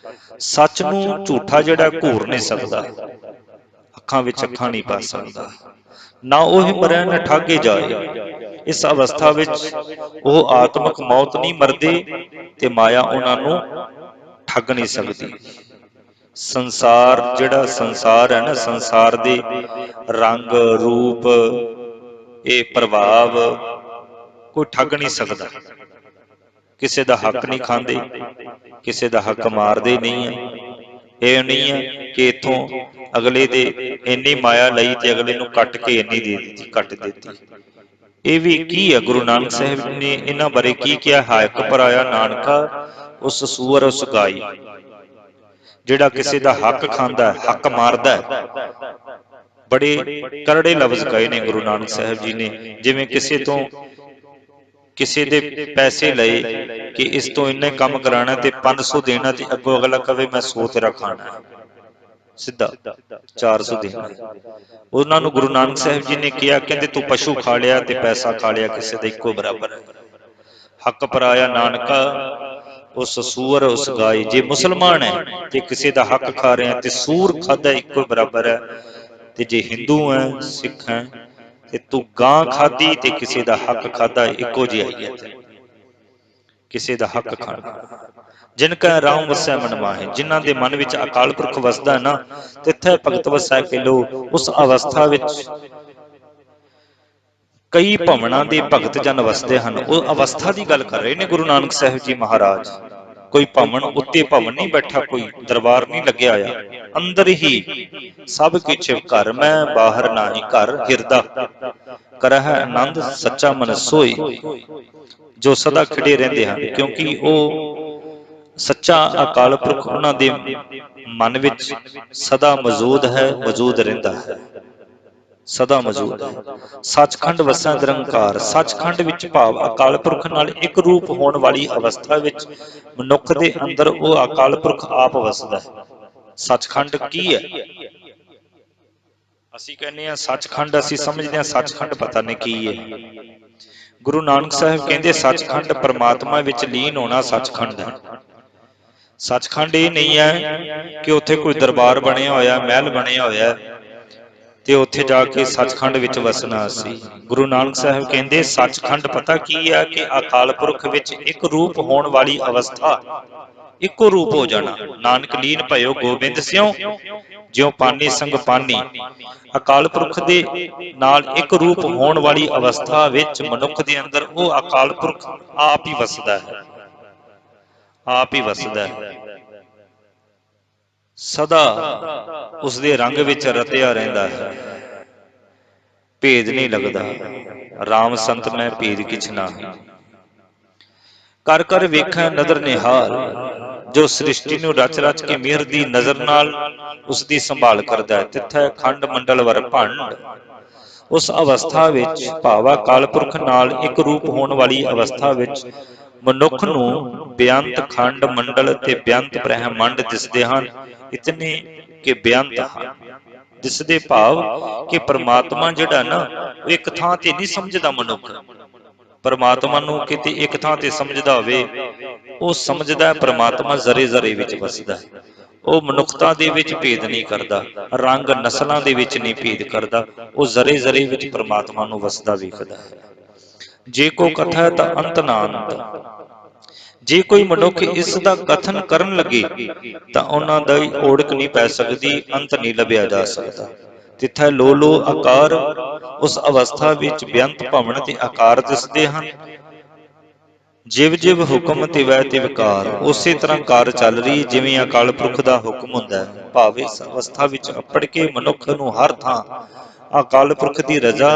ਸੱਚ ਨੂੰ ਝੂਠਾ ਜਿਹੜਾ ਘੂਰ ਨਹੀਂ ਸਕਦਾ, ਅੱਖਾਂ ਵਿੱਚ ਅੱਖਾਂ ਨਹੀਂ ਪਾ ਸਕਦਾ। ਨਾ ਉਹ ਮਰਿਆ ਨਾ ਠਾਗੇ ਜਾਏ। ਇਸ ਅਵਸਥਾ ਵਿੱਚ ਉਹ ਆਤਮਿਕ ਮੌਤ ਨਹੀਂ ਮਰਦੇ ਤੇ ਮਾਇਆ ਉਹਨਾਂ ਨੂੰ ਠੱਗ ਨਹੀਂ ਸਕਦੀ। ਸੰਸਾਰ ਜਿਹੜਾ ਸੰਸਾਰ ਹੈ ਨਾ, ਸੰਸਾਰ ਦੇ ਰੰਗ ਰੂਪ, ਇਹ ਪ੍ਰਭਾਵ ਕੋਈ ਠੱਗ ਨਹੀਂ ਸਕਦਾ। ਕਿਸੇ ਦਾ ਹੱਕ ਨਹੀਂ ਖਾਂਦੇ, ਕਿਸੇ ਦਾ ਹੱਕ ਮਾਰਦੇ ਨਹੀਂ ਹੈ। ਇਹ ਨਹੀਂ ਹੈ ਕਿ ਇੱਥੋਂ ਅਗਲੇ ਦੇ ਇੰਨੀ ਮਾਇਆ ਲਈ ਤੇ ਅਗਲੇ ਨੂੰ ਕੱਟ ਕੇ ਇੰਨੀ ਦੇ ਦਿੱਤੀ, ਕੱਟ ਦਿੱਤੀ। ਇਹ ਵੀ ਕੀ ਹੈ? ਗੁਰੂ ਨਾਨਕ ਸਾਹਿਬ ਨੇ ਇਹਨਾਂ ਬਾਰੇ ਕੀ ਕਿਹਾ? ਹਾਇਕ ਪਰਾਇਆ ਨਾਨਕਾ ਉਸ ਸੂਅਰ ਉਸ ਗਾਈ। ਜਿਹੜਾ ਕਿਸੇ ਦਾ ਹੱਕ ਖਾਂਦਾ, ਹੱਕ ਮਾਰਦਾ, ਬੜੇ ਕਰੜੇ ਲਫ਼ਜ਼ ਕਹੇ ਨੇ ਗੁਰੂ ਨਾਨਕ ਸਾਹਿਬ ਜੀ ਨੇ। ਜਿਵੇਂ ਕਿਸੇ ਤੋਂ ਕਿਸੇ ਦੇ ਪੈਸੇ ਲਏ ਕਿ ਇਸ ਤੋਂ ਇੰਨੇ ਕੰਮ ਕਰਾਣਾ ਤੇ 500 ਦੇਣਾ, ਤੇ ਅੱਗੋਂ ਅਗਲਾ ਕਵੇ ਮੈਂ 100 ਤੇਰਾ ਖਾਣਾ, ਸਿੱਧਾ 400 ਦੇਣਾ। ਉਹਨਾਂ ਨੂੰ ਗੁਰੂ ਨਾਨਕ ਸਾਹਿਬ ਜੀ ਨੇ ਕਿਹਾ, ਕਹਿੰਦੇ ਤੂੰ ਪਸ਼ੂ ਖਾ ਲਿਆ ਤੇ ਪੈਸਾ ਖਾ ਲਿਆ, ਕਿਸੇ ਦਾ ਇੱਕੋ ਬਰਾਬਰ ਹੈ। ਹੱਕ ਪਰਾਇਆ ਨਾਨਕਾ ਉਸ ਸੂਅਰ ਉਸ ਗਾਈ। ਜੇ ਮੁਸਲਮਾਨ ਹੈ ਤੇ ਕਿਸੇ ਦਾ ਹੱਕ ਖਾ ਰਿਹਾ ਤੇ ਸੂਰ ਖਾਦਾ, ਇੱਕੋ ਬਰਾਬਰ ਹੈ। ਤੇ ਜੇ ਹਿੰਦੂ ਹੈ, ਸਿੱਖ ਹੈ, ਤੇ ਤੂੰ ਗਾਂ ਖਾਧੀ ਤੇ ਕਿਸੇ ਦਾ ਹੱਕ ਖਾਦਾ, ਇੱਕੋ ਜਿਹੀ ਹੈ। ਕਿਸੇ ਦਾ ਹੱਕ ਖਾਣਾ। ਜਿਨ ਕਾ ਰਾਮ ਵਸੈ ਮਨ ਮਾਹੇ। ਜਿਨ੍ਹਾਂ ਦੇ ਮਨ ਵਿੱਚ ਅਕਾਲ ਪੁਰਖ ਵਸਦਾ ਨਾ, ਤਿੱਥੈ ਭਗਤ ਵਸੈ ਕੇ ਲੋ। ਉਸ ਅਵਸਥਾ ਵਿੱਚ ਕਈ ਭਵਨਾਂ ਦੇ ਭਗਤ ਜਨ ਵਸਦੇ ਹਨ। ਉਹ ਅਵਸਥਾ ਦੀ ਗੱਲ ਕਰ ਰਹੇ ਨੇ ਗੁਰੂ ਨਾਨਕ ਸਾਹਿਬ ਜੀ ਮਹਾਰਾਜ। ਕੋਈ ਭਵਨ ਉੱਤੇ ਭਵਨ ਨਹੀਂ ਬੈਠਾ, ਕੋਈ ਦਰਬਾਰ ਨਹੀਂ ਲੱਗਿਆ ਹੋਇਆ। ਅੰਦਰ ਹੀ ਸਭ ਕੁਛ ਘਰ ਮੈਂ ਬਾਹਰ ਨਾਹੀ ਘਰ ਹਿਰਦਾ ਕਰਹਿ ਆਨੰਦ ਸੱਚਾ ਮਨ ਸੋਈ। ਜੋ ਸਦਾ ਖਿੜੇ ਰਹਿੰਦੇ ਹਨ, ਕਿਉਂਕਿ ਉਹ ਸੱਚਾ ਅਕਾਲ ਪੁਰਖ ਉਹਨਾਂ ਦੇ ਮਨ ਵਿੱਚ ਸਦਾ ਮੌਜੂਦ ਹੈ, ਮੌਜੂਦ ਰਹਿੰਦਾ ਹੈ, ਸਦਾ ਮੌਜੂਦ ਹੈ। ਸੱਚਖੰਡ ਵਸੈ ਨਿਰੰਕਾਰ। ਸੱਚਖੰਡ ਵਿੱਚ ਭਾਵ ਅਕਾਲ ਪੁਰਖ ਨਾਲ ਇੱਕ ਰੂਪ ਹੋਣ ਵਾਲੀ ਅਵਸਥਾ ਵਿੱਚ ਮਨੁੱਖ ਦੇ ਅੰਦਰ ਉਹ ਅਕਾਲ ਪੁਰਖ ਆਪ ਵਸਦਾ ਹੈ। ਸੱਚਖੰਡ ਕੀ ਹੈ? ਅਸੀਂ ਕਹਿੰਦੇ ਹਾਂ ਸੱਚਖੰਡ, ਅਸੀਂ ਸਮਝਦੇ ਹਾਂ ਸੱਚਖੰਡ ਪਤਾ ਨਹੀਂ ਕੀ ਹੈ। ਗੁਰੂ ਨਾਨਕ ਸਾਹਿਬ ਕਹਿੰਦੇ ਸੱਚਖੰਡ ਪਰਮਾਤਮਾ ਵਿੱਚ ਲੀਨ ਹੋਣਾ ਸੱਚਖੰਡ ਹੈ। ਸੱਚਖੰਡ ਇਹ ਨਹੀਂ ਹੈ ਕਿ ਉੱਥੇ ਕੋਈ ਦਰਬਾਰ ਬਣਿਆ ਹੋਇਆ, ਮਹਿਲ ਬਣਿਆ ਹੋਇਆ ਤੇ ਉੱਥੇ ਜਾ ਕੇ ਸੱਚਖੰਡ ਵਿੱਚ ਵਸਣਾ ਸੀ। ਗੁਰੂ ਨਾਨਕ ਸਾਹਿਬ ਕਹਿੰਦੇ ਸੱਚਖੰਡ ਪਤਾ ਕੀ ਹੈ? ਕਿ ਅਕਾਲ ਪੁਰਖ ਵਿੱਚ ਇੱਕ ਰੂਪ ਹੋਣ ਵਾਲੀ ਅਵਸਥਾ, ਇੱਕੋ ਰੂਪ ਹੋ ਜਾਣਾ। ਨਾਨਕ ਲੀਨ ਭਇਓ ਗੋਬਿੰਦ ਸਿਉ ਜਿਉ ਪਾਨੀ ਸੰਗ ਪਾਨੀ। ਅਕਾਲ ਪੁਰਖ ਦੇ ਨਾਲ ਇੱਕ ਰੂਪ ਹੋਣ ਵਾਲੀ ਅਵਸਥਾ ਵਿੱਚ ਮਨੁੱਖ ਦੇ ਅੰਦਰ ਉਹ ਅਕਾਲ ਪੁਰਖ ਆਪ ਹੀ ਵਸਦਾ ਹੈ, ਆਪ ਹੀ ਵਸਦਾ ਹੈ। ਸਦਾ ਉਸਦੇ ਰੰਗ ਵਿੱਚ ਰਤਿਆ ਰਹਿੰਦਾ ਹੈ, ਭੇਦ ਨਹੀਂ ਲੱਗਦਾ। ਰਾਮ ਸੰਤ ਮੈਂ ਭੇਦ ਕਿਛ ਨਾਹੀ। ਕਰ ਕਰ ਵੇਖੈ ਨਦਰ ਨਿਹਾਲ। ਜੋ ਸ੍ਰਿਸ਼ਟੀ ਨੂੰ ਰਚ ਰਚ ਕੇ ਮਿਹਰ ਦੀ ਨਜ਼ਰ ਨਾਲ ਉਸ ਦੀ ਸੰਭਾਲ ਕਰਦਾ ਹੈ। ਤਿੱਥੈ ਖੰਡ ਮੰਡਲ ਵਰ ਭੰਡ। ਉਸ ਅਵਸਥਾ ਵਿੱਚ ਭਾਵ ਅਕਾਲ ਪੁਰਖ ਨਾਲ ਇੱਕ ਰੂਪ ਹੋਣ ਵਾਲੀ ਅਵਸਥਾ ਵਿੱਚ ਮਨੁੱਖ ਨੂੰ ਬੇਅੰਤ ਖੰਡ ਮੰਡਲ ਤੇ ਬੇਅੰਤ ਬ੍ਰਹਿਮੰਡ ਦਿਸਦੇ ਹਨ। ਇਤਨੇ ਕਿ ਬੇਅੰਤ ਹਨ ਦਿਸਦੇ, ਭਾਵ ਕਿ ਪਰਮਾਤਮਾ ਜਿਹੜਾ ਨਾ ਉਹ ਇੱਕ ਥਾਂ ਤੇ ਨਹੀਂ ਸਮਝਦਾ ਮਨੁੱਖ। ਪਰਮਾਤਮਾ ਨੂੰ ਕਿਤੇ ਇੱਕ ਥਾਂ ਤੇ ਸਮਝਦਾ ਹੋਵੇ, ਉਹ ਸਮਝਦਾ ਪਰਮਾਤਮਾ ਜ਼ਰੇ ਜ਼ਰੇ ਵਿੱਚ ਵਸਦਾ। ਉਹ ਮਨੁੱਖਤਾ ਦੇ ਵਿੱਚ ਭੇਦ ਨਹੀਂ ਕਰਦਾ, ਰੰਗ ਨਸਲਾਂ ਦੇ ਵਿੱਚ ਨਹੀਂ ਭੇਦ ਕਰਦਾ। ਉਹ ਜ਼ਰੇ ਜ਼ਰੇ ਵਿੱਚ ਪਰਮਾਤਮਾ ਨੂੰ ਵਸਦਾ ਵੇਖਦਾ ਹੈ। ਜੇ ਕੋ ਕਥਾ ਤਾਂ ਅੰਤ ਨਾ ਅੰਤ। ਜੇ ਕੋਈ ਮਨੁੱਖ ਇਸ ਦਾ ਕਥਨ ਕਰਨ ਲੱਗੇ ਤਾਂ ਉਹਨਾਂ ਦਾ ਓੜਕ ਨਹੀਂ ਪੈ ਸਕਦੀ, ਅੰਤ ਨਹੀਂ ਲੱਭਿਆ ਜਾ ਸਕਦਾ। ਤਿੱਥੈ ਲੋ ਲੋ ਆਕਾਰ। ਉਸ ਅਵਸਥਾ ਵਿੱਚ ਬੇਅੰਤ ਭਵਨ ਤੇ ਆਕਾਰ ਦਿਸਦੇ ਹਨ। ਜਿਵ ਜਿਵ ਹੁਕਮ ਤਿਵੈ ਤਿਵ ਕਾਰ। ਉਸੇ ਤਰ੍ਹਾਂ ਕਾਰ ਚੱਲ ਰਹੀ ਜਿਵੇਂ ਅਕਾਲ ਪੁਰਖ ਦਾ ਹੁਕਮ ਹੁੰਦਾ ਹੈ। ਭਾਵ ਇਸ ਅਵਸਥਾ ਵਿੱਚ ਅੱਪੜ ਕੇ ਮਨੁੱਖ ਨੂੰ ਹਰ ਥਾਂ ਅਕਾਲ ਪੁਰਖ ਦੀ ਰਜ਼ਾ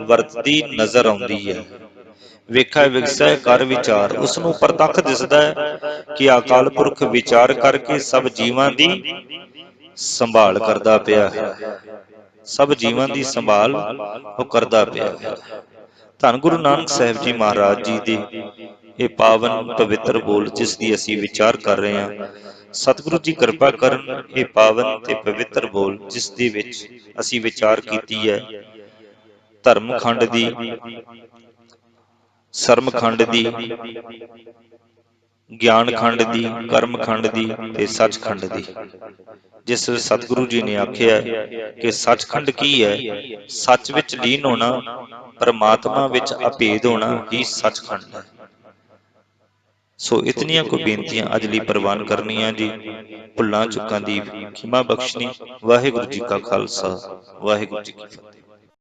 ਵਰਤਦੀ ਨਜ਼ਰ ਆਉਂਦੀ ਹੈ। ਵੇਖੈ ਵਿਗਸੈ ਕਰ ਵਿਚਾਰ। ਉਸ ਨੂੰ ਪ੍ਰਤੱਖ ਦਿਸਦਾ ਹੈ ਕਿ ਅਕਾਲ ਪੁਰਖ ਵਿਚਾਰ ਕਰਕੇ ਸਭ ਜੀਵਾਂ ਦੀ ਸੰਭਾਲ ਕਰਦਾ ਪਿਆ ਹੈ, ਸਭ ਜੀਵਾਂ ਦੀ ਸੰਭਾਲ ਉਹ ਕਰਦਾ ਪਿਆ ਹੈ। ਧੰਨ ਗੁਰੂ ਨਾਨਕ ਸਾਹਿਬ ਜੀ ਮਹਾਰਾਜ ਜੀ ਦੇ ਇਹ ਪਾਵਨ ਪਵਿੱਤਰ ਬੋਲ ਜਿਸ ਦੀ ਅਸੀਂ ਵਿਚਾਰ ਕਰ ਰਹੇ ਹਾਂ, ਸਤਿਗੁਰੂ ਜੀ ਕਿਰਪਾ ਕਰਨ ਇਹ ਪਾਵਨ ਤੇ ਪਵਿੱਤਰ ਬੋਲ ਜਿਸ ਦੇ ਵਿੱਚ ਅਸੀਂ ਵਿਚਾਰ ਕੀਤੀ ਹੈ ਧਰਮ ਖੰਡ ਦੀ, ਸਰਮ ਖੰਡ ਦੀ, ਗਿਆਨ ਖੰਡ ਦੀ, ਕਰਮ ਖੰਡ ਦੀ ਤੇ ਸੱਚ ਖੰਡ ਦੀ। ਜਿਸ ਸਤਿਗੁਰੂ ਜੀ ਨੇ ਆਖਿਆ ਕਿ ਸੱਚਖੰਡ ਕੀ ਹੈ? ਸੱਚ ਵਿੱਚ ਲੀਨ ਹੋਣਾ, ਪਰਮਾਤਮਾ ਵਿੱਚ ਅਭੇਦ ਹੋਣਾ ਹੀ ਸੱਚਖੰਡ ਹੈ। ਸੋ ਇਤਨੀਆਂ ਕੋ ਬੇਨਤੀਆਂ ਅੱਜ ਲਈ ਪ੍ਰਵਾਨ ਕਰਨੀਆਂ ਜੀ। ਭੁੱਲਾਂ ਚੁੱਕਾਂ ਦੀ ਖਿਮਾ ਬਖਸ਼ਣੀ। ਵਾਹਿਗੁਰੂ ਜੀ ਕਾ ਖਾਲਸਾ, ਵਾਹਿਗੁਰੂ ਜੀ ਕੀ ਫਤਿਹ।